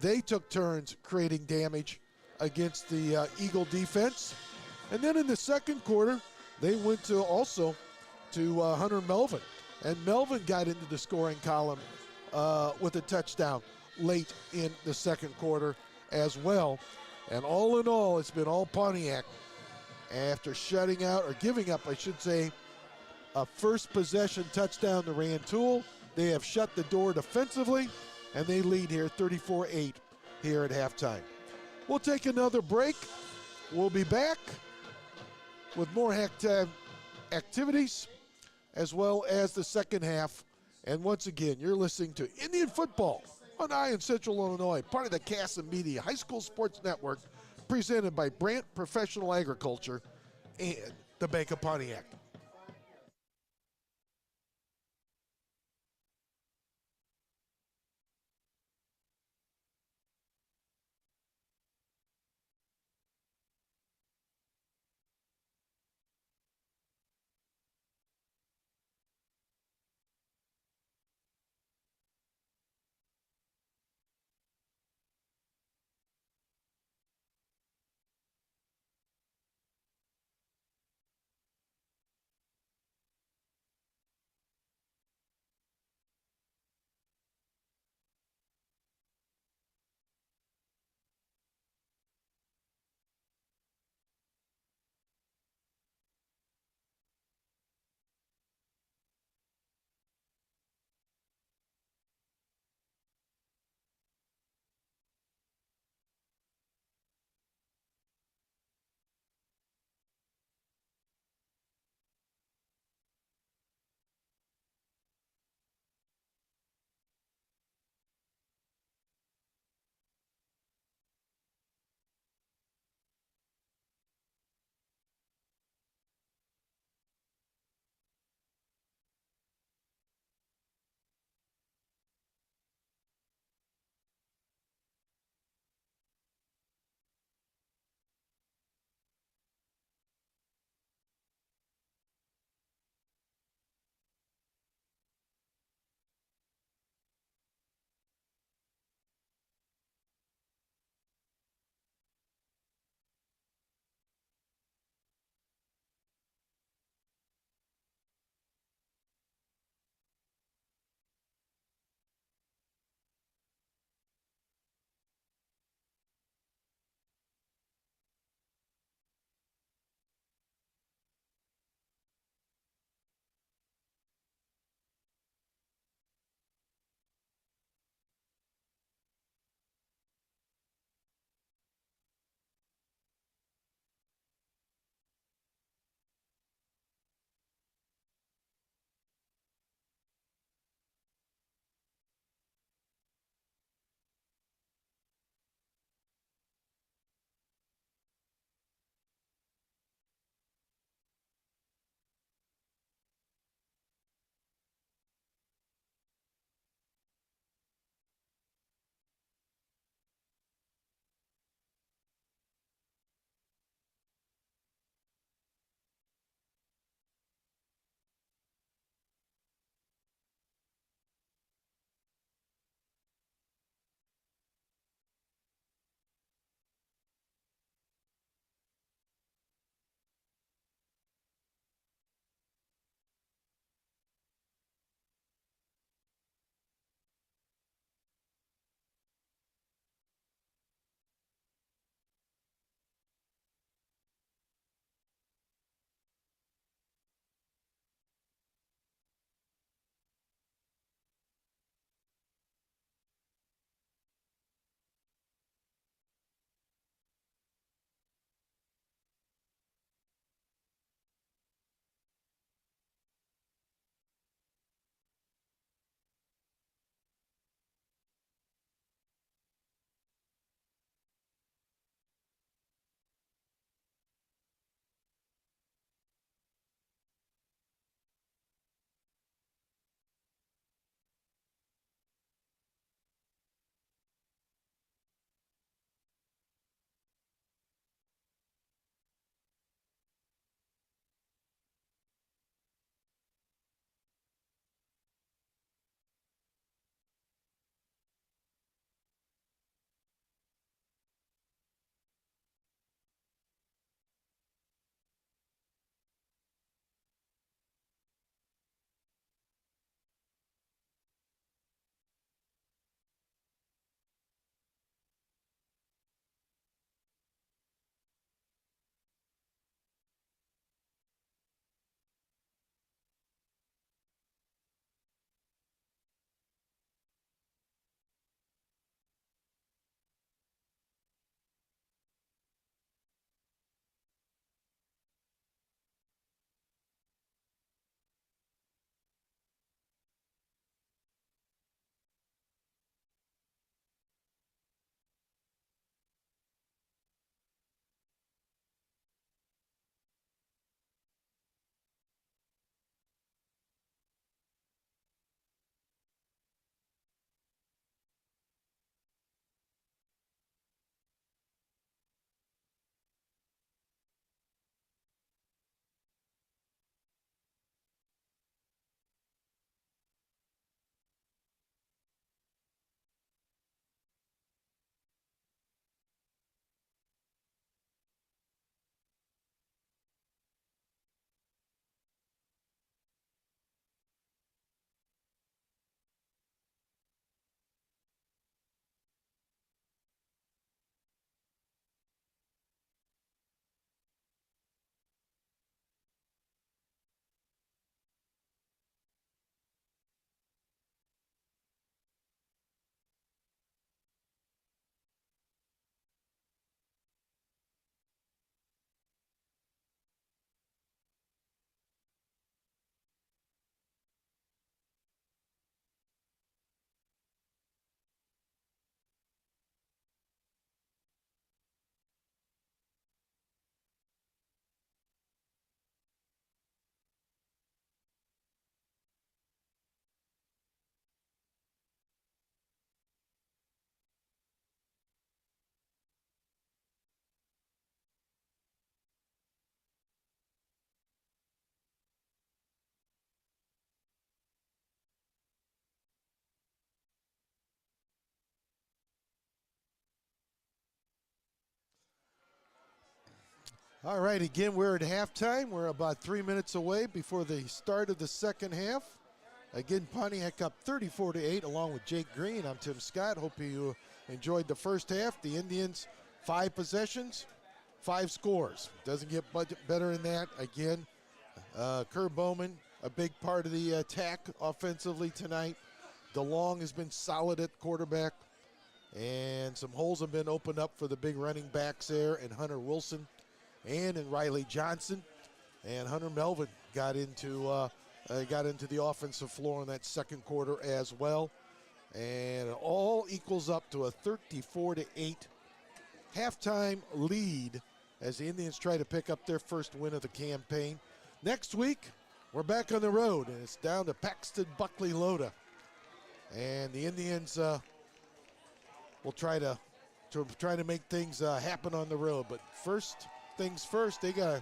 A: They took turns creating damage against the Eagle defense. And then in the second quarter, they went to Hunter Melvin. And Melvin got into the scoring column with a touchdown late in the second quarter as well. And all in all, it's been all Pontiac after giving up, I should say, a first possession touchdown to Rantoul. They have shut the door defensively, and they lead here 34-8 here at halftime. We'll take another break. We'll be back with more halftime activities as well as the second half. And once again, you're listening to Indian Football on Ion Central Illinois, part of the Casa Media High School Sports Network, presented by Brandt Professional Agriculture and the Bank of Pontiac. All right, again, we're at halftime. We're about 3 minutes away before the start of the second half. Again, Pontiac up 34-8 along with Jake Green. I'm Tim Scott. Hope you enjoyed the first half. The Indians, 5 possessions, 5 scores. Doesn't get better than that. Again, Kerr Bowman, a big part of the attack offensively tonight. DeLong has been solid at quarterback. And some holes have been opened up for the big running backs there, and Hunter Wilson and in Riley Johnson. And Hunter Melvin got into the offensive floor in that second quarter as well. And it all equals up to a 34-8 halftime lead as the Indians try to pick up their first win of the campaign. Next week, we're back on the road, and it's down to Paxton Buckley Loda. And the Indians will try to make things happen on the road. But first things first, they got to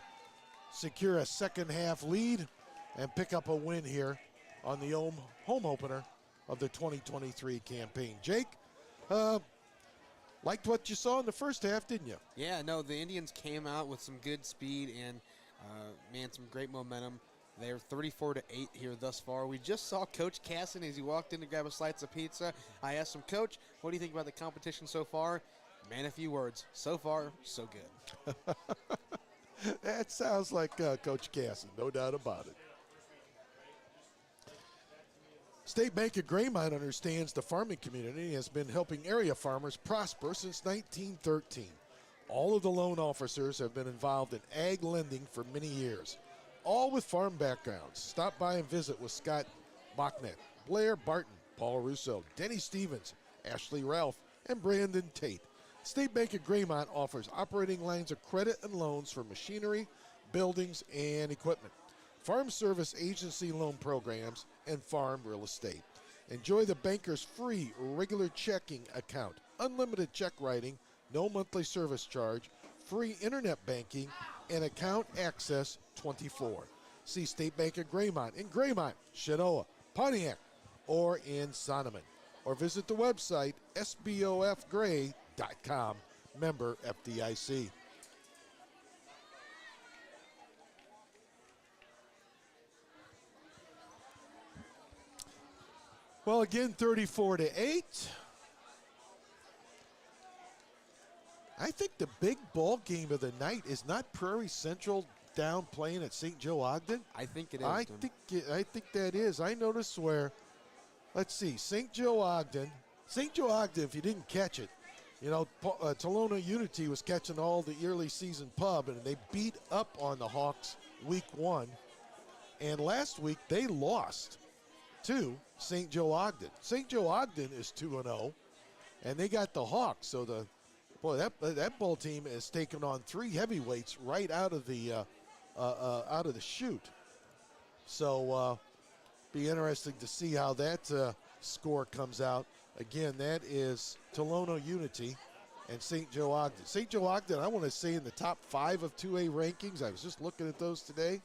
A: secure a second half lead and pick up a win here on the home opener of the 2023 campaign. Jake, liked what you saw in the first half, didn't you?
B: Yeah, no, the Indians came out with some good speed and, some great momentum. They're 34-8 here thus far. We just saw Coach Casson as he walked in to grab a slice of pizza. I asked him, Coach, what do you think about the competition so far? Man, a few words. So far, so good.
A: That sounds like Coach Casson, no doubt about it. State Bank of Graymont understands the farming community has been helping area farmers prosper since 1913. All of the loan officers have been involved in ag lending for many years, all with farm backgrounds. Stop by and visit with Scott Bachnet, Blair Barton, Paul Russo, Denny Stevens, Ashley Ralph, and Brandon Tate. State Bank of Graymont offers operating lines of credit and loans for machinery, buildings, and equipment, farm service agency loan programs, and farm real estate. Enjoy the banker's free regular checking account, unlimited check writing, no monthly service charge, free internet banking, and account access 24. See State Bank of Graymont in Graymont, Shenoa, Pontiac, or in Sonneman. Or visit the website sbofgray.com, member FDIC. Well, again, 34-8. I think the big ball game of the night is not Prairie Central down playing at St. Joe Ogden.
B: I think it is.
A: I think that is. I noticed where, let's see, St. Joe Ogden, if you didn't catch it, Tolona Unity was catching all the early season pub, and they beat up on the Hawks week 1. And last week they lost to St. Joe Ogden. St. Joe Ogden is 2-0, and they got the Hawks. So that ball team is taking on 3 heavyweights right out of the chute. So be interesting to see how that score comes out. Again, that is Tolono Unity and St. Joe Ogden. St. Joe Ogden, I want to say in the top 5 of 2A rankings. I was just looking at those today.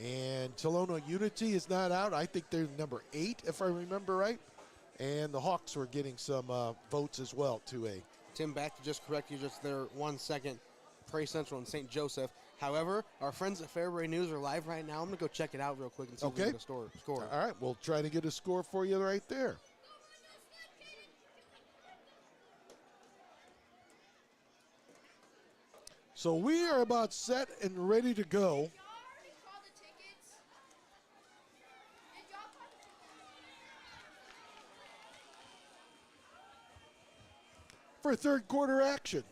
A: And Tolono Unity is not out. I think they're number 8, if I remember right. And the Hawks were getting some votes as well, 2A.
B: Tim, back to just correct you just there 1 second. Prairie Central and St. Joseph. However, our friends at Fairbury News are live right now. I'm going to go check it out real quick and see if we get a score.
A: All right, we'll try to get a score for you right there. So we are about set and ready to go. For third quarter action.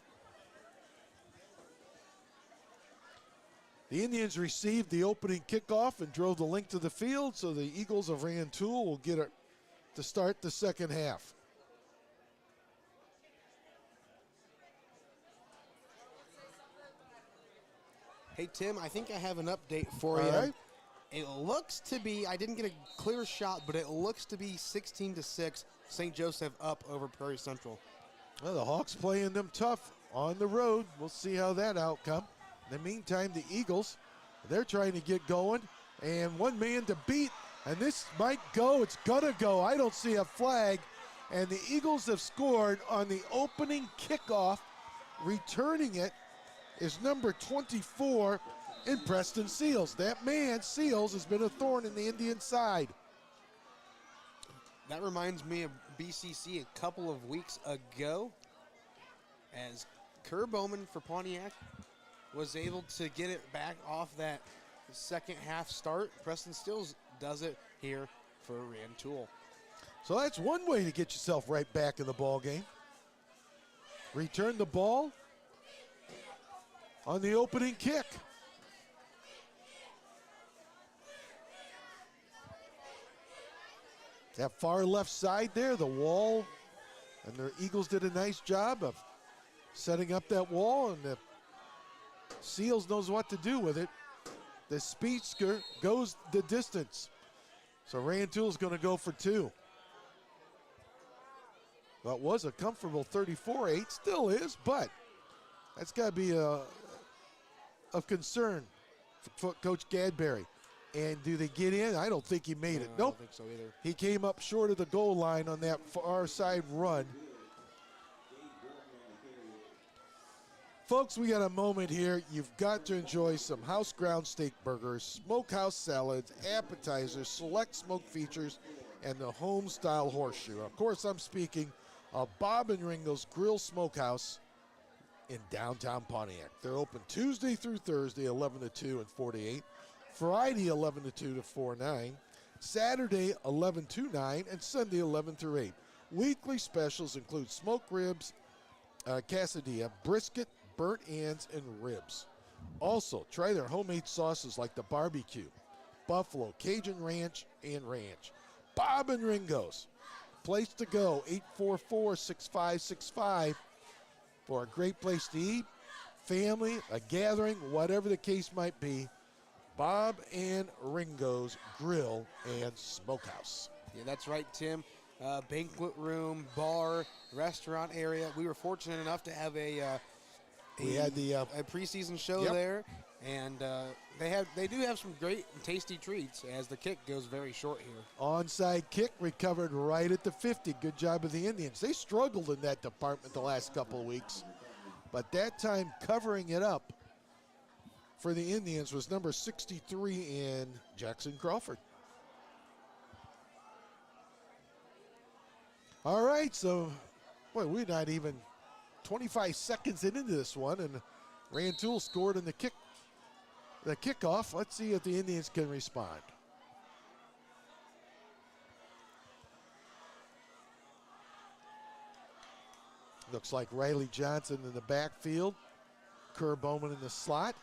A: The Indians received the opening kickoff and drove the length of the field, so the Eagles of Rantoul will get it to start the second half.
B: Hey, Tim, I think I have an update for you.
A: All right.
B: It looks to be, I didn't get a clear shot, but it looks to be 16-6, St. Joseph up over Prairie Central.
A: Well, the Hawks playing them tough on the road. We'll see how that outcome. In the meantime, the Eagles, they're trying to get going. And one man to beat. And this might go. It's going to go. I don't see a flag. And the Eagles have scored on the opening kickoff. Returning it is number 24 in Preston Seals. That man, Seals, has been a thorn in the Indian side.
B: That reminds me of BCC a couple of weeks ago, as Kerr Bowman for Pontiac was able to get it back off that second half start. Preston Stills does it here for Rantoul.
A: So that's one way to get yourself right back in the ball game. Return the ball on the opening kick. That far left side there, the wall, and the Eagles did a nice job of setting up that wall, and the Seals knows what to do with it. The speedster goes the distance. So Rantoul's going to go for two. That was a comfortable 34-8, still is, but that's got to be of concern for Coach Gadberry. And do they get in? I don't think he made it.
B: I
A: Nope.
B: don't think so either.
A: He came up short of the goal line on that far side run. Folks, we got a moment here. You've got to enjoy some house ground steak burgers, smokehouse salads, appetizers, select smoke features, and the home style horseshoe. Of course, I'm speaking of Bob and Ringo's Grill Smokehouse in downtown Pontiac. They're open Tuesday through Thursday, 11 to 2 and 4 to 8. Friday, 11 to 2 to 4 9. Saturday, 11 to 9, and Sunday, 11 through 8. Weekly specials include smoked ribs, quesadilla, brisket, burnt ends, and ribs. Also, try their homemade sauces like the barbecue, buffalo, Cajun ranch, and ranch. Bob and Ringo's. Place to go, 844-6565 for a great place to eat, family, a gathering, whatever the case might be. Bob and Ringo's Grill and Smokehouse.
B: Yeah, that's right, Tim. Banquet room, bar, restaurant area. We were fortunate enough to have a preseason show there, and they do have some great and tasty treats as the kick goes very short here.
A: Onside kick recovered right at the 50. Good job of the Indians. They struggled in that department the last couple of weeks, but that time covering it up for the Indians was number 63 in Jackson Crawford. All right, so, boy, we're not even 25 seconds into this one, and Rantoul scored in the kickoff. Let's see if the Indians can respond. Looks like Riley Johnson in the backfield. Kerr Bowman in the slot.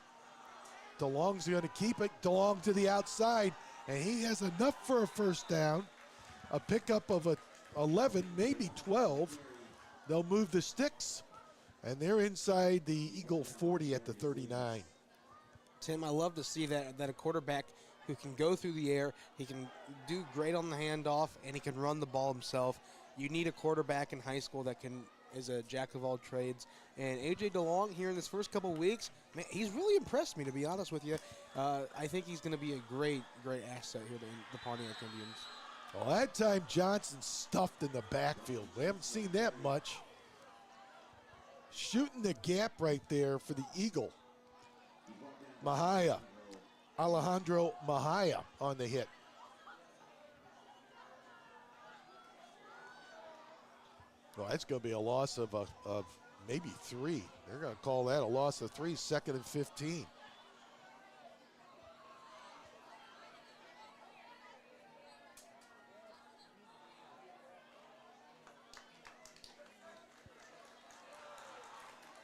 A: DeLong's going to keep it. DeLong to the outside, and he has enough for a first down. A pickup of 11, maybe 12. They'll move the sticks, and they're inside the Eagle 40 at the 39.
B: Tim, I love to see that a quarterback who can go through the air, he can do great on the handoff, and he can run the ball himself. You need a quarterback in high school that is a jack of all trades. And A.J. DeLong here in this first couple of weeks, man, he's really impressed me, to be honest with you. I think he's going to be a great, great asset here to the Pontiac Indians.
A: Well, that time Johnson stuffed in the backfield. We haven't seen that much. Shooting the gap right there for the Eagle. Alejandro Mahia on the hit. Well, that's going to be a loss of maybe 3. They're going to call that a loss of 3, 2nd and 15.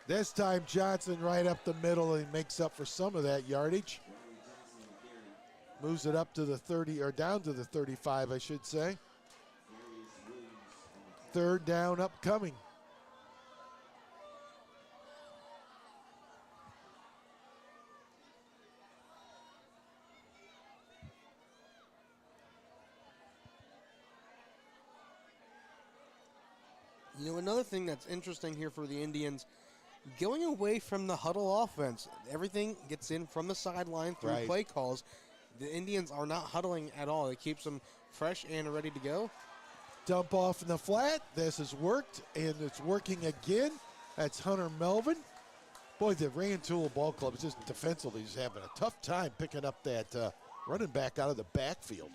A: This time Johnson right up the middle, and he makes up for some of that yardage. Moves it up to the 30, or down to the 35, I should say. Third down upcoming.
B: You know, another thing that's interesting here for the Indians, going away from the huddle offense. Everything gets in from the sideline through play calls. The Indians are not huddling at all. It keeps them fresh and ready to go.
A: Dump off in the flat. This has worked, and it's working again. That's Hunter Melvin. Boy, the Rantoul Ball Club is just defensively just having a tough time picking up that running back out of the backfield.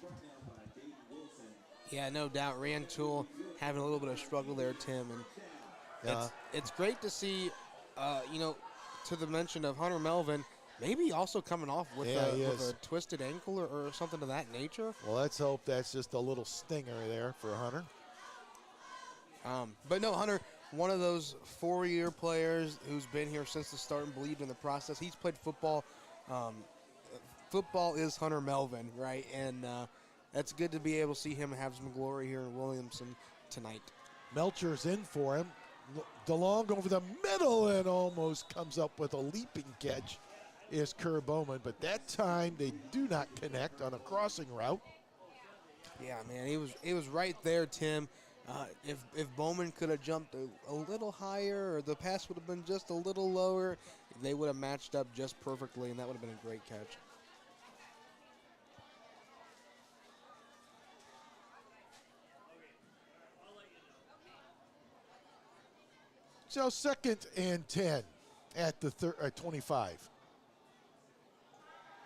B: Yeah, no doubt. Rantoul having a little bit of struggle there, Tim. And it's great to see, to the mention of Hunter Melvin, maybe also coming off with a twisted ankle or something of that nature.
A: Well, let's hope that's just a little stinger there for Hunter.
B: But no, Hunter, one of those 4-year players who's been here since the start and believed in the process. He's played football. Football is Hunter Melvin, right? And that's good to be able to see him have some glory here in Williamson tonight.
A: Melcher's in for him. DeLong over the middle and almost comes up with a leaping catch is Kerr Bowman. But that time they do not connect on a crossing route.
B: Yeah, man, it was right there, Tim. If Bowman could have jumped a little higher or the pass would have been just a little lower, they would have matched up just perfectly, and that would have been a great catch.
A: So 2nd and 10 at the 25.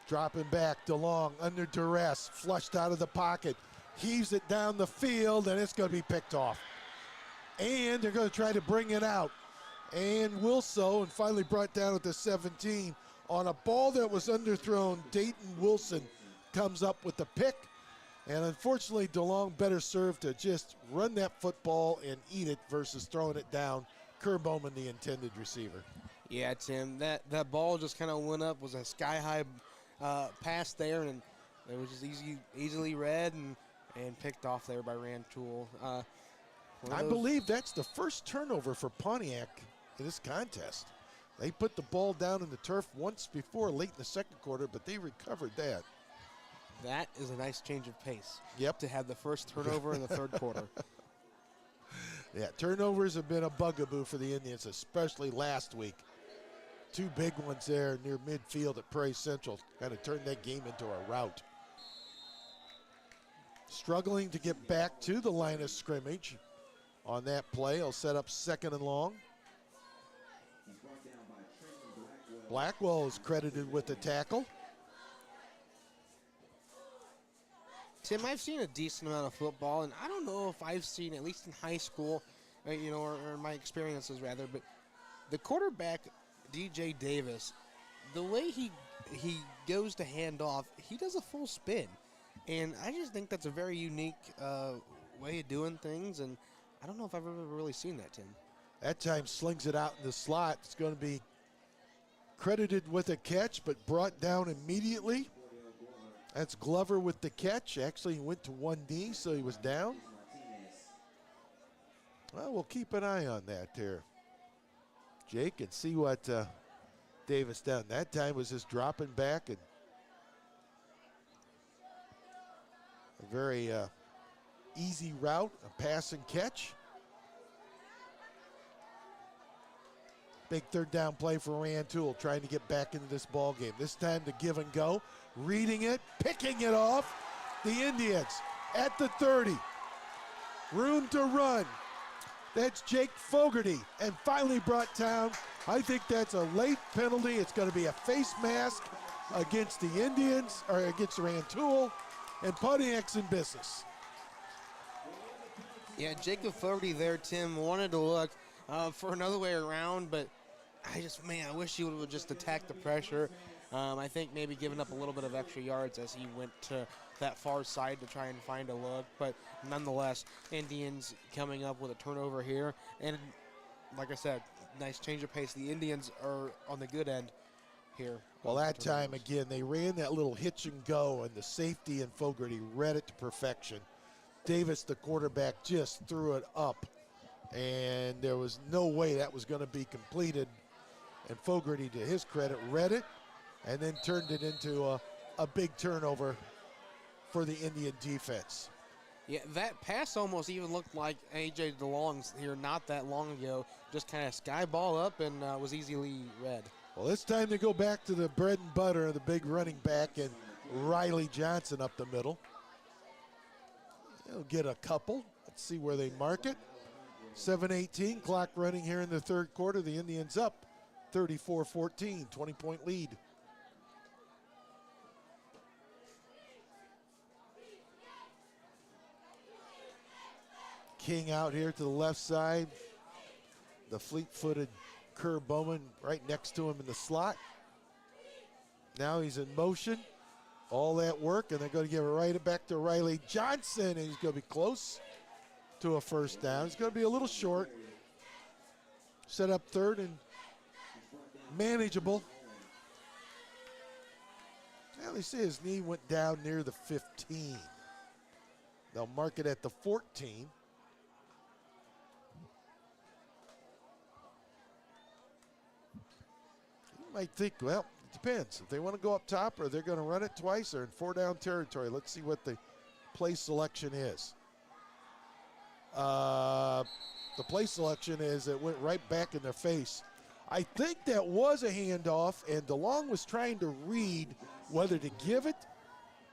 A: Dropping back, DeLong under duress, flushed out of the pocket. Heaves it down the field, and it's going to be picked off. And they're going to try to bring it out. And will so, and finally brought down at the 17 on a ball that was underthrown. Dayton Wilson comes up with the pick. And unfortunately, DeLong better served to just run that football and eat it versus throwing it down. Kerr Bowman, the intended receiver.
B: Yeah, Tim, that ball just kind of went up, was a sky-high pass there, and it was just easily read and picked off there by Rantoul.
A: I believe that's the first turnover for Pontiac in this contest. They put the ball down in the turf once before late in the second quarter, but they recovered that.
B: That is a nice change of pace.
A: Yep.
B: To have the first turnover in the third quarter.
A: Yeah, turnovers have been a bugaboo for the Indians, especially last week. 2 big ones there near midfield at Prairie Central kind of turned that game into a rout. Struggling to get back to the line of scrimmage on that play. He'll set up 2nd and long. Blackwell is credited with the tackle.
B: Tim, I've seen a decent amount of football, and I don't know if I've seen, at least in high school, or in my experiences rather, but the quarterback, DJ Davis, the way he goes to hand off, he does a full spin. And I just think that's a very unique way of doing things, and I don't know if I've ever really seen that, Tim.
A: That time slings it out in the slot. It's going to be credited with a catch, but brought down immediately. That's Glover with the catch. Actually, he went to 1D, so he was down. Well, we'll keep an eye on that there, Jake, and see what Davis done. That time was just dropping back and a very easy route, a pass and catch. Big 3rd down play for Rantoul, trying to get back into this ball game. This time to give and go, reading it, picking it off. The Indians at the 30. Room to run. That's Jake Fogarty, and finally brought down. I think that's a late penalty. It's going to be a face mask against the Indians, or against Rantoul, and Pontiac's in business.
B: Yeah, Jacob Fogarty there, Tim, wanted to look for another way around, but I wish he would have just attacked the pressure. I think maybe giving up a little bit of extra yards as he went to that far side to try and find a look. But nonetheless, Indians coming up with a turnover here. And like I said, nice change of pace. The Indians are on the good end here.
A: Well, that time again, they ran that little hitch and go, and the safety and Fogarty read it to perfection. Davis, the quarterback, just threw it up, and there was no way that was going to be completed. And Fogarty, to his credit, read it and then turned it into a big turnover for the Indian defense.
B: Yeah, that pass almost even looked like A.J. DeLong's here not that long ago. Just kind of sky ball up and was easily read.
A: Well, it's time to go back to the bread and butter, the big running back, and Riley Johnson up the middle. He'll get a couple. Let's see where they mark it. 7:18, clock running here in the third quarter. The Indians up 34-14, 20-point lead. King out here to the left side. The fleet-footed Kerr Bowman right next to him in the slot. Now he's in motion. All that work, and they're going to give it right back to Riley Johnson, and he's going to be close to a first down. He's going to be a little short. Set up third and manageable. Well, they say his knee went down near the 15. They'll mark it at the 14. You might think, well, it depends. If they want to go up top or they're going to run it twice or in 4-down territory. Let's see what the play selection is. The play selection is it went right back in their face. I think that was a handoff, and DeLong was trying to read whether to give it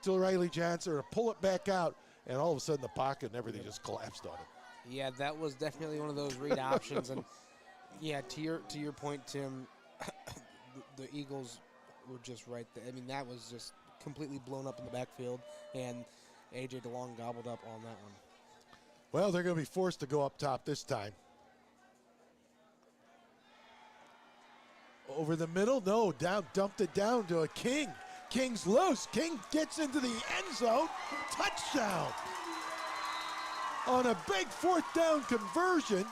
A: to Riley Johnson or pull it back out, and all of a sudden the pocket and everything just collapsed on him.
B: Yeah, that was definitely one of those read options. And, yeah, to your point, Tim, the Eagles were just right there. I mean, that was just completely blown up in the backfield, and A.J. DeLong gobbled up on that one.
A: Well, they're going to be forced to go up top this time. Over the middle, no, down, dumped it down to a King. King's loose. King gets into the end zone. Touchdown. On a big 4th down conversion,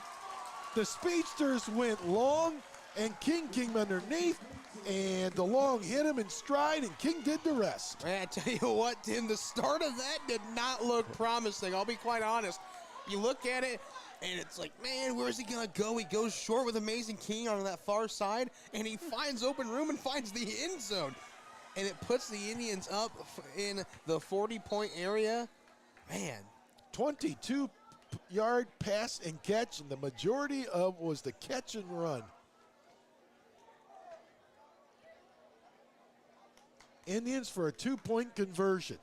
A: the speedsters went long, and King came underneath, and DeLong hit him in stride, and King did the rest.
B: Man, I tell you what, Tim, the start of that did not look promising. I'll be quite honest. You look at it, and it's like, man, where's he going to go? He goes short with Amazing King on that far side, and he finds open room and finds the end zone. And it puts the Indians up in the 40-point area. Man.
A: 22-yard pass and catch, and the majority of was the catch and run. Indians for a 2-point conversion.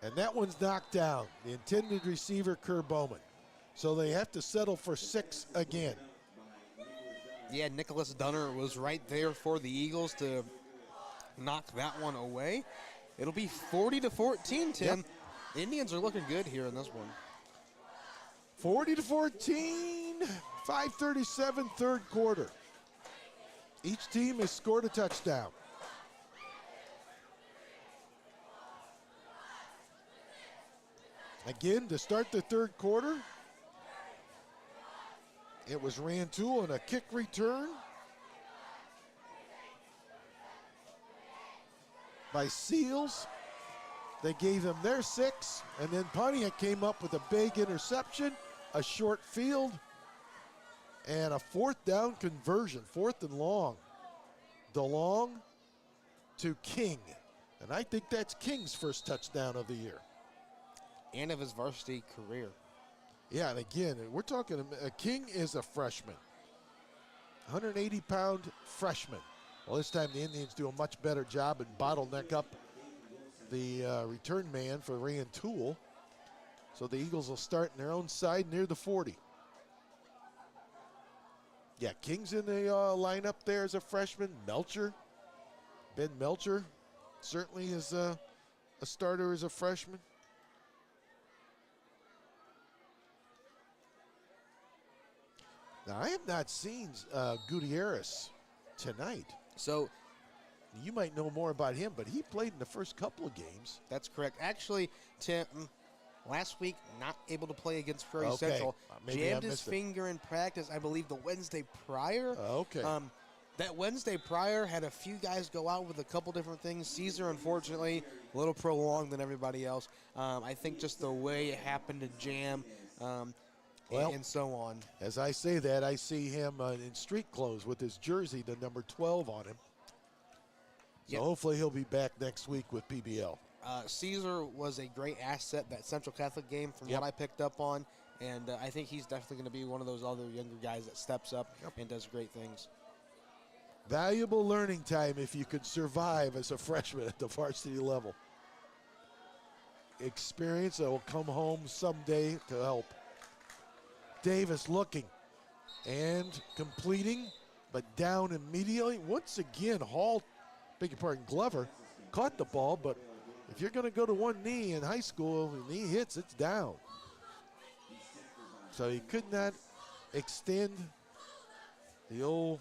A: And that one's knocked down. The intended receiver, Kerr Bowman. So they have to settle for 6 again.
B: Yeah, Nicholas Dunner was right there for the Eagles to knock that one away. It'll be 40-14, Tim.
A: Yep.
B: Indians are looking good here in this one.
A: 40-14, 5:37 third quarter. Each team has scored a touchdown. Again, to start the third quarter, it was Rantoul on a kick return by Seals. They gave them their 6, and then Pontiac came up with a big interception, a short field, and a 4th down conversion, 4th and long. DeLong to King, and I think that's King's first touchdown of the year.
B: And of his varsity career.
A: Yeah, and again, we're talking, King is a freshman. 180-pound freshman. Well, this time the Indians do a much better job and bottleneck up the return man for Rantoul. So the Eagles will start in their own side near the 40. Yeah, King's in the lineup there as a freshman. Melcher, Ben Melcher, certainly is a starter as a freshman. Now, I have not seen Gutierrez tonight.
B: So
A: you might know more about him, but he played in the first couple of games.
B: that's correct. Actually, Tim, last week, not able to play against Prairie
A: Okay.
B: Central.
A: Maybe I
B: Jammed his
A: missed it.
B: finger in practice, I believe, the Wednesday prior.
A: Okay.
B: That Wednesday prior had a few guys go out with a couple different things. Caesar, unfortunately, a little prolonged than everybody else. I think just the way it happened to jam and so on.
A: As I say that, I see him in street clothes with his jersey, the number 12 on him. So
B: Yep.
A: hopefully he'll be back next week with PBL.
B: Caesar was a great asset that Central Catholic game from
A: Yep.
B: what I picked up on. And I think he's definitely going to be one of those other younger guys that steps up and does great things.
A: Valuable learning time if you could survive as a freshman at the varsity level. Experience that will come home someday to help. Davis looking, and completing, but down immediately. Once again, Hall, beg your pardon, Glover, caught the ball, but if you're going to go to one knee in high school, the knee hits, it's down. So he could not extend the old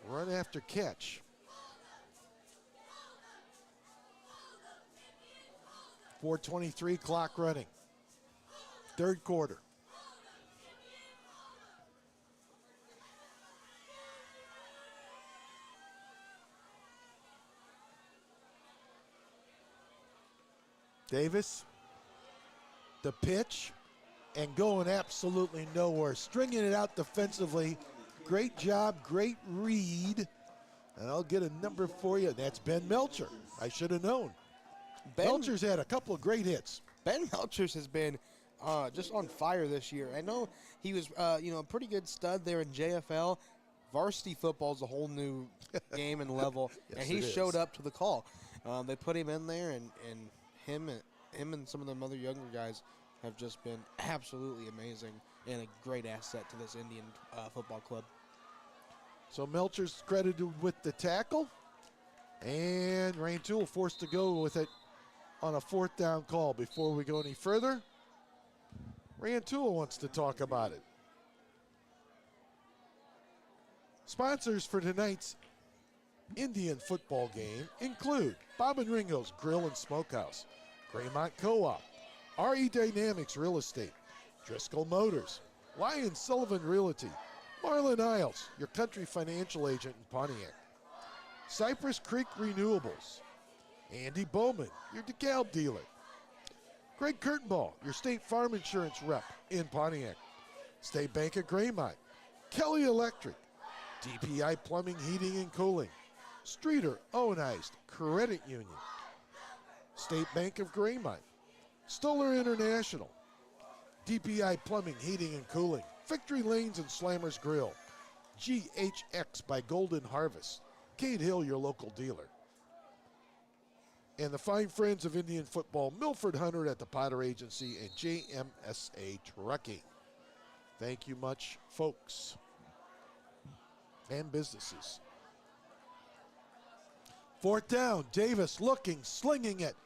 A: run after catch. 4:23 clock running. Third quarter. Davis, the pitch, and going absolutely nowhere. Stringing it out defensively. Great job, great read. And I'll get a number for you. That's Ben Melcher. I should have known. Melcher's had a couple of great hits.
B: Ben Melchers has been just on fire this year. I know he was, a pretty good stud there in JFL. Varsity football is a whole new game and level,
A: Yes,
B: and he
A: it is.
B: showed up to the call. They put him in there, and him and some of them other younger guys have just been absolutely amazing and a great asset to this Indian football club.
A: So Melcher's credited with the tackle, and Rantoul forced to go with it on a fourth down call. Before we go any further, Rantoul wants to talk about it. Sponsors for tonight's Indian football game include Bob and Ringo's Grill and Smokehouse, Graymont Co-op, RE Dynamics Real Estate, Driscoll Motors, Lion Sullivan Realty, Marlin Isles, your country financial agent in Pontiac, Cypress Creek Renewables, Andy Bowman, your DeKalb dealer, Greg Kurtenball, your State Farm Insurance rep in Pontiac, State Bank of Graymont, Kelly Electric, DPI Plumbing, Heating, and Cooling, Streeter Owenized Credit Union, State Bank of Graymont, Stoller International, DPI Plumbing, Heating, and Cooling, Victory Lanes and Slammers Grill, GHX by Golden Harvest, Cade Hill, your local dealer, and the fine friends of Indian football, Milford Hunter at the Potter Agency and JMSA Trucking. Thank you much, folks and businesses. Fourth down, Davis looking, slinging it,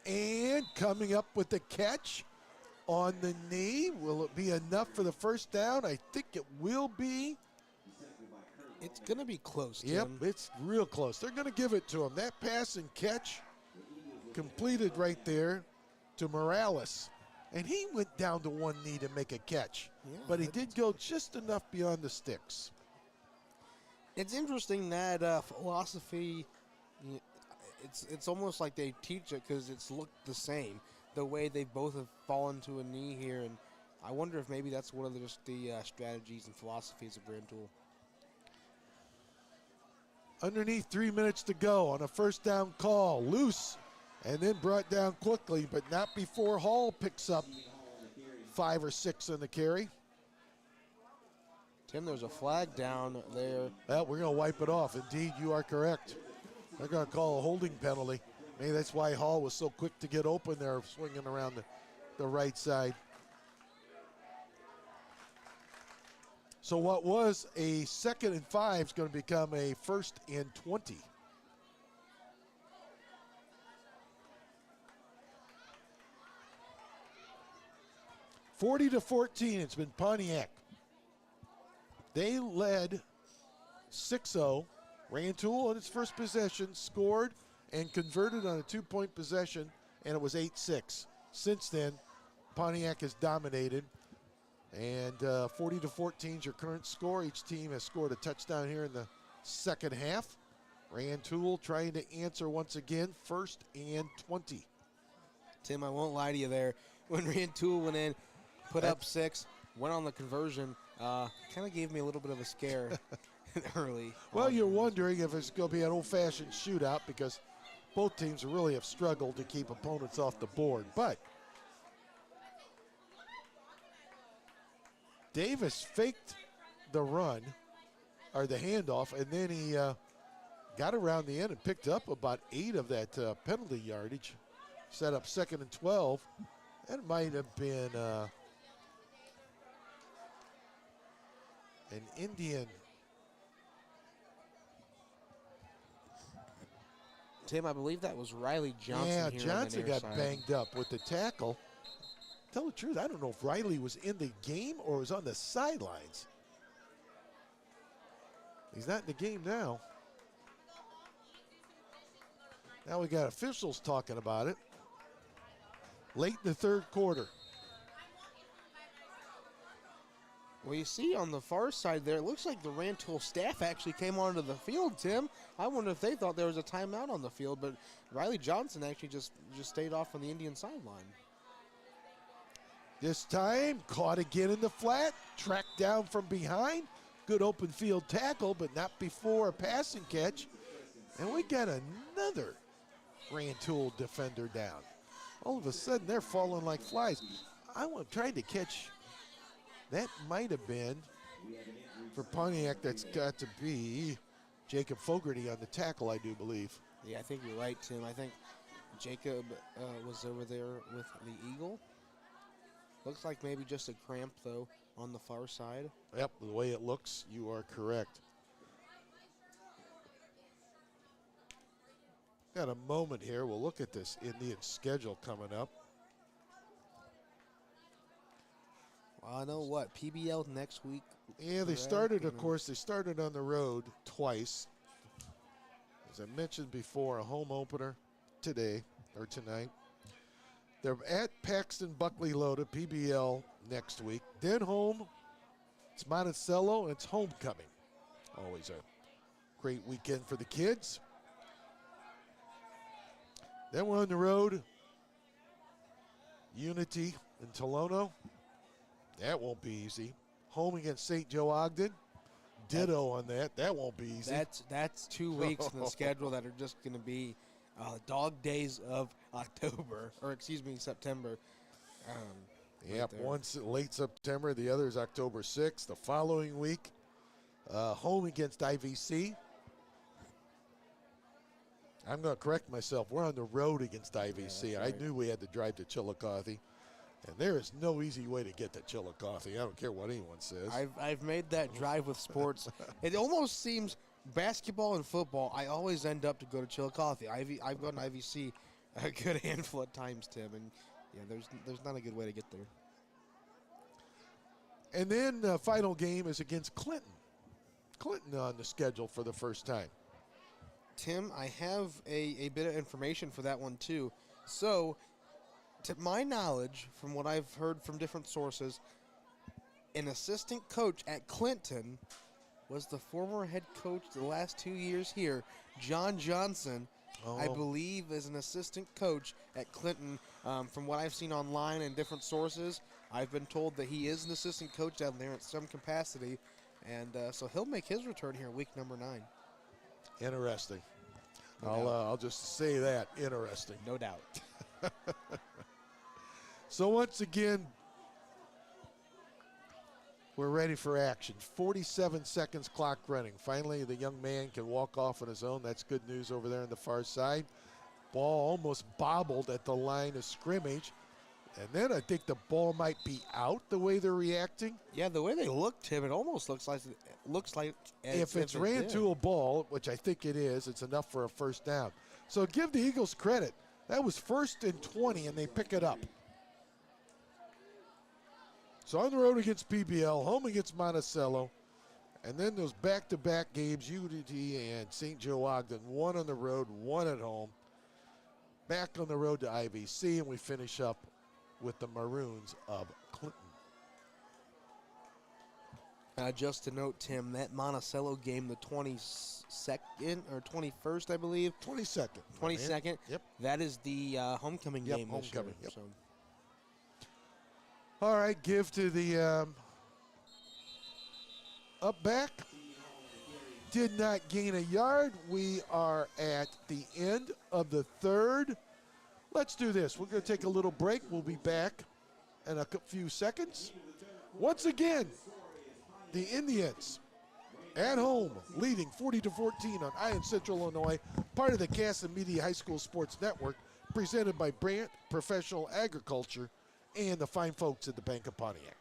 A: and coming up with the catch on the knee. Will it be enough for the first down? I think it will be.
B: It's going to be close, Tim.
A: Yep, it's real close. They're going to give it to him. That pass and catch completed right there to Morales. And he went down to one knee to make a catch.
B: Yeah,
A: but he did go just enough beyond the sticks.
B: It's interesting that philosophy, it's almost like they teach it because it's looked the same, the way they both have fallen to a knee here. And I wonder if maybe that's one of the strategies and philosophies of Rantoul.
A: Underneath 3 minutes to go on a first down call. Loose and then brought down quickly, but not before Hall picks up 5 or 6 on the carry.
B: Tim, there's a flag down there.
A: Well, we're going to wipe it off. Indeed, you are correct. They're going to call a holding penalty. Maybe that's why Hall was so quick to get open there, swinging around the right side. So what was a 2nd and 5 is going to become a 1st and 20. (40-14), it's been Pontiac. They led 6-0. Rantoul on its first possession scored and converted on a 2-point possession, and it was 8-6. Since then, Pontiac has dominated, and 40-14 is your current score. Each team has scored a touchdown here in the second half. Rantoul trying to answer once again, 1st and 20.
B: Tim, I won't lie to you there. When Rantoul went in, put up 6, went on the conversion, kind of gave me a little bit of a scare early.
A: Well, you're wondering if it's going to be an old-fashioned shootout because both teams really have struggled to keep opponents off the board. But Davis faked the run, or the handoff, and then he got around the end and picked up about 8 of that penalty yardage. Set up 2nd and 12. That might have been An Indian.
B: Tim, I believe that was Riley Johnson.
A: Yeah,
B: here
A: Johnson
B: on the near
A: got
B: side.
A: banged up with the tackle. Tell the truth, I don't know if Riley was in the game or was on the sidelines. He's not in the game now. Now we got officials talking about it. Late in the third quarter.
B: Well, you see on the far side there, it looks like the Rantoul staff actually came onto the field, Tim. I wonder if they thought there was a timeout on the field, but Riley Johnson actually just stayed off on the Indian sideline.
A: This time, caught again in the flat, tracked down from behind. Good open field tackle, but not before a passing catch. And we got another Rantoul defender down. All of a sudden, they're falling like flies. I was trying to catch. That might have been, for Pontiac, that's got to be Jacob Fogarty on the tackle, I do believe.
B: Yeah, I think you're right, Tim. I think Jacob was over there with the Eagle. Looks like maybe just a cramp, though, on the far side.
A: Yep, the way it looks, you are correct. Got a moment here. We'll look at this Indian schedule coming up.
B: Well, I know what, PBL next week.
A: Yeah, they
B: correct?
A: started, of course, they started on the road twice. As I mentioned before, a home opener today, or tonight. They're at Paxton Buckley Loda, PBL next week. Then home, it's Monticello, and it's homecoming. Always a great weekend for the kids. Then we're on the road, Unity in Tolono. That won't be easy. Home against St. Joe Ogden. Ditto on that. That won't be easy.
B: That's 2 weeks in the schedule that are just going to be dog days of October, or excuse me, September.
A: Yep,
B: there.
A: one's late September, the other is October 6th. The following week, home against IVC. I'm going to correct myself. We're on the road against IVC.
B: Yeah,
A: I
B: right.
A: knew we had to drive to Chillicothe, and there is no easy way to get to Chillicothe. I don't care what anyone says.
B: I've made that drive with sports. It almost seems basketball and football, I always end up to go to Chillicothe. I've gone to IVC a good handful of times, Tim, and yeah, there's not a good way to get there.
A: And then the final game is against Clinton. Clinton on the schedule for the first time.
B: Tim, I have a bit of information for that one too. So, to my knowledge, from what I've heard from different sources, an assistant coach at Clinton was the former head coach the last 2 years here, John Johnson. I believe is an assistant coach at Clinton. From what I've seen online and different sources, I've been told that he is an assistant coach down there in some capacity, and so he'll make his return here week number 9.
A: Interesting.
B: No doubt.
A: I'll just say that, interesting.
B: No doubt.
A: So once again, we're ready for action. 47 seconds clock running. Finally, the young man can walk off on his own. That's good news over there on the far side. Ball almost bobbled at the line of scrimmage. And then I think the ball might be out the way they're reacting.
B: Yeah, the way they look, Tim, it almost looks like
A: If it's
B: it did.
A: Rantoul ball, which I think it is, it's enough for a first down. So give the Eagles credit. That was 1st and 20, and they pick it up. So on the road against PBL, home against Monticello, and then those back-to-back games, Unity and St. Joe Ogden, one on the road, one at home. Back on the road to IVC, and we finish up with the Maroons of Clinton.
B: Just to note, Tim, that Monticello game, the 22nd or 21st, I believe.
A: 22nd.
B: 22nd.
A: Yep.
B: That is the homecoming
A: Yep,
B: game. this
A: homecoming,
B: year,
A: yep.
B: so.
A: All right, give to the up back. Did not gain a yard. We are at the end of the third. Let's do this. We're going to take a little break. We'll be back in a few seconds. Once again, the Indians at home leading 40-14 on Iron Central Illinois, part of the Casa Media High School Sports Network, presented by Brandt Professional Agriculture and the fine folks at the Bank of Pontiac.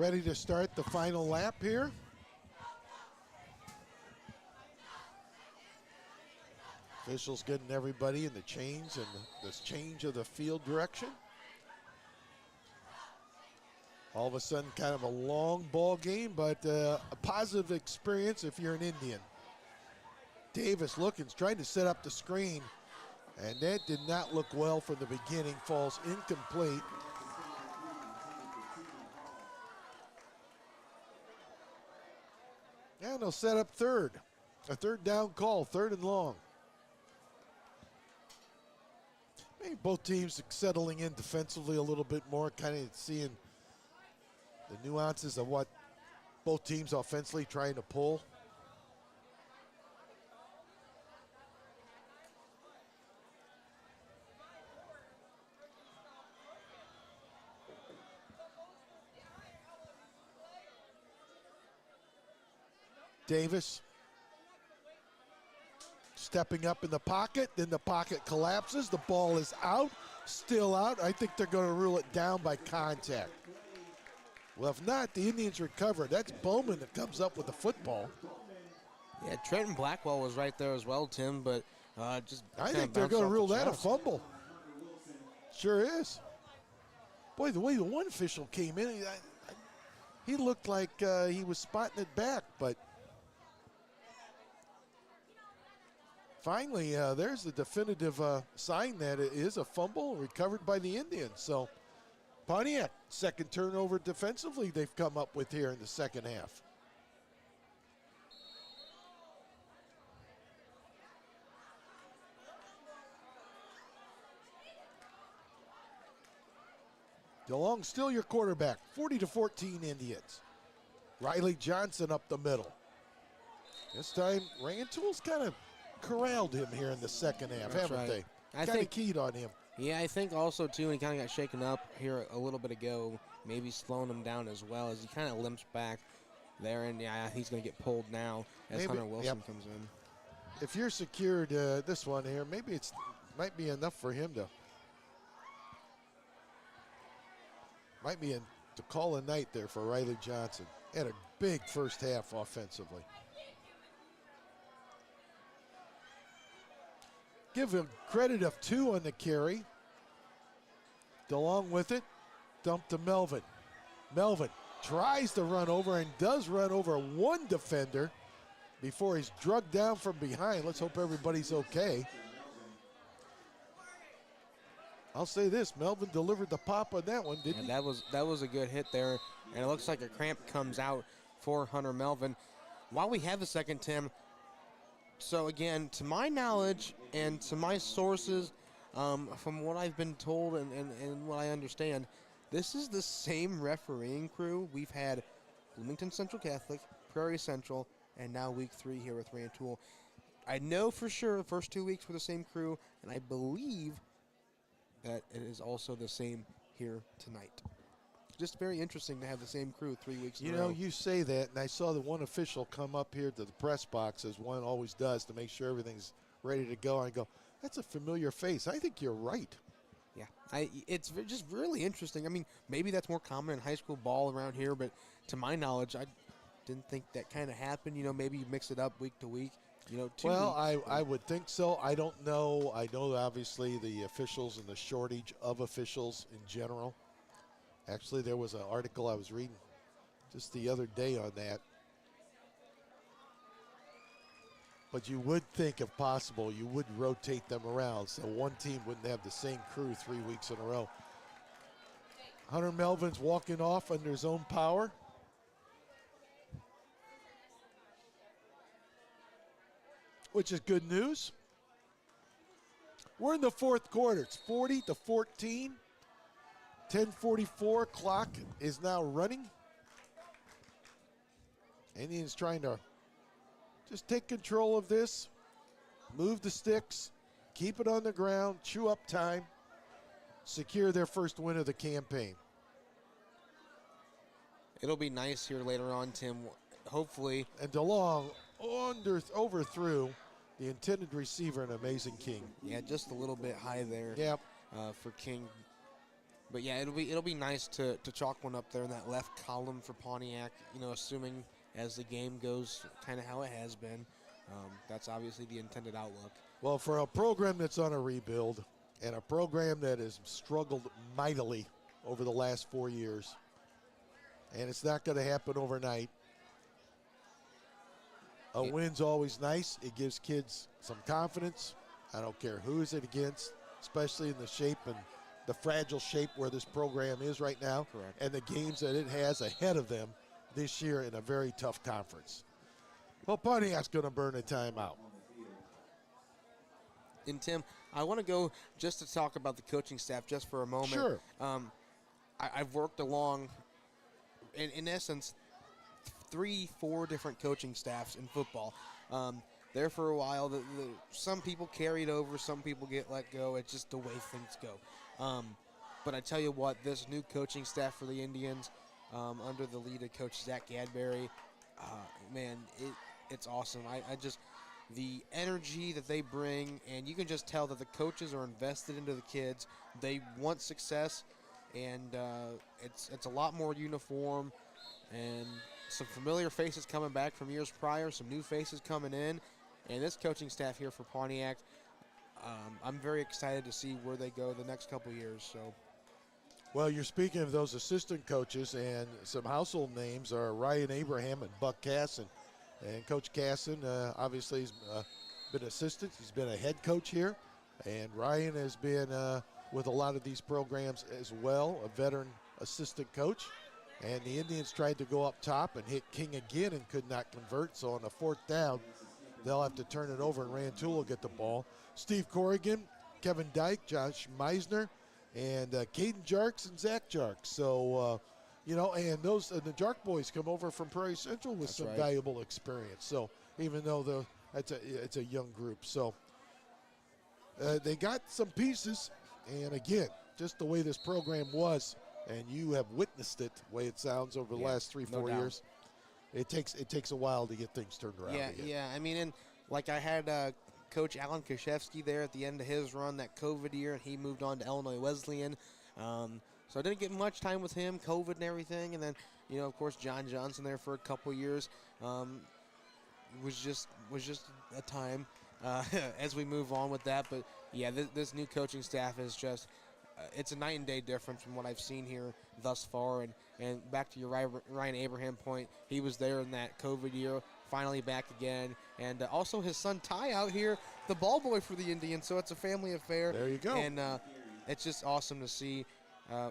A: Ready to start the final lap here. Officials getting everybody in the chains and this change of the field direction. All of a sudden, kind of a long ball game, but a positive experience if you're an Indian. Davis looking, trying to set up the screen, and that did not look well from the beginning. Falls incomplete. And they'll set up third. A third down call, 3rd and long. Maybe both teams settling in defensively a little bit more, kind of seeing the nuances of what both teams offensively trying to pull. Davis stepping up in the pocket, then the pocket collapses, the ball is out, still out. I think they're going to rule it down by contact. Well, if not, the Indians recover. That's Bowman that comes up with the football.
B: Yeah, Trenton Blackwell was right there as well, Tim, but just
A: I think they're going to rule that a fumble. Sure is. Boy, the way the one official came in, he looked like he was spotting it back, but finally, there's the definitive sign that it is a fumble recovered by the Indians. So Pontiac, second turnover defensively they've come up with here in the second half. DeLong still your quarterback, 40-14 Indians. Riley Johnson up the middle. This time, Rantoul's kind of corralled him here in the second half,
B: That's
A: haven't
B: right.
A: they?
B: I
A: Kind of
B: think-
A: keyed on him.
B: Yeah, I think also, too, he kind of got shaken up here a little bit ago, maybe slowing him down as well as he kind of limps back there, and yeah, he's going to get pulled now as
A: Maybe,
B: Hunter Wilson
A: yep.
B: comes in.
A: If you're secured this one here, maybe it's might be enough for him to call a night there for Riley Johnson. Had a big first half offensively. Give him credit of 2 on the carry. DeLong with it. Dump to Melvin. Melvin tries to run over and does run over one defender before he's drugged down from behind. Let's hope everybody's okay. I'll say this, Melvin delivered the pop on that one, didn't he?
B: That was a good hit there, and it looks like a cramp comes out for Hunter Melvin. While we have a second, Tim, so again, to my knowledge and to my sources, from what I've been told and what I understand, this is the same refereeing crew we've had Bloomington Central Catholic, Prairie Central, and now week 3 here with Rantoul. I know for sure the first 2 weeks were the same crew, and I believe that it is also the same here tonight. Just very interesting to have the same crew 3 weeks in a row.
A: You know, you say that, and I saw the one official come up here to the press box, as one always does, to make sure everything's ready to go. I go, that's a familiar face. I think you're right.
B: Yeah, it's just really interesting. I mean, maybe that's more common in high school ball around here, but to my knowledge, I didn't think that kind of happened. You know, maybe you mix it up week to week. You know, 2
A: Well,
B: weeks.
A: I would think so. I don't know. I know, obviously, the officials and the shortage of officials in general. Actually, there was an article I was reading just the other day on that. But you would think, if possible, you would rotate them around so one team wouldn't have the same crew 3 weeks in a row. Hunter Melvin's walking off under his own power. Which is good news. We're in the fourth quarter. It's 40-14. 10:44 clock is now running. Indians trying to just take control of this, move the sticks, keep it on the ground, chew up time, secure their first win of the campaign.
B: It'll be nice here later on, Tim. Hopefully.
A: And DeLong overthrew the intended receiver, an Amazing King.
B: Yeah, just a little bit high there
A: Yep.
B: for King. But yeah, it'll be nice to chalk one up there in that left column for Pontiac. Assuming as the game goes, kind of how it has been. That's obviously the intended outlook.
A: Well, for a program that's on a rebuild and a program that has struggled mightily over the last 4 years, and it's not going to happen overnight, a win's always nice. It gives kids some confidence. I don't care who is it against, especially in the shape and the fragile shape where this program is right now.
B: Correct.
A: And the games that it has ahead of them this year in a very tough conference. Well, Pontiac's going to burn a timeout.
B: And Tim, I want to go just to talk about the coaching staff just for a moment.
A: Sure.
B: I've worked along, in essence, 3-4 different coaching staffs in football. There for a while, some people carried over, some people get let go. It's just the way things go. But I tell you what, this new coaching staff for the Indians, under the lead of Coach Zach Gadberry, man, it's awesome. I just the energy that they bring, and you can just tell that the coaches are invested into the kids. They want success, and it's a lot more uniform, and some familiar faces coming back from years prior, some new faces coming in, and this coaching staff here for Pontiac, I'm very excited to see where they go the next couple years. So.
A: Well, you're speaking of those assistant coaches, and some household names are Ryan Abraham and Buck Casson. And Coach Casson, obviously, has been assistant. He's been a head coach here. And Ryan has been with a lot of these programs as well, a veteran assistant coach. And the Indians tried to go up top and hit King again and could not convert. So on a 4th down, they'll have to turn it over, and Rantoul will get the ball. Steve Corrigan, Kevin Dyke, Josh Meisner, and Caden Jarks and Zach Jarks. So, and the Jark boys come over from Prairie Central with some valuable experience. So even though it's a young group. So they got some pieces. And again, just the way this program was, and you have witnessed it, the way it sounds over the last 3-4 years, it takes a while to get things turned around again.
B: Yeah. I mean, and like I had Coach Alan Krzyzewski there at the end of his run that COVID year, and he moved on to Illinois Wesleyan. So I didn't get much time with him, COVID and everything. And then, of course, John Johnson there for a couple years. Was just a time as we move on with that. But, yeah, this new coaching staff is just it's a night and day difference from what I've seen here thus far. And back to your Ryan Abraham point, he was there in that COVID year, finally back again. And also his son Ty out here, the ball boy for the Indians. So it's a family affair.
A: There you go.
B: And it's just awesome to see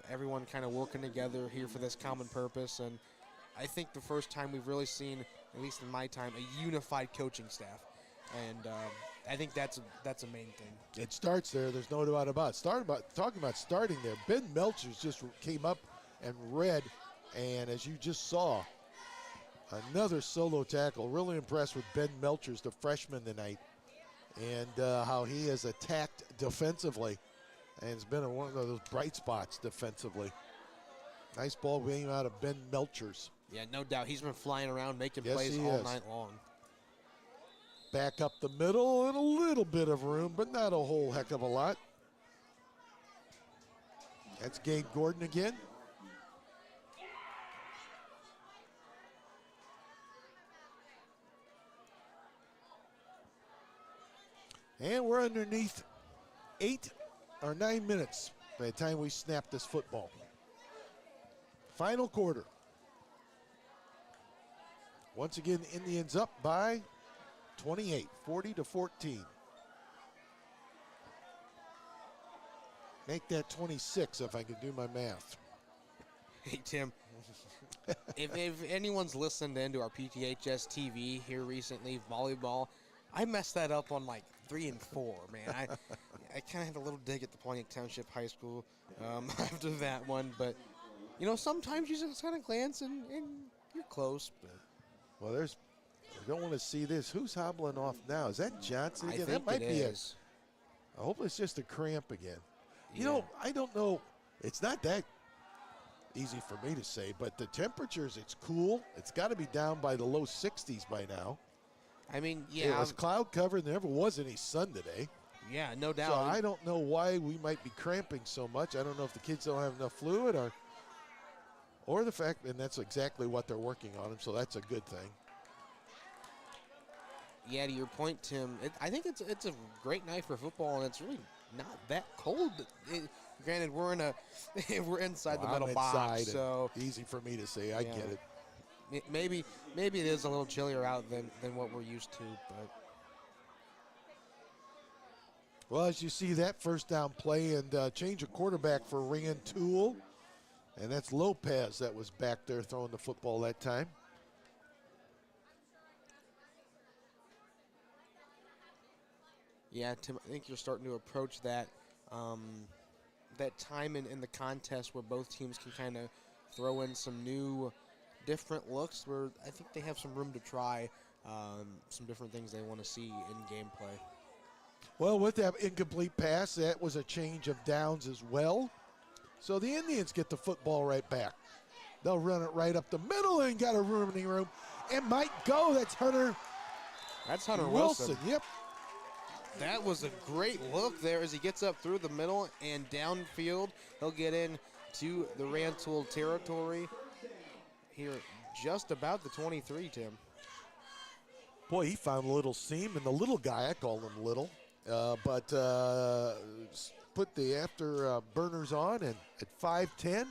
B: everyone kind of working together here for this common purpose. And I think the first time we've really seen, at least in my time, a unified coaching staff. And I think that's a main thing.
A: It starts there. There's no doubt about it. Talking about starting there, Ben Melchers just came up and read, and as you just saw, another solo tackle. Really impressed with Ben Melchers, the freshman tonight, and how he has attacked defensively, and it's been one of those bright spots defensively. Nice ball game out of Ben Melchers.
B: Yeah, no doubt. He's been flying around making plays all night long.
A: Back up the middle and a little bit of room, but not a whole heck of a lot. That's Gabe Gordon again. And we're underneath 8 or 9 minutes by the time we snap this football. Final quarter. Once again, the Indians up by 28, 40-14. Make that 26 if I can do my math.
B: Hey, Tim, if anyone's listened into our PTHS TV here recently, volleyball, I messed that up on like 3 and 4, man. I kind of had a little dig at the Pontiac Township High School after that one. But, sometimes you just kind of glance and you're close. But.
A: Well, I don't want to see this. Who's hobbling off now? Is that Johnson again?
B: I think
A: that might be
B: is.
A: I hope it's just a cramp again. Yeah. I don't know. It's not that easy for me to say, but the temperatures, it's cool. It's got to be down by the low 60s by now.
B: I mean, yeah.
A: It was cloud covered. There never was any sun today.
B: Yeah, no doubt.
A: So I don't know why we might be cramping so much. I don't know if the kids don't have enough fluid or the fact, and that's exactly what they're working on, so that's a good thing.
B: Yeah, to your point, Tim, I think it's a great night for football, and it's really not that cold. Granted, we're inside the
A: I'm
B: metal box,
A: inside,
B: so
A: easy for me to say. I get it.
B: maybe it is a little chillier out than what we're used to, but.
A: Well, as you see that first down play and change of quarterback for Rantoul, and that's Lopez that was back there throwing the football that time.
B: Yeah, Tim, I think you're starting to approach that that time in the contest where both teams can kind of throw in some new, different looks where I think they have some room to try some different things they want to see in gameplay.
A: Well, with that incomplete pass, that was a change of downs as well. So the Indians get the football right back. They'll run it right up the middle and got a running room. It might go. That's Hunter.
B: That's Hunter Wilson.
A: Yep.
B: That was a great look there as he gets up through the middle and downfield. He'll get in to the Rantoul territory here just about the 23, Tim.
A: Boy, he found a little seam, and the little guy, I call him little, but put the afterburners on and at 5'10",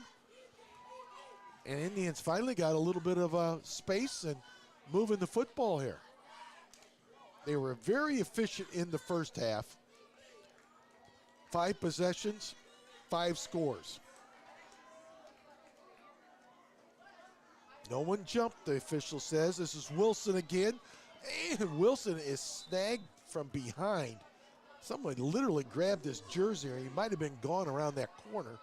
A: and Indians finally got a little bit of space and moving the football here. They were very efficient in the first half. 5 possessions, 5 scores. No one jumped, the official says. This is Wilson again. And Wilson is snagged from behind. Someone literally grabbed his jersey, or he might have been gone around that corner.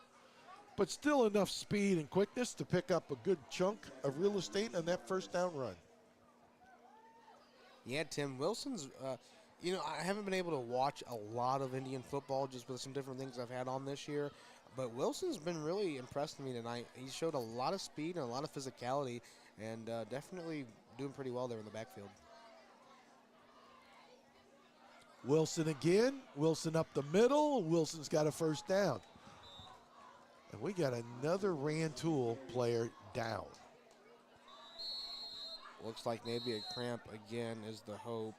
A: But still enough speed and quickness to pick up a good chunk of real estate on that first down run.
B: Yeah, Tim, Wilson's, I haven't been able to watch a lot of Indian football just with some different things I've had on this year, but Wilson's been really impressed me tonight. He showed a lot of speed and a lot of physicality, and definitely doing pretty well there in the backfield.
A: Wilson again. Wilson up the middle. Wilson's got a first down. And we got another Rantoul player down.
B: Looks like maybe a cramp again is the hope.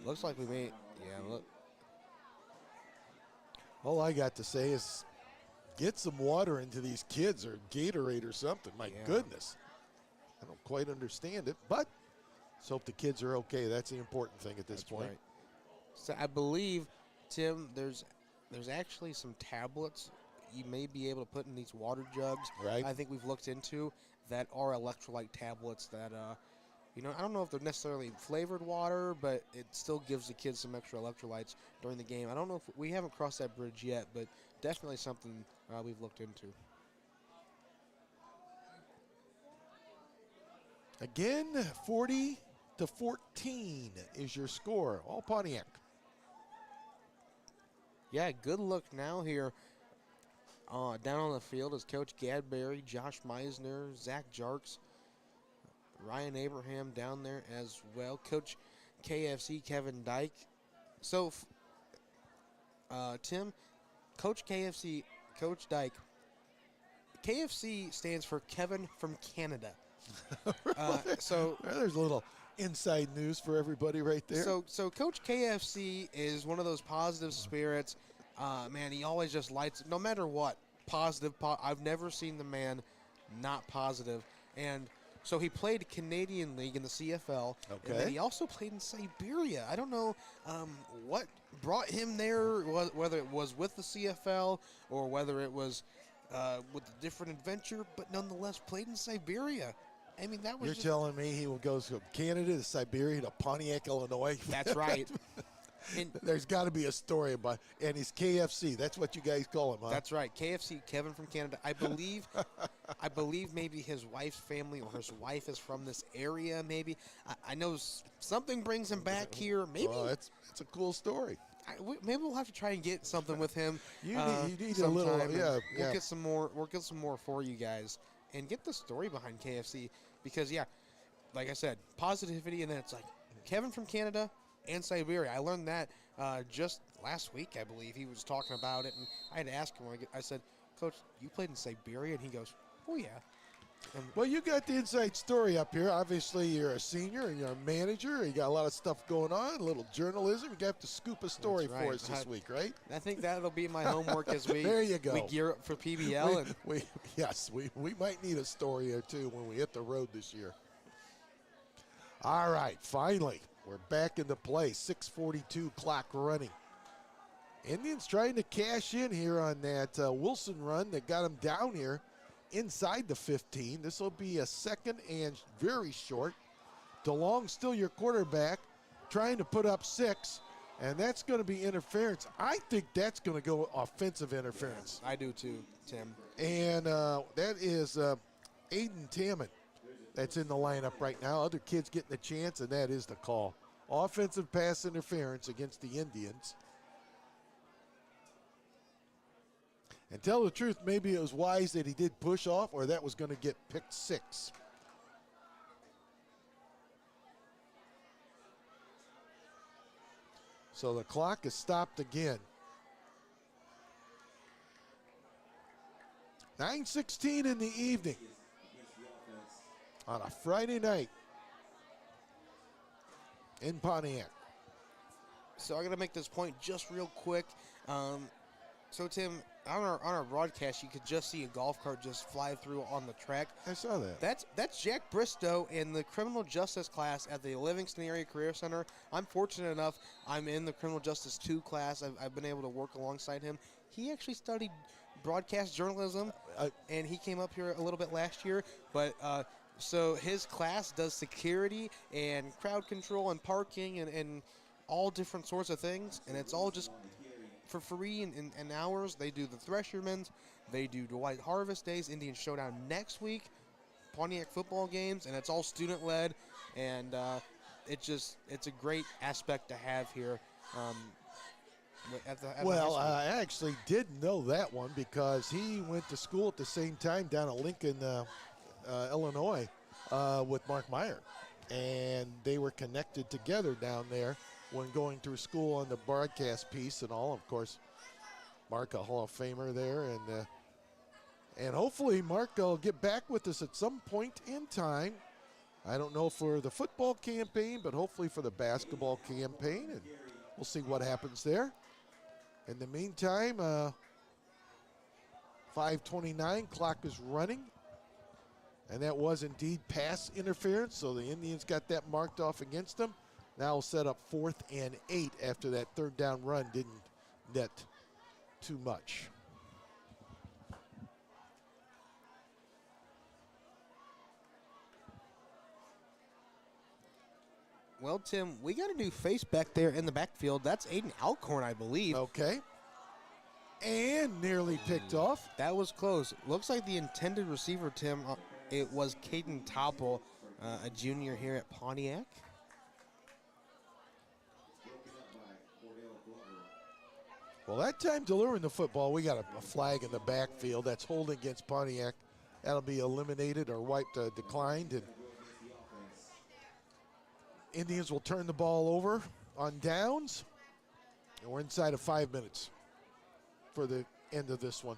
B: Looks like we may, look.
A: All I got to say is get some water into these kids, or Gatorade or something. My goodness. I don't quite understand it, but let's hope the kids are okay. That's the important thing at this point.
B: Right. So I believe, Tim, there's actually some tablets you may be able to put in these water jugs.
A: Right.
B: I think we've looked into that are electrolyte tablets that, I don't know if they're necessarily flavored water, but it still gives the kids some extra electrolytes during the game. I don't know if we haven't crossed that bridge yet, but definitely something we've looked into.
A: Again, 40-14 is your score. All Pontiac.
B: Yeah, good look now here. Down on the field is Coach Gadberry, Josh Meisner, Zach Jarks, Ryan Abraham down there as well. Coach KFC, Kevin Dyke. So, Tim, Coach KFC, Coach Dyke. KFC stands for Kevin from Canada. So
A: there's a little inside news for everybody right there.
B: So Coach KFC is one of those positive spirits. Man, he always just lights, no matter what, positive. I've never seen the man not positive. And so he played Canadian League in the CFL.
A: Okay.
B: And then he also played in Siberia. I don't know what brought him there, whether it was with the CFL or whether it was with a different adventure, but nonetheless played in Siberia. I mean, that was
A: You're telling me he goes from Canada to Siberia to Pontiac, Illinois?
B: That's right. And
A: there's got to be a story about, and he's KFC. That's what you guys call him, huh?
B: That's right, KFC, Kevin from Canada. I believe maybe his wife's family or his wife is from this area. Maybe I know something brings him back here. Maybe
A: it's a cool story.
B: Maybe we'll have to try and get something with him.
A: You need a little,
B: We'll get some more. We'll get some more for you guys and get the story behind KFC because like I said, positivity, and then it's like Kevin from Canada and Siberia. I learned that just last week, I believe. He was talking about it, and I had to ask him. I said, Coach, you played in Siberia? And he goes, oh, yeah.
A: Well, you got the inside story up here. Obviously, you're a senior and you're a manager. You got a lot of stuff going on, a little journalism. You have to scoop a story
B: That's right.
A: for us this week, right?
B: I think that'll be my homework as we,
A: There you go.
B: we gear up for PBL.
A: We might need a story or two when we hit the road this year. All right, finally, we're back into play. 6:42 clock running. Indians trying to cash in here on that Wilson run that got them down here inside the 15. This will be a second and very short. DeLong still your quarterback, trying to put up 6, and that's going to be interference. I think that's going to go offensive interference.
B: I do too, Tim.
A: And that is Aiden Tamman that's in the lineup right now. Other kids getting a chance, and that is the call. Offensive pass interference against the Indians. And tell the truth, maybe it was wise that he did push off, or that was going to get picked 6. So the clock is stopped again. 9:16 in the evening on a Friday night in Pontiac.
B: So I'm going to make this point just real quick. So, Tim, on our broadcast, you could just see a golf cart just fly through on the track.
A: I saw that.
B: That's Jack Bristow in the criminal justice class at the Livingston Area Career Center. I'm fortunate enough I'm in the criminal justice 2 class. I've been able to work alongside him. He actually studied broadcast journalism, and he came up here a little bit last year. But so his class does security and crowd control and parking and all different sorts of things, and it's all just for free in hours. They do the Threshermans, they do Dwight Harvest Days, Indian Showdown next week, Pontiac football games, and it's all student-led, and it's a great aspect to have here.
A: I actually did know that one because he went to school at the same time down at Lincoln, Illinois, with Mark Meyer, and they were connected together down there when going through school on the broadcast piece and all. Of course, Mark, a Hall of Famer there, and hopefully Mark will get back with us at some point in time. I don't know for the football campaign, but hopefully for the basketball campaign, and we'll see what happens there. In the meantime, 5:29, clock is running, and that was indeed pass interference, so the Indians got that marked off against them. Now we'll set up 4th and 8 after that third down run didn't net too much.
B: Well, Tim, we got a new face back there in the backfield. That's Aiden Alcorn, I believe.
A: Okay. And nearly picked off.
B: That was close. Looks like the intended receiver, Tim, it was Caden Topple, a junior here at Pontiac.
A: Well, that time delivering the football, we got a flag in the backfield. That's holding against Pontiac. That'll be eliminated or wiped, declined. And Indians will turn the ball over on downs. And we're inside of 5 minutes for the end of this one.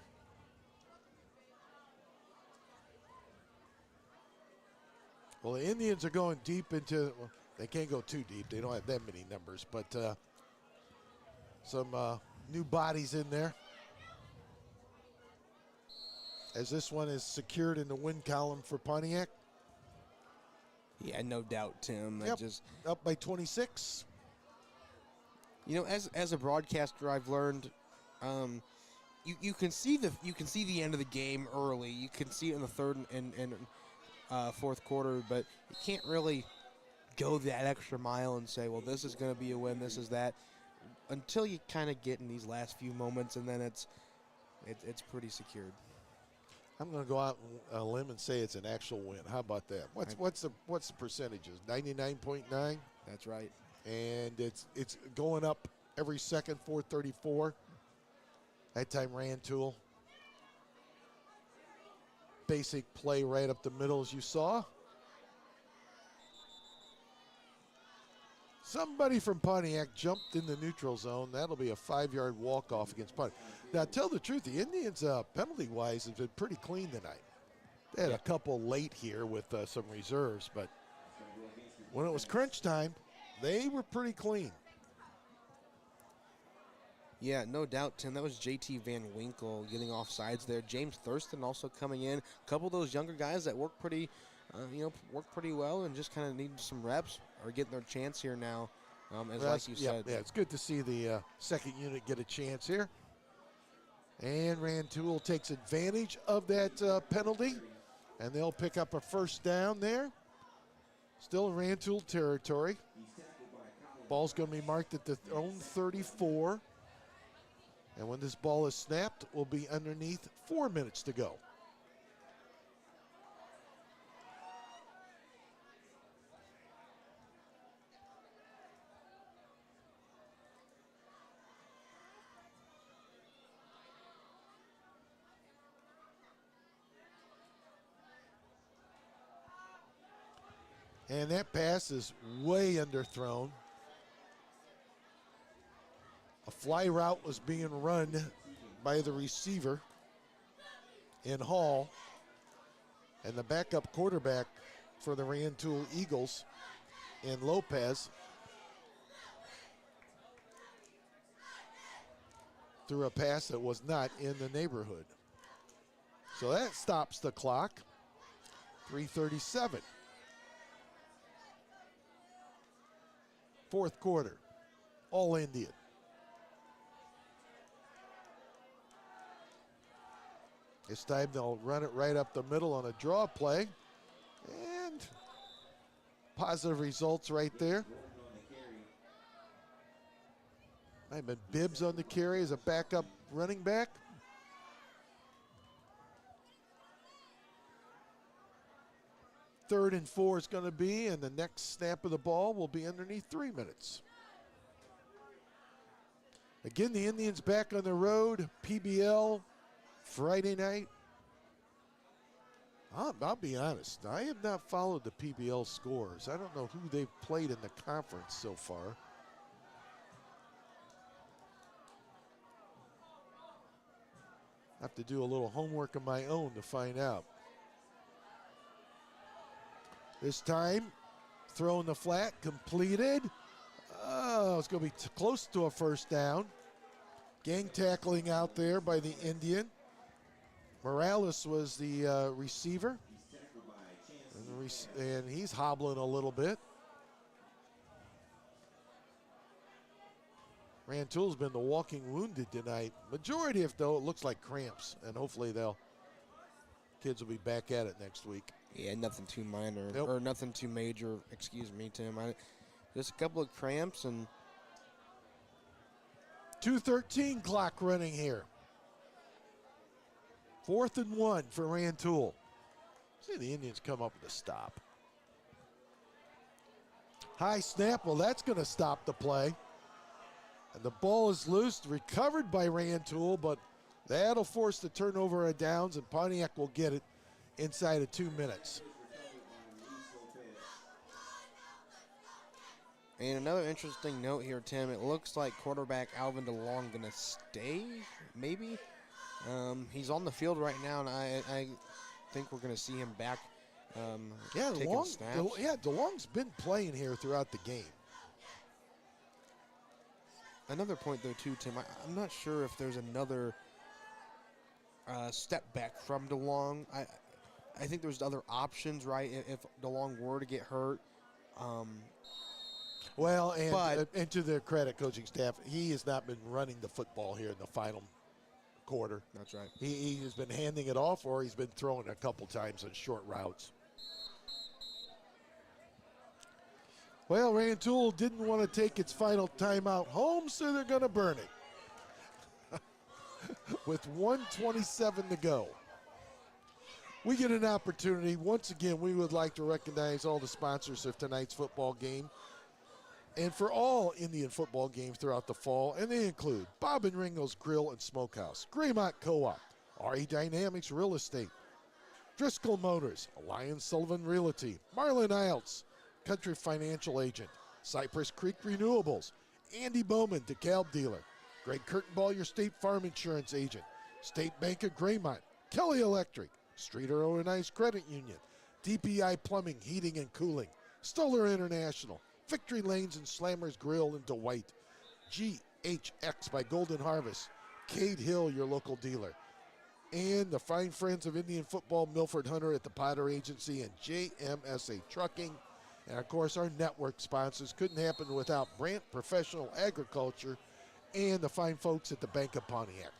A: Well, the Indians are going deep into, well, they can't go too deep. They don't have that many numbers, but some new bodies in there. As this one is secured in the win column for Pontiac.
B: Yeah, no doubt, Tim.
A: Yep, up by 26.
B: You know, as a broadcaster, I've learned you can see the end of the game early. You can see it in the third and fourth quarter, but you can't really go that extra mile and say, well, this is going to be a win, this is that, until you kind of get in these last few moments, and then it's pretty secured.
A: I'm going to go out on a limb and say it's an actual win. How about that? What's the percentages? 99.9.
B: That's right.
A: And it's going up every second. 434. That time Rantoul. Basic play right up the middle as you saw. Somebody from Pontiac jumped in the neutral zone. That'll be a 5-yard walk-off against Pontiac. Now, tell the truth, the Indians, penalty-wise, have been pretty clean tonight. They had a couple late here with some reserves, but when it was crunch time, they were pretty clean.
B: Yeah, no doubt, Tim. That was JT Van Winkle getting off sides there. James Thurston also coming in. A couple of those younger guys that work pretty well and just kind of need some reps are getting their chance here now, like you said.
A: Yeah, it's good to see the second unit get a chance here. And Rantoul takes advantage of that penalty, and they'll pick up a first down there. Still Rantoul territory. Ball's going to be marked at their own 34. And when this ball is snapped, we'll be underneath 4 minutes to go. And that pass is way underthrown. A fly route was being run by the receiver in Hall. And the backup quarterback for the Rantoul Eagles in Lopez threw a pass that was not in the neighborhood. So that stops the clock. 3:37. Fourth quarter, all Indian. This time they'll run it right up the middle on a draw play. And positive results right there. Might have been Bibbs on the carry as a backup running back. Third and 4 is going to be, and the next snap of the ball will be underneath 3 minutes. Again, the Indians back on the road, PBL, Friday night. I'll be honest, I have not followed the PBL scores. I don't know who they've played in the conference so far. I have to do a little homework of my own to find out. This time, throwing the flat, completed. Oh, it's going to be close to a first down. Gang tackling out there by the Indian. Morales was the receiver. And he's hobbling a little bit. Rantoul's been the walking wounded tonight. Majority of, though, it looks like cramps. And hopefully kids will be back at it next week.
B: Yeah, nothing too minor,
A: Nope.
B: or nothing too major, excuse me, Tim. Just a couple of cramps and
A: 2:13 clock running here. 4th and 1 for Rantoul. See the Indians come up with a stop. High snap, well that's going to stop the play. And the ball is loose, recovered by Rantoul, but that'll force the turnover of downs, and Pontiac will get it inside of 2 minutes.
B: And another interesting note here, Tim. It looks like quarterback Alvin DeLong going to stay, maybe. He's on the field right now, and I think we're going to see him back taking snaps.
A: DeLong's been playing here throughout the game.
B: Another point, though, too, Tim. I'm not sure if there's another step back from DeLong. I think there's other options, right, if DeLong were to get hurt.
A: And to their credit, coaching staff, he has not been running the football here in the final quarter.
B: That's right.
A: He has been handing it off, or he's been throwing a couple times on short routes. Well, Rantoul didn't want to take its final timeout home, so they're going to burn it. With 1:27 to go. We get an opportunity. Once again, we would like to recognize all the sponsors of tonight's football game and for all Indian football games throughout the fall, and they include Bob and Ringo's Grill and Smokehouse, Graymont Co-op, RE Dynamics Real Estate, Driscoll Motors, Alliance Sullivan Realty, Marlin Iltz, Country Financial Agent, Cypress Creek Renewables, Andy Bowman, DeKalb dealer, Greg Kurtenball, your State Farm Insurance agent, State Bank of Graymont, Kelly Electric, Streeter Organized Credit Union, DPI Plumbing, Heating and Cooling, Stoller International, Victory Lanes and Slammers Grill in Dwight, GHX by Golden Harvest, Cade Hill, your local dealer, and the fine friends of Indian football, Milford Hunter at the Potter Agency, and JMSA Trucking. And, of course, our network sponsors couldn't happen without Brant Professional Agriculture and the fine folks at the Bank of Pontiac.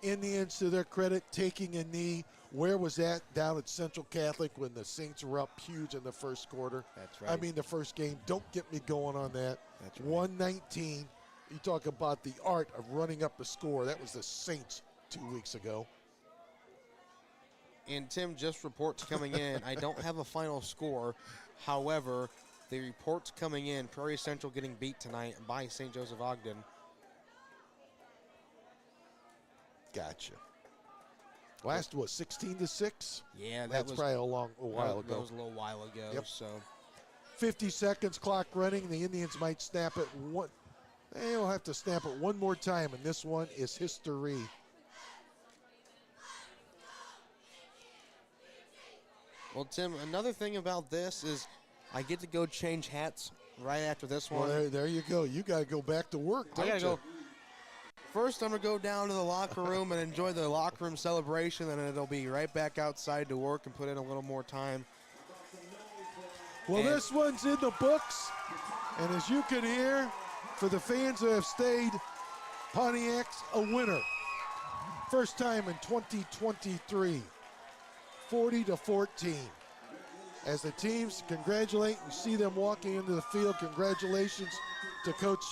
A: Indians, to their credit, taking a knee. Where was that? Down at Central Catholic when the Saints were up huge in the first quarter.
B: That's right.
A: I mean, the first game. Don't get me going on that.
B: That's right.
A: 119. You talk about the art of running up the score. That was the Saints 2 weeks ago.
B: And Tim, just reports coming in. I don't have a final score. However, the reports coming in, Prairie Central getting beat tonight by St. Joseph Ogden.
A: Gotcha. Last was 16-6.
B: Yeah,
A: That's probably a while ago.
B: That was a little while ago.
A: Yep.
B: So
A: 50 seconds, clock running. The Indians might snap it one. They'll have to snap it one more time, and this one is history.
B: Well, Tim, another thing about this is I get to go change hats right after this one.
A: Well, there you go. You got to go back to work,
B: I
A: don't
B: gotta
A: you?
B: go. First, I'm gonna go down to the locker room and enjoy the locker room celebration, and then it'll be right back outside to work and put in a little more time.
A: Well,
B: And-
A: this one's in the books, and as you can hear, for the fans that have stayed, Pontiac's a winner. First time in 2023, 40-14. As the teams congratulate, you see them walking into the field. Congratulations to Coach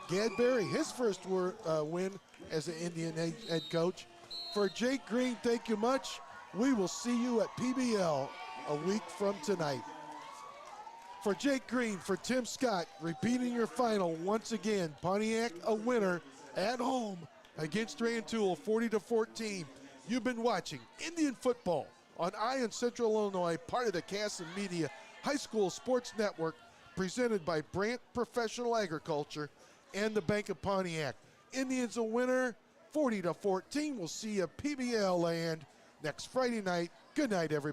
A: Gadberry, his first win as an Indian head coach. For Jake Green, thank you much. We will see you at PBL a week from tonight. For Jake Green, for Tim Scott, repeating your final once again, Pontiac a winner at home against Rantoul, 40-14. You've been watching Indian football on Ion Central Illinois, part of the Casson Media High School Sports Network, presented by Brant Professional Agriculture and the Bank of Pontiac. Indians a winner, 40-14. We'll see you at PBL land next Friday night. Good night, everybody.